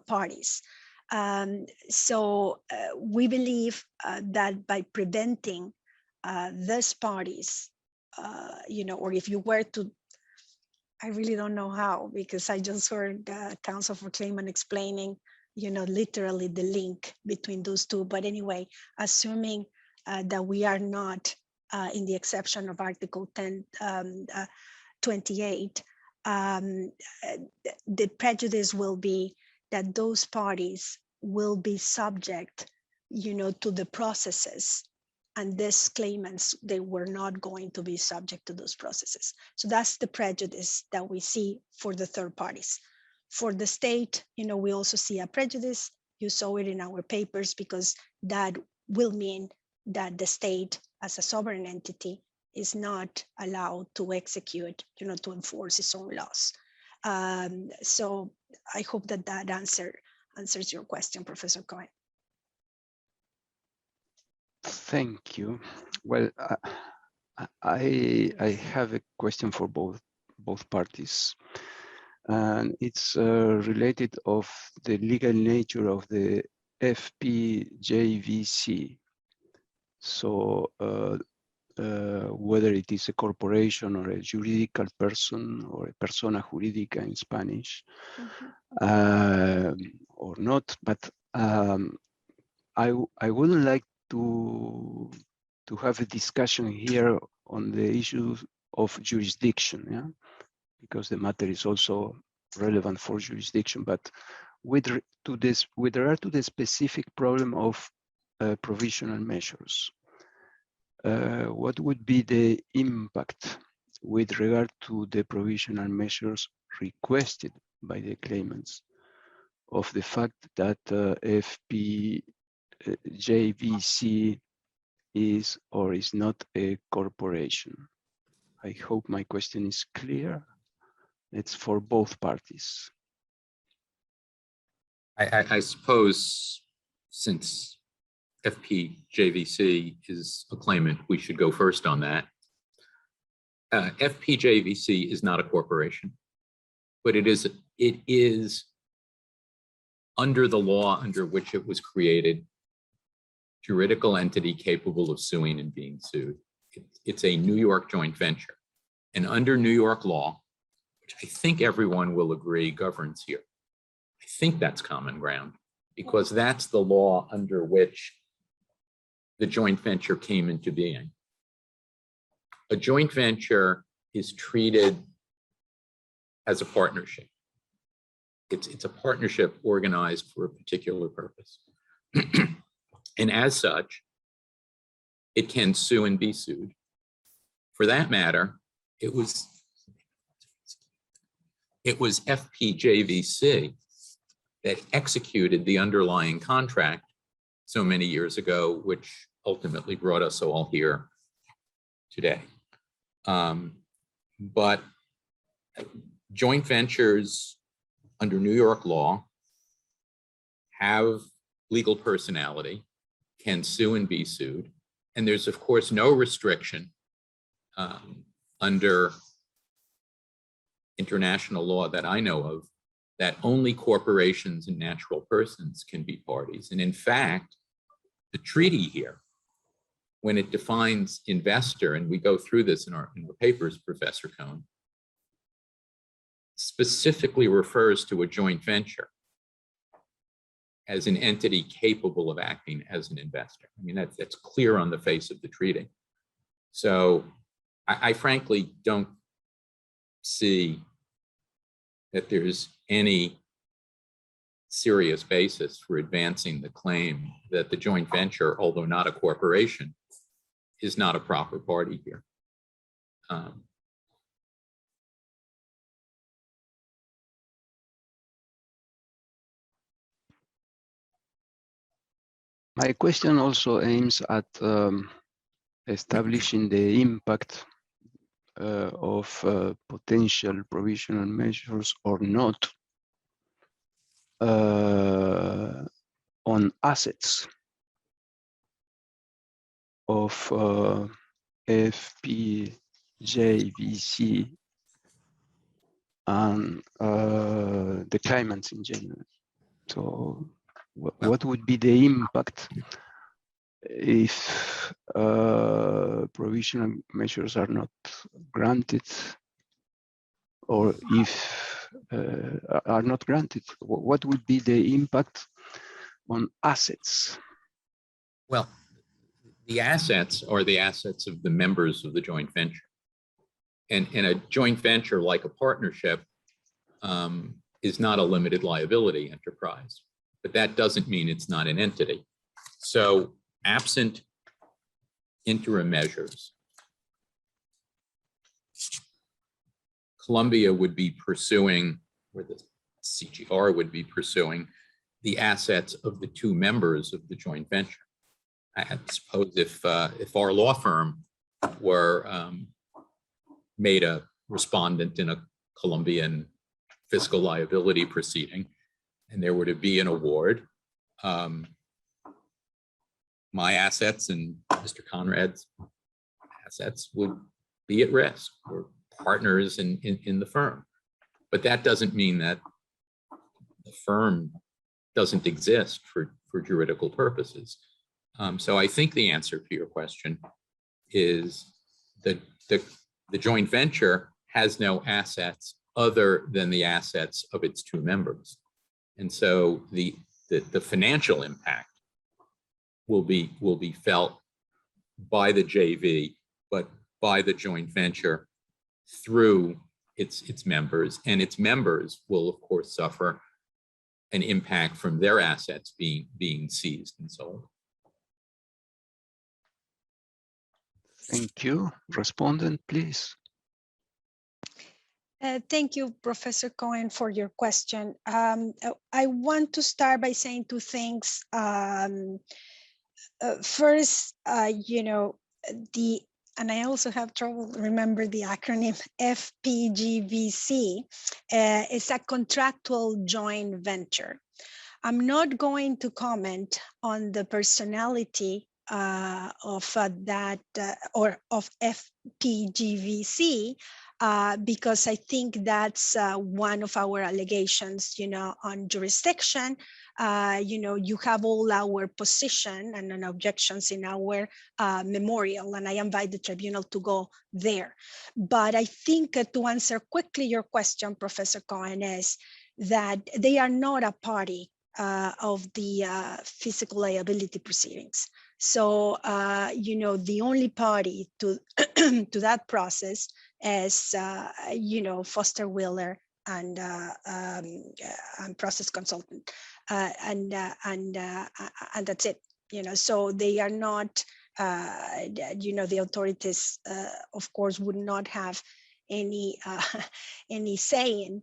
parties. So we believe that by preventing these parties, you know, or if you were to, I really don't know how, because I just heard counsel for claimant explaining, you know, literally the link between those two. But anyway, assuming that we are not in the exception of Article 1028, the prejudice will be that those parties will be subject, you know, to the processes, and these claimants, they were not going to be subject to those processes. So that's the prejudice that we see for the third parties. For the state, you know, we also see a prejudice. You saw it in our papers, because that will mean that the state as a sovereign entity is not allowed to execute, you know, to enforce its own laws. So I hope that that answers your question, Professor Cohen. Thank you. Well, I have a question for both parties, and it's related of the legal nature of the FPJVC. So whether it is a corporation or a juridical person or a persona jurídica in Spanish, or not, but I would like to have a discussion here on the issue of jurisdiction, yeah, because the matter is also relevant for jurisdiction. But with regard to the specific problem of provisional measures, what would be the impact with regard to the provisional measures requested by the claimants of the fact that FPJVC is or is not a corporation? I hope my question is clear. It's for both parties. I suppose since FPJVC is a claimant, we should go first on that. FPJVC is not a corporation, but it is under the law under which it was created, juridical entity capable of suing and being sued. It's a New York joint venture. And under New York law, which I think everyone will agree governs here, I think that's common ground, because that's the law under which the joint venture came into being. A joint venture is treated as a partnership. It's a partnership organized for a particular purpose. And as such, it can sue and be sued. For that matter, it was FPJVC that executed the underlying contract so many years ago, which ultimately brought us all here today. But joint ventures under New York law have legal personality, can sue and be sued. And there's, of course, no restriction under international law that I know of that only corporations and natural persons can be parties. And in fact, the treaty here, when it defines investor, and we go through this in our papers, Professor Cohn, specifically refers to a joint venture as an entity capable of acting as an investor. I mean, that's clear on the face of the treaty. So I frankly don't see that there's any serious basis for advancing the claim that the joint venture, although not a corporation, is not a proper party here. My question also aims at establishing the impact of potential provisional measures or not on assets of FPJVC and the claimants in general. So what would be the impact if provisional measures are not granted, or if are not granted? What would be the impact on assets? Well, the assets are the assets of the members of the joint venture. And a joint venture, like a partnership, is not a limited liability enterprise, but that doesn't mean it's not an entity. So absent interim measures, Colombia would be pursuing, or the CGR would be pursuing, the assets of the two members of the joint venture. I suppose if our law firm were made a respondent in a Colombian fiscal liability proceeding, and there were to be an award, my assets and Mr. Conrad's assets would be at risk. We're partners in the firm. But that doesn't mean that the firm doesn't exist for juridical purposes. So I think the answer to your question is that the joint venture has no assets other than the assets of its two members. And so the financial impact will be felt by the JV, but by the joint venture through its members, and its members will of course suffer an impact from their assets being seized and sold. Thank you. Respondent, please. Thank you, Professor Cohen, for your question. I want to start by saying two things. First, and I also have trouble remember the acronym FPGVC, is a contractual joint venture. I'm not going to comment on the personality of that or of FPGVC because I think that's one of our allegations, on jurisdiction. You have all our position and objections in our memorial, and I invite the tribunal to go there. But I think to answer quickly your question, Professor Cohen, is that they are not a party of the physical liability proceedings. So, the only party to to that process is, Foster Wheeler and process consultant, and that's it. So they are not. The authorities, of course, would not have any say in,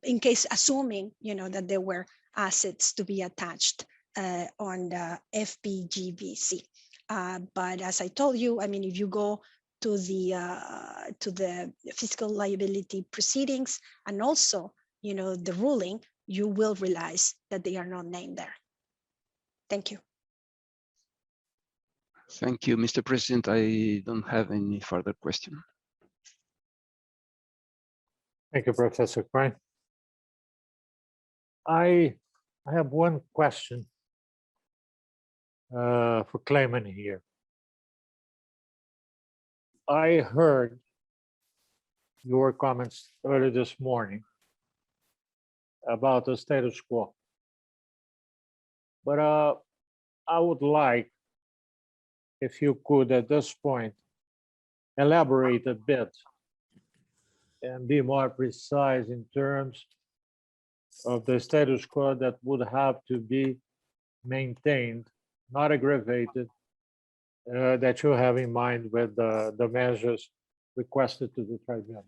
in case assuming, that there were assets to be attached on the FPGVC. But as I told you, if you go to the fiscal liability proceedings and also, the ruling, you will realize that they are not named there. Thank you. Thank you, Mr. President. I don't have any further question. Thank you, Professor Cohen. I have one question for claimant here. I heard your comments earlier this morning about the status quo, but I would like if you could at this point elaborate a bit and be more precise in terms of the status quo that would have to be maintained, not aggravated, that you have in mind with the measures requested to the tribunal.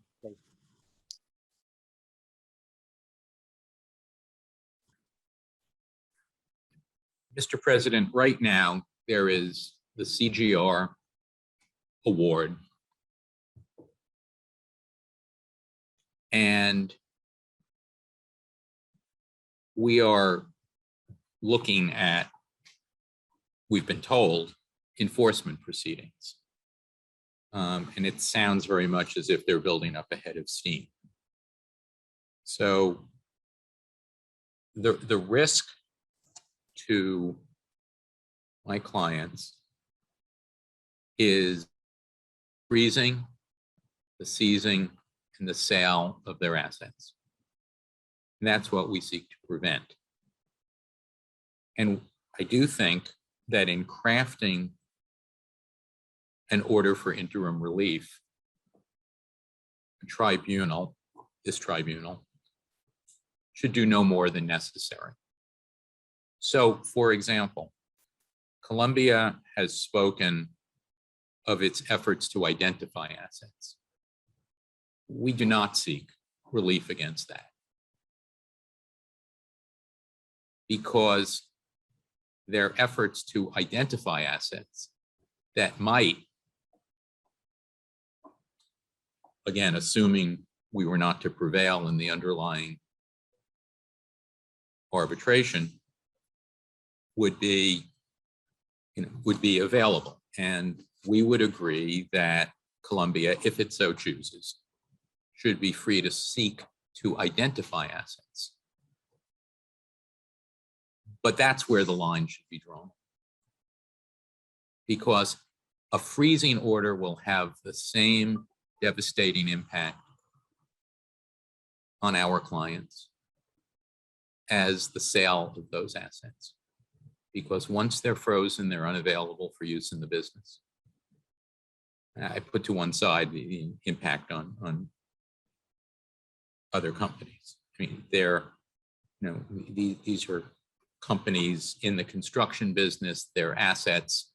Mr. President, right now, there is the CGR award, and we are looking at, we've been told, enforcement proceedings. And it sounds very much as if they're building up a head of steam. So the risk to my clients is freezing, the seizing, and the sale of their assets. And that's what we seek to prevent. And I do think that in crafting an order for interim relief, this tribunal, should do no more than necessary. So, for example, Colombia has spoken of its efforts to identify assets. We do not seek relief against that, because their efforts to identify assets that might, again, assuming we were not to prevail in the underlying arbitration, would be available. And we would agree that Colombia, if it so chooses, should be free to seek to identify assets. But that's where the line should be drawn, because a freezing order will have the same devastating impact on our clients as the sale of those assets. Because once they're frozen, they're unavailable for use in the business. I put to one side the impact on other companies. I mean, they're these are companies in the construction business, their assets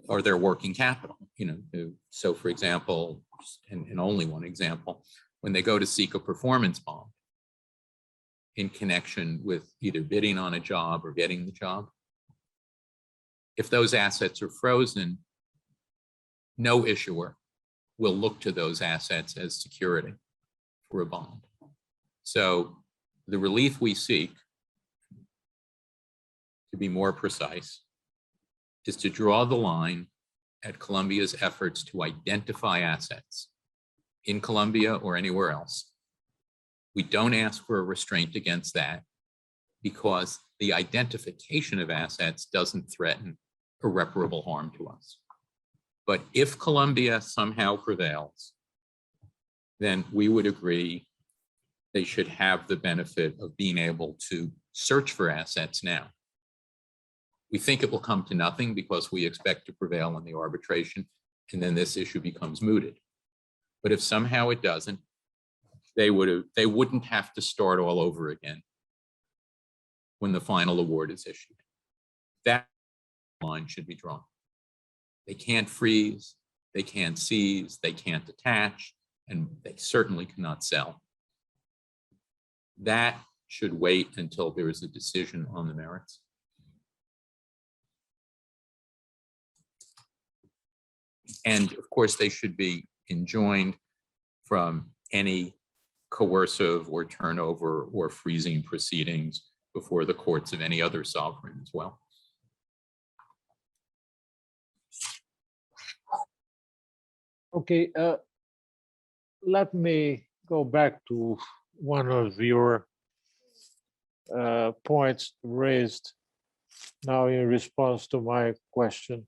or their working capital, so for example, and only one example, when they go to seek a performance bond in connection with either bidding on a job or getting the job, if those assets are frozen, no issuer will look to those assets as security for a bond. So the relief we seek, to be more precise, is to draw the line at Colombia's efforts to identify assets in Colombia or anywhere else. We don't ask for a restraint against that because the identification of assets doesn't threaten irreparable harm to us. But if Colombia somehow prevails, then we would agree they should have the benefit of being able to search for assets now. We think it will come to nothing because we expect to prevail in the arbitration, and then this issue becomes mooted. But if somehow it doesn't, they wouldn't have to start all over again when the final award is issued. That line should be drawn. They can't freeze, they can't seize, they can't attach, and they certainly cannot sell. That should wait until there is a decision on the merits. And of course, they should be enjoined from any coercive or turnover or freezing proceedings before the courts of any other sovereign as well. Okay, let me go back to one of your points raised now in response to my question.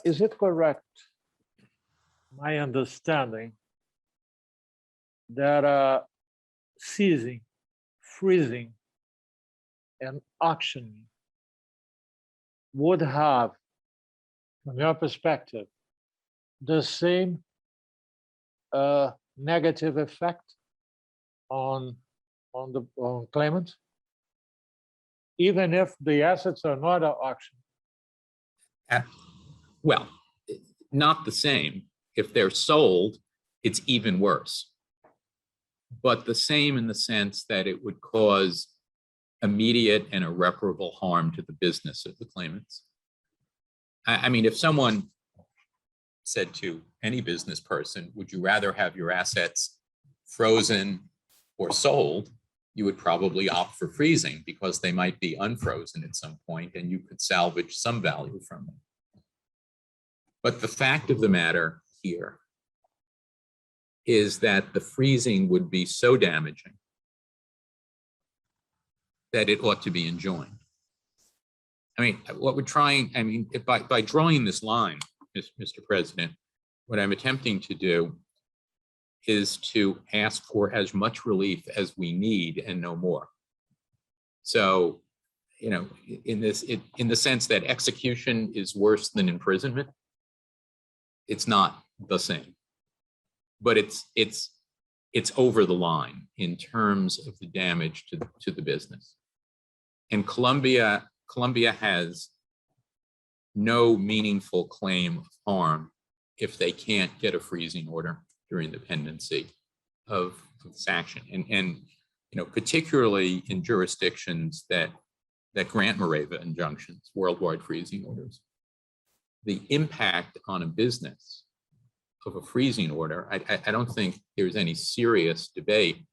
Is it correct, my understanding, that seizing, freezing, and auctioning would have, from your perspective, the same negative effect on claimants, even if the assets are not auctioned? Well, not the same. If they're sold, it's even worse. But the same in the sense that it would cause immediate and irreparable harm to the business of the claimants. I mean, if someone said to any business person, would you rather have your assets frozen or sold? You would probably opt for freezing because they might be unfrozen at some point and you could salvage some value from them. But the fact of the matter here is that the freezing would be so damaging that it ought to be enjoined. I mean, what we're trying, I mean, by drawing this line, Mr. President, what I'm attempting to do is to ask for as much relief as we need and no more. So, you know, in the sense that execution is worse than imprisonment, it's not the same, but it's over the line in terms of the damage to the business. And Colombia has no meaningful claim of harm if they can't get a freezing order during the pendency of this action. And you know, particularly in jurisdictions that grant Moreva injunctions, worldwide freezing orders, the impact on a business of a freezing order, I don't think there's any serious debate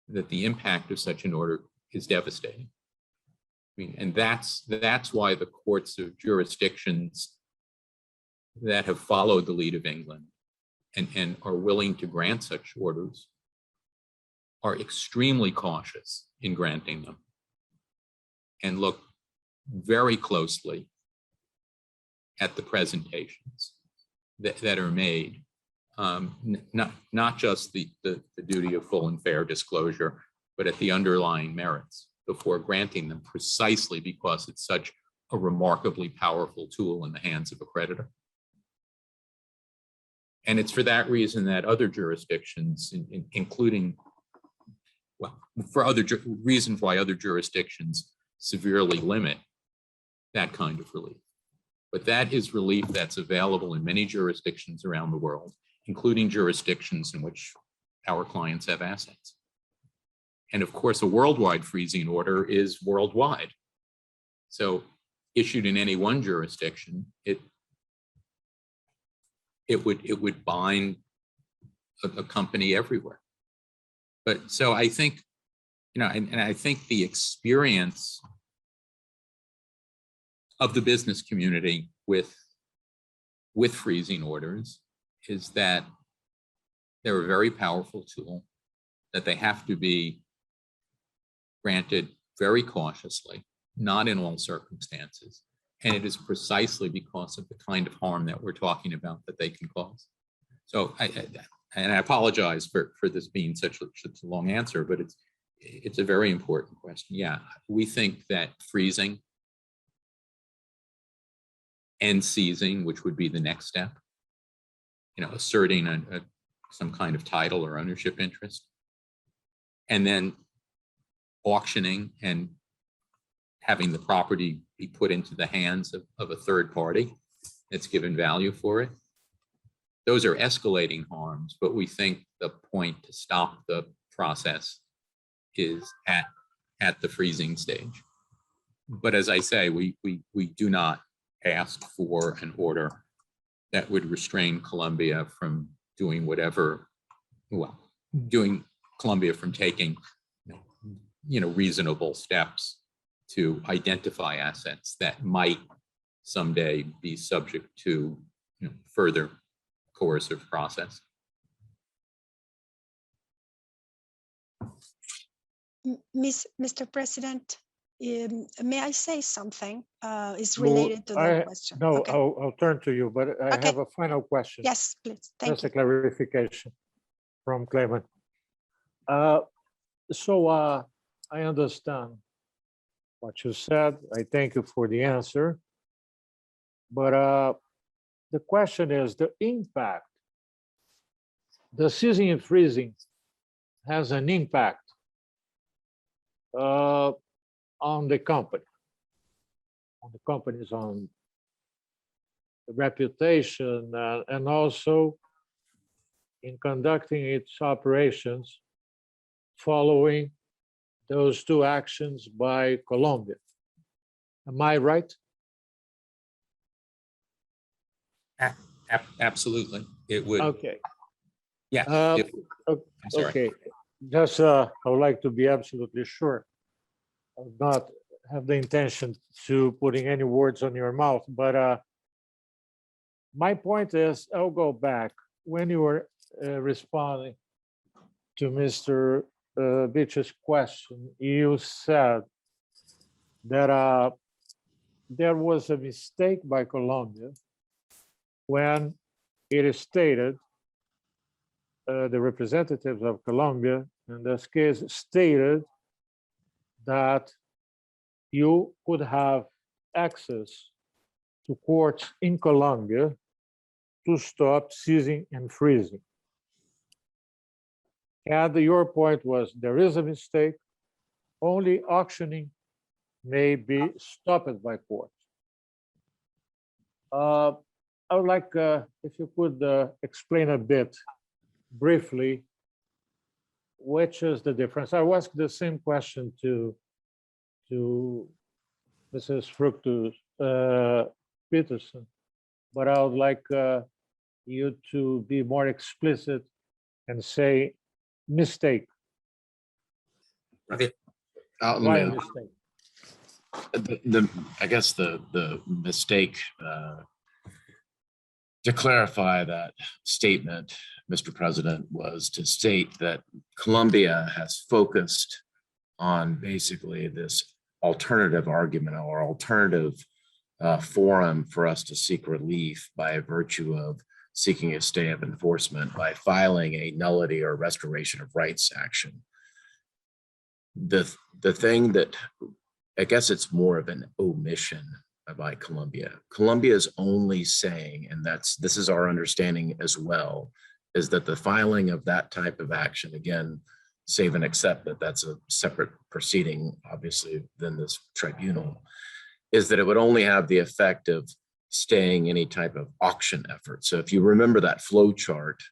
that the impact of such an order is devastating. I mean, and that's why the courts of jurisdictions that have followed the lead of England and are willing to grant such orders are extremely cautious in granting them and look very closely at the presentations that are made, not just the duty of full and fair disclosure, but at the underlying merits before granting them, precisely because it's such a remarkably powerful tool in the hands of a creditor. And it's for that reason that other jurisdictions, including well, for reasons why other jurisdictions severely limit that kind of relief. But that is relief that's available in many jurisdictions around the world, including jurisdictions in which our clients have assets. And of course, a worldwide freezing order is worldwide. So issued in any one jurisdiction, it would bind a company everywhere. But so I think, and I think the experience of the business community with freezing orders is that they're a very powerful tool, that they have to be granted very cautiously, not in all circumstances. And it is precisely because of the kind of harm that we're talking about that they can cause. So I apologize for this being such a long answer, but it's a very important question. Yeah, we think that freezing and seizing, which would be the next step, asserting some kind of title or ownership interest, and then auctioning and having the property be put into the hands of a third party that's given value for it. Those are escalating harms, but we think the point to stop the process is at the freezing stage. But as I say, we do not ask for an order that would restrain Colombia from doing whatever, doing Colombia from taking, reasonable steps to identify assets that might someday be subject to further coercive process. Mr. President, may I say something? It's related to that question. No, Okay. I'll turn to you, but I have a final question. Yes, please. Thank Just you. a clarification from Claimant. I understand what you said. I thank you for the answer. But the question is the impact. The seizing and freezing has an impact on the company, on the reputation, and also in conducting its operations following those two actions by Colombia. Am I right? Absolutely, it would. Okay. Yes. Okay. Just I would like to be absolutely sure. I would not have the intention to putting any words on your mouth, but my point is, I'll go back when you were responding to Mr. Beach's question. You said that there was a mistake by Colombia when it is stated, the representatives of Colombia in this case stated that you could have access to courts in Colombia to stop seizing and freezing. And your point was there is a mistake, only auctioning may be stopped by court. I would like if you could explain a bit briefly which is the difference. I asked the same question to Mrs. Fructus Peterson, but I would like you to be more explicit and say mistake. Okay. Why a mistake? I guess the mistake, to clarify that statement, Mr. President, was to state that Colombia has focused on basically this alternative argument or alternative forum for us to seek relief by virtue of seeking a stay of enforcement by filing a nullity or restoration of rights action. The thing that, I guess it's more of an omission by Colombia. Colombia is only saying, and this is our understanding as well, is that the filing of that type of action, again, save and accept that that's a separate proceeding, obviously, than this tribunal, is that it would only have the effect of staying any type of auction effort. So if you remember that flow chart,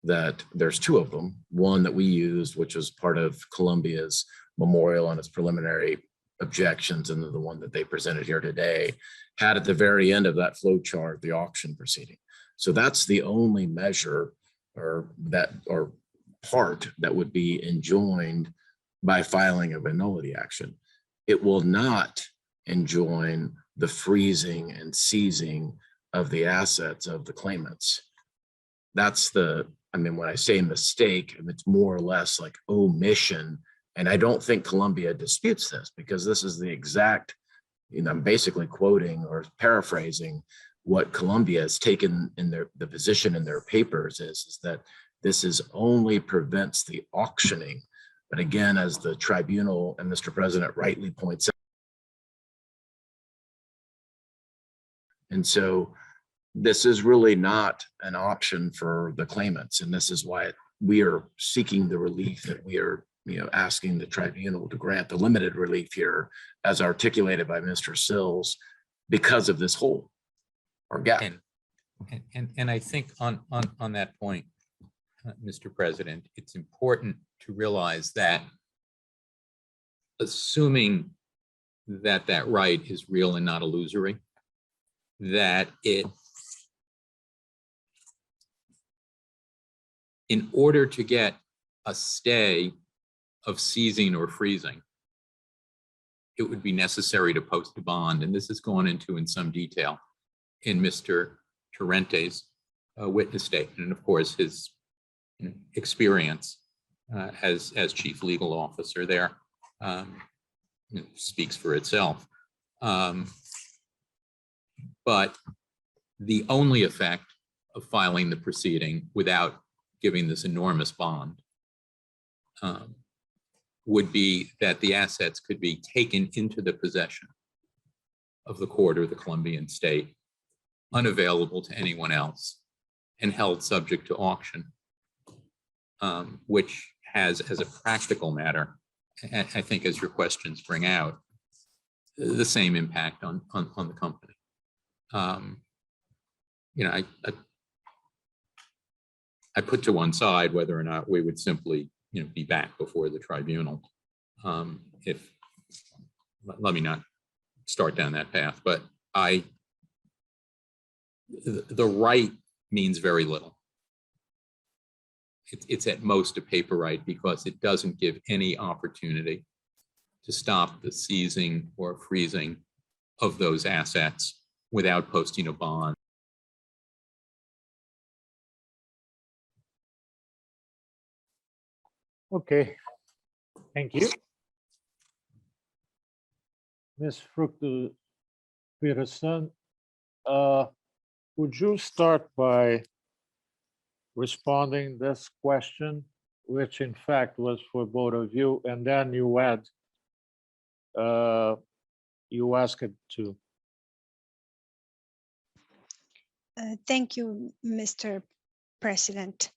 that there's two of them, one that we used, which was part of Colombia's memorial on its preliminary objections, and the one that they presented here today had at the very end of that flow chart the auction proceeding. So that's the only measure or part that would be enjoined by filing of a nullity action. It will not enjoin the freezing and seizing of the assets of the claimants. That's the, I mean, when I say mistake, it's more or less like omission. And I don't think Colombia disputes this, because this is the exact, I'm basically quoting or paraphrasing what Colombia has taken in the position in their papers is that this is only prevents the auctioning. But again, as the tribunal and Mr. President rightly points out, and so this is really not an option for the claimants. And this is why we are seeking the relief that we are asking the tribunal to grant, the limited relief here as articulated by Mr. Sills, because of this hole or gap. And I think on that point, Mr. President, it's important to realize that assuming that that right is real and not illusory, that in order to get a stay of seizing or freezing, it would be necessary to post a bond. And this is gone into in some detail in Mr. Torrente's witness statement. And of course, his experience as chief legal officer there speaks for itself. But the only effect of filing the proceeding without giving this enormous bond would be that the assets could be taken into the possession of the court or the Colombian state, unavailable to anyone else, and held subject to auction, which has, as a practical matter, I think as your questions bring out, the same impact on the company. I put to one side whether or not we would simply be back before the tribunal. Let me not start down that path, but the right means very little. It's at most a paper right, because it doesn't give any opportunity to stop the seizing or freezing of those assets without posting a bond. Okay, thank you. Ms. Fructu Peterson, would you start by responding this question, which in fact was for both of you, and then you add, you ask it to. Thank you, Mr. President.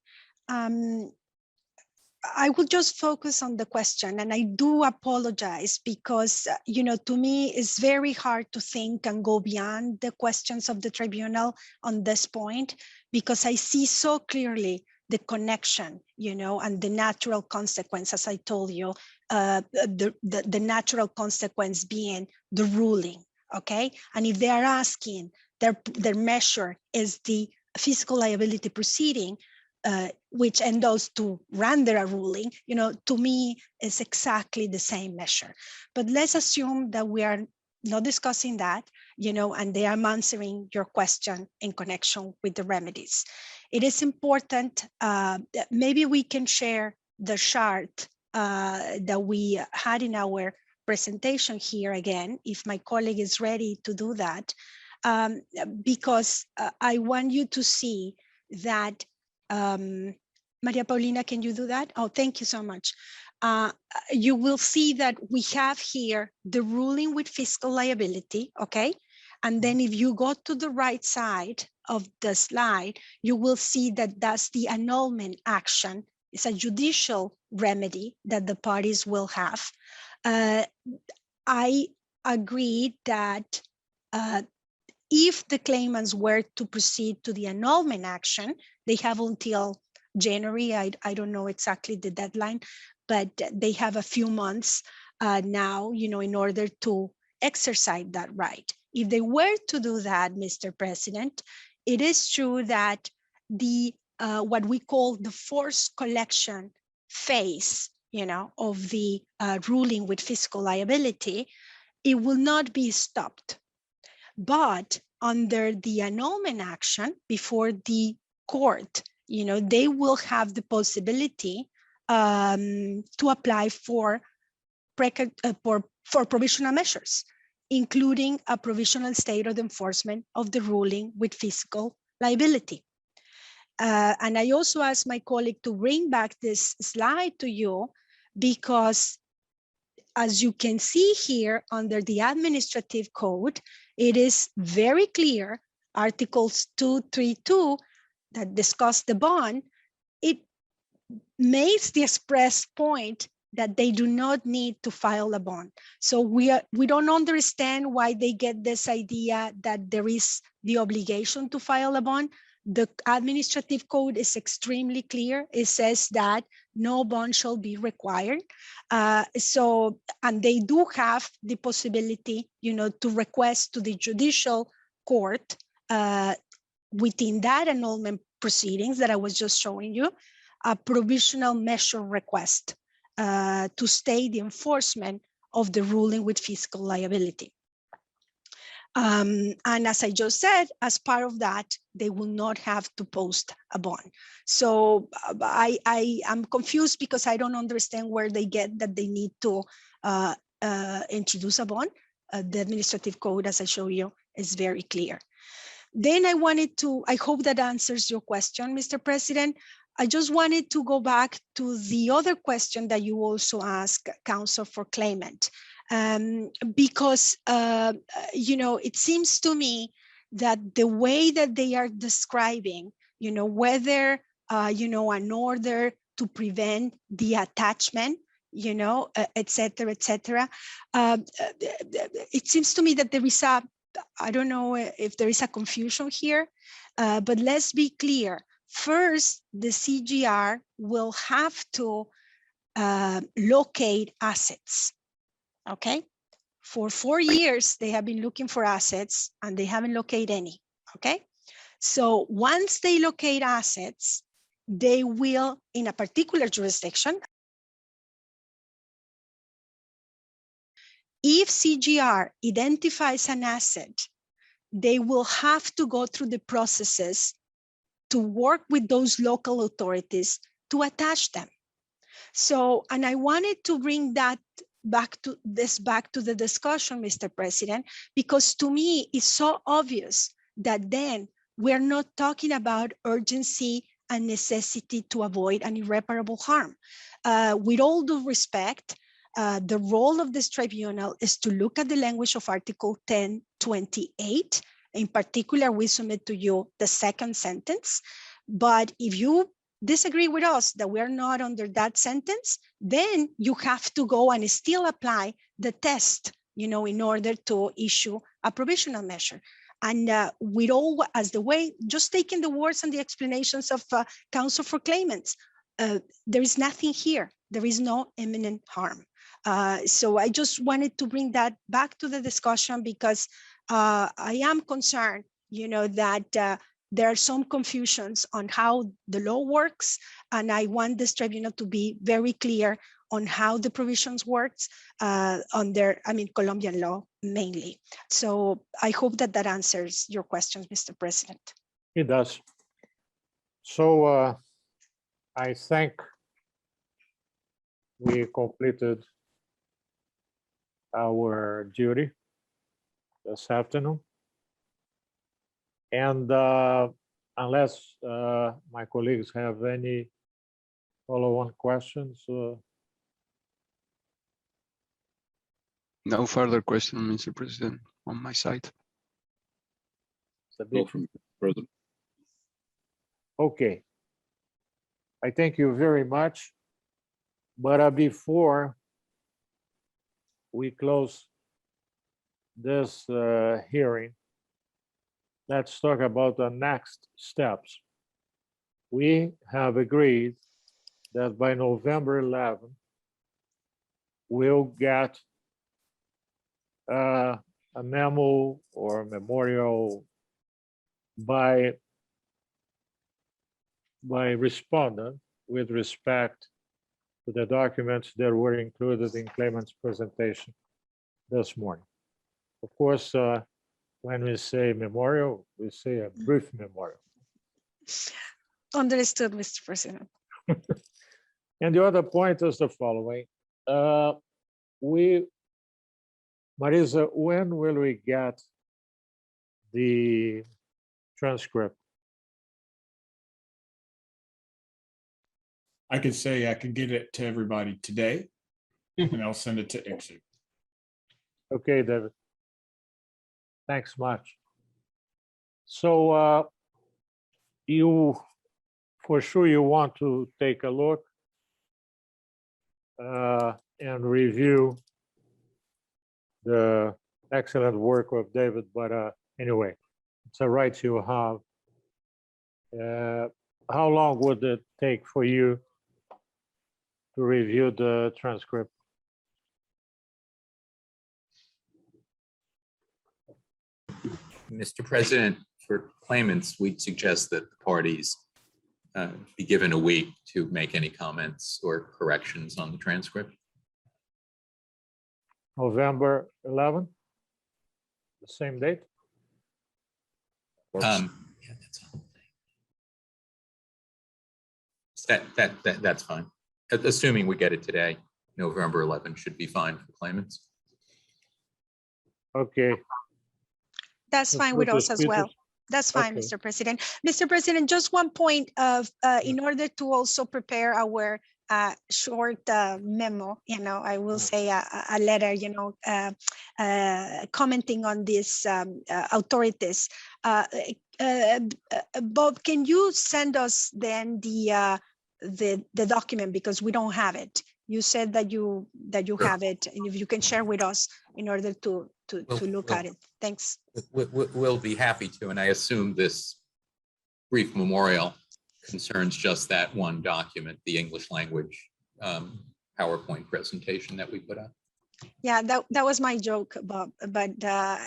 I will just focus on the question, and I do apologize because, to me, it's very hard to think and go beyond the questions of the tribunal on this point, because I see so clearly the connection, and the natural consequence, as I told you, the natural consequence being the ruling, okay? And if they are asking, their measure is the fiscal liability proceeding, which endows to render a ruling, to me is exactly the same measure. But let's assume that we are not discussing that, and they are answering your question in connection with the remedies. It is important, maybe we can share the chart that we had in our presentation here again, if my colleague is ready to do that, because I want you to see that Maria Paulina, can you do that? Oh, thank you so much. You will see that we have here the ruling with fiscal liability, okay? And then if you go to the right side of the slide, you will see that that's the annulment action it's a judicial remedy that the parties will have. I agree that if the claimants were to proceed to the annulment action, they have until January. I don't know exactly the deadline, but they have a few months now, in order to exercise that right. If they were to do that, Mr. President, it is true that the what we call the forced collection phase, of the ruling with fiscal liability, it will not be stopped. But under the annulment action before the court, they will have the possibility to apply for provisional measures, including a provisional state of enforcement of the ruling with fiscal liability. And I also asked my colleague to bring back this slide to you because, as you can see here under the administrative code, it is very clear, Articles 232 that discuss the bond, it makes the express point that they do not need to file a bond. So we don't understand why they get this idea that there is the obligation to file a bond. The administrative code is extremely clear. It says that no bond shall be required. And they do have the possibility, to request to the judicial court within that annulment proceedings that I was just showing you, a provisional measure request to stay the enforcement of the ruling with fiscal liability. And as I just said, as part of that, they will not have to post a bond. So I am confused because I don't understand where they get that they need to introduce a bond. The administrative code, as I show you, is very clear. Then I hope that answers your question, Mr. President. I just wanted to go back to the other question that you also asked, Counsel for Claimant. Because, it seems to me that the way that they are describing, whether, an order to prevent the attachment, et cetera, it seems to me that there is I don't know if there is a confusion here, but let's be clear. First, the CGR will have to locate assets. Okay, for 4 years, they have been looking for assets and they haven't located any. Okay, so once they locate assets, they will, in a particular jurisdiction, if CGR identifies an asset, they will have to go through the processes to work with those local authorities to attach them. So, and I wanted to bring that back to the discussion, Mr. President, because to me, it's so obvious that then we're not talking about urgency and necessity to avoid an irreparable harm. With all due respect, the role of this tribunal is to look at the language of Article 1028. In particular, we submit to you the second sentence. But if you disagree with us that we're not under that sentence, then you have to go and still apply the test, in order to issue a provisional measure. And with all as the way, just taking the words and the explanations of Counsel for Claimants, there is nothing here. There is no imminent harm. So I just wanted to bring that back to the discussion because I am concerned, that there are some confusions on how the law works, and I want this tribunal to be very clear on how the provisions works under, Colombian law mainly. So I hope that answers your questions, Mr. President. It does. So I think we completed our duty this afternoon. And unless my colleagues have any follow-on questions. No further question, Mr. President, on my side. Well, from the President. Okay. I thank you very much. But before we close this hearing, let's talk about the next steps. We have agreed that by November 11, we'll get a memo or memorial by respondent with respect to the documents that were included in claimant's presentation this morning. Of course, when we say memorial, we say a brief memorial. Understood, Mr. President. And the other point is the following. Marisa, when will we get the transcript? I could say I could get it to everybody today, and I'll send it to ICSID. Okay, David. Thanks much. So you, for sure, you want to take a look and review the excellent work of David, but anyway, it's a right you have. How long would it take for you to review the transcript? Mr. President, for claimants, we'd suggest that the parties be given a week to make any comments or corrections on the transcript. November 11, the same date? Yeah, that's fine. Assuming we get it today, November 11 should be fine for claimants. Okay. That's fine with us as well. That's fine, Okay. Mr. President. Mr. President, just one point of, in order to also prepare our short memo, I will say a letter, commenting on these authorities. Bob, can you send us then the document, because we don't have it? You said that you Sure. have it, and if you can share with us in order to look at it. Thanks. We'll be happy to, and I assume this brief memorial concerns just that one document, the English language PowerPoint presentation that we put up. Yeah, that was my joke, Bob. But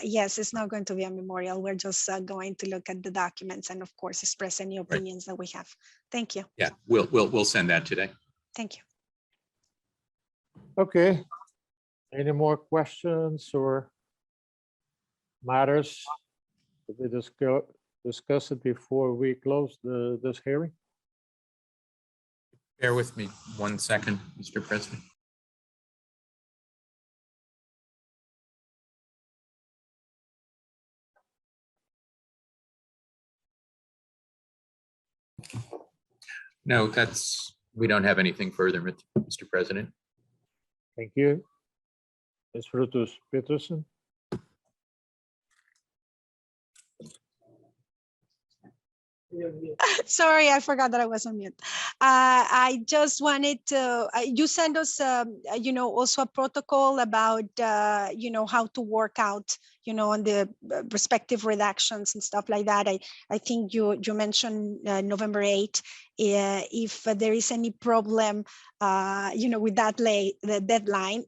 yes, it's not going to be a memorial. We're just going to look at the documents and, of course, express any opinions that we have. Thank you. Yeah, we'll send that today. Thank you. Okay. Any more questions or matters to be discuss it before we close this hearing? Bear with me 1 second, Mr. President. No, we don't have anything further, Mr. President. Thank you. Ms. Frutos Peterson. Sorry, I forgot that I was on mute. I just wanted to, you send us, also a protocol about, how to work out, on the respective redactions and stuff like that. I think you mentioned November 8. If there is any problem, with the deadline,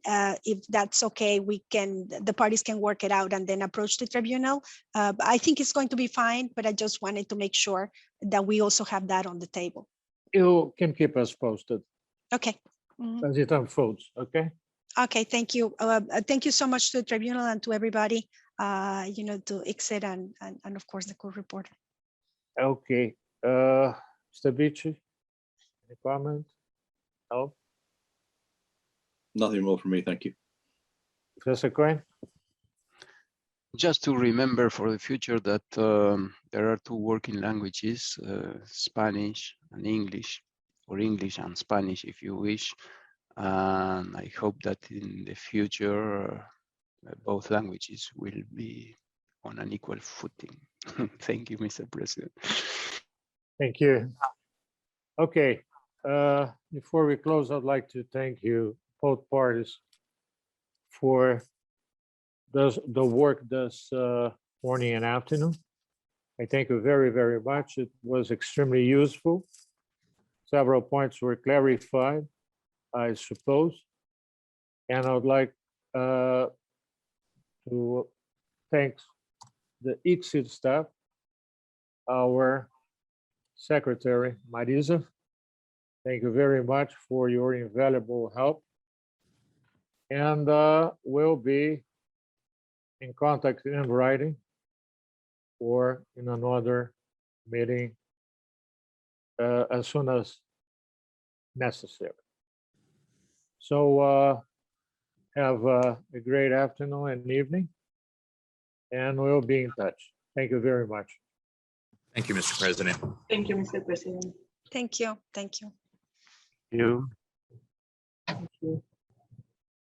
if that's okay, the parties can work it out and then approach the tribunal. I think it's going to be fine, but I just wanted to make sure that we also have that on the table. You can keep us posted Okay. Mhm. as it unfolds, okay? Okay, thank you. Thank you so much to the tribunal and to everybody, to ICSID and of course the court reporter. Okay. Mr. Beachy, any comment? No? Nothing more from me, thank you. Professor Cohen? Just to remember for the future that there are two working languages, Spanish and English, or English and Spanish if you wish. And I hope that in the future, both languages will be on an equal footing. Thank you, Mr. President. Thank you. Okay, Before we close, I'd like to thank you, both parties, for the work this morning and afternoon. I thank you very, very much. It was extremely useful. Several points were clarified, I suppose. And I would like to thank the ICSID staff, our secretary, Marisa. Thank you very much for your invaluable help. And we'll be in contact in writing or in another meeting as soon as necessary. So have a great afternoon and evening, and we'll be in touch. Thank you very much. Thank you, Mr. President. Thank you, Mr. President. Thank you. Thank you. You. Thank you.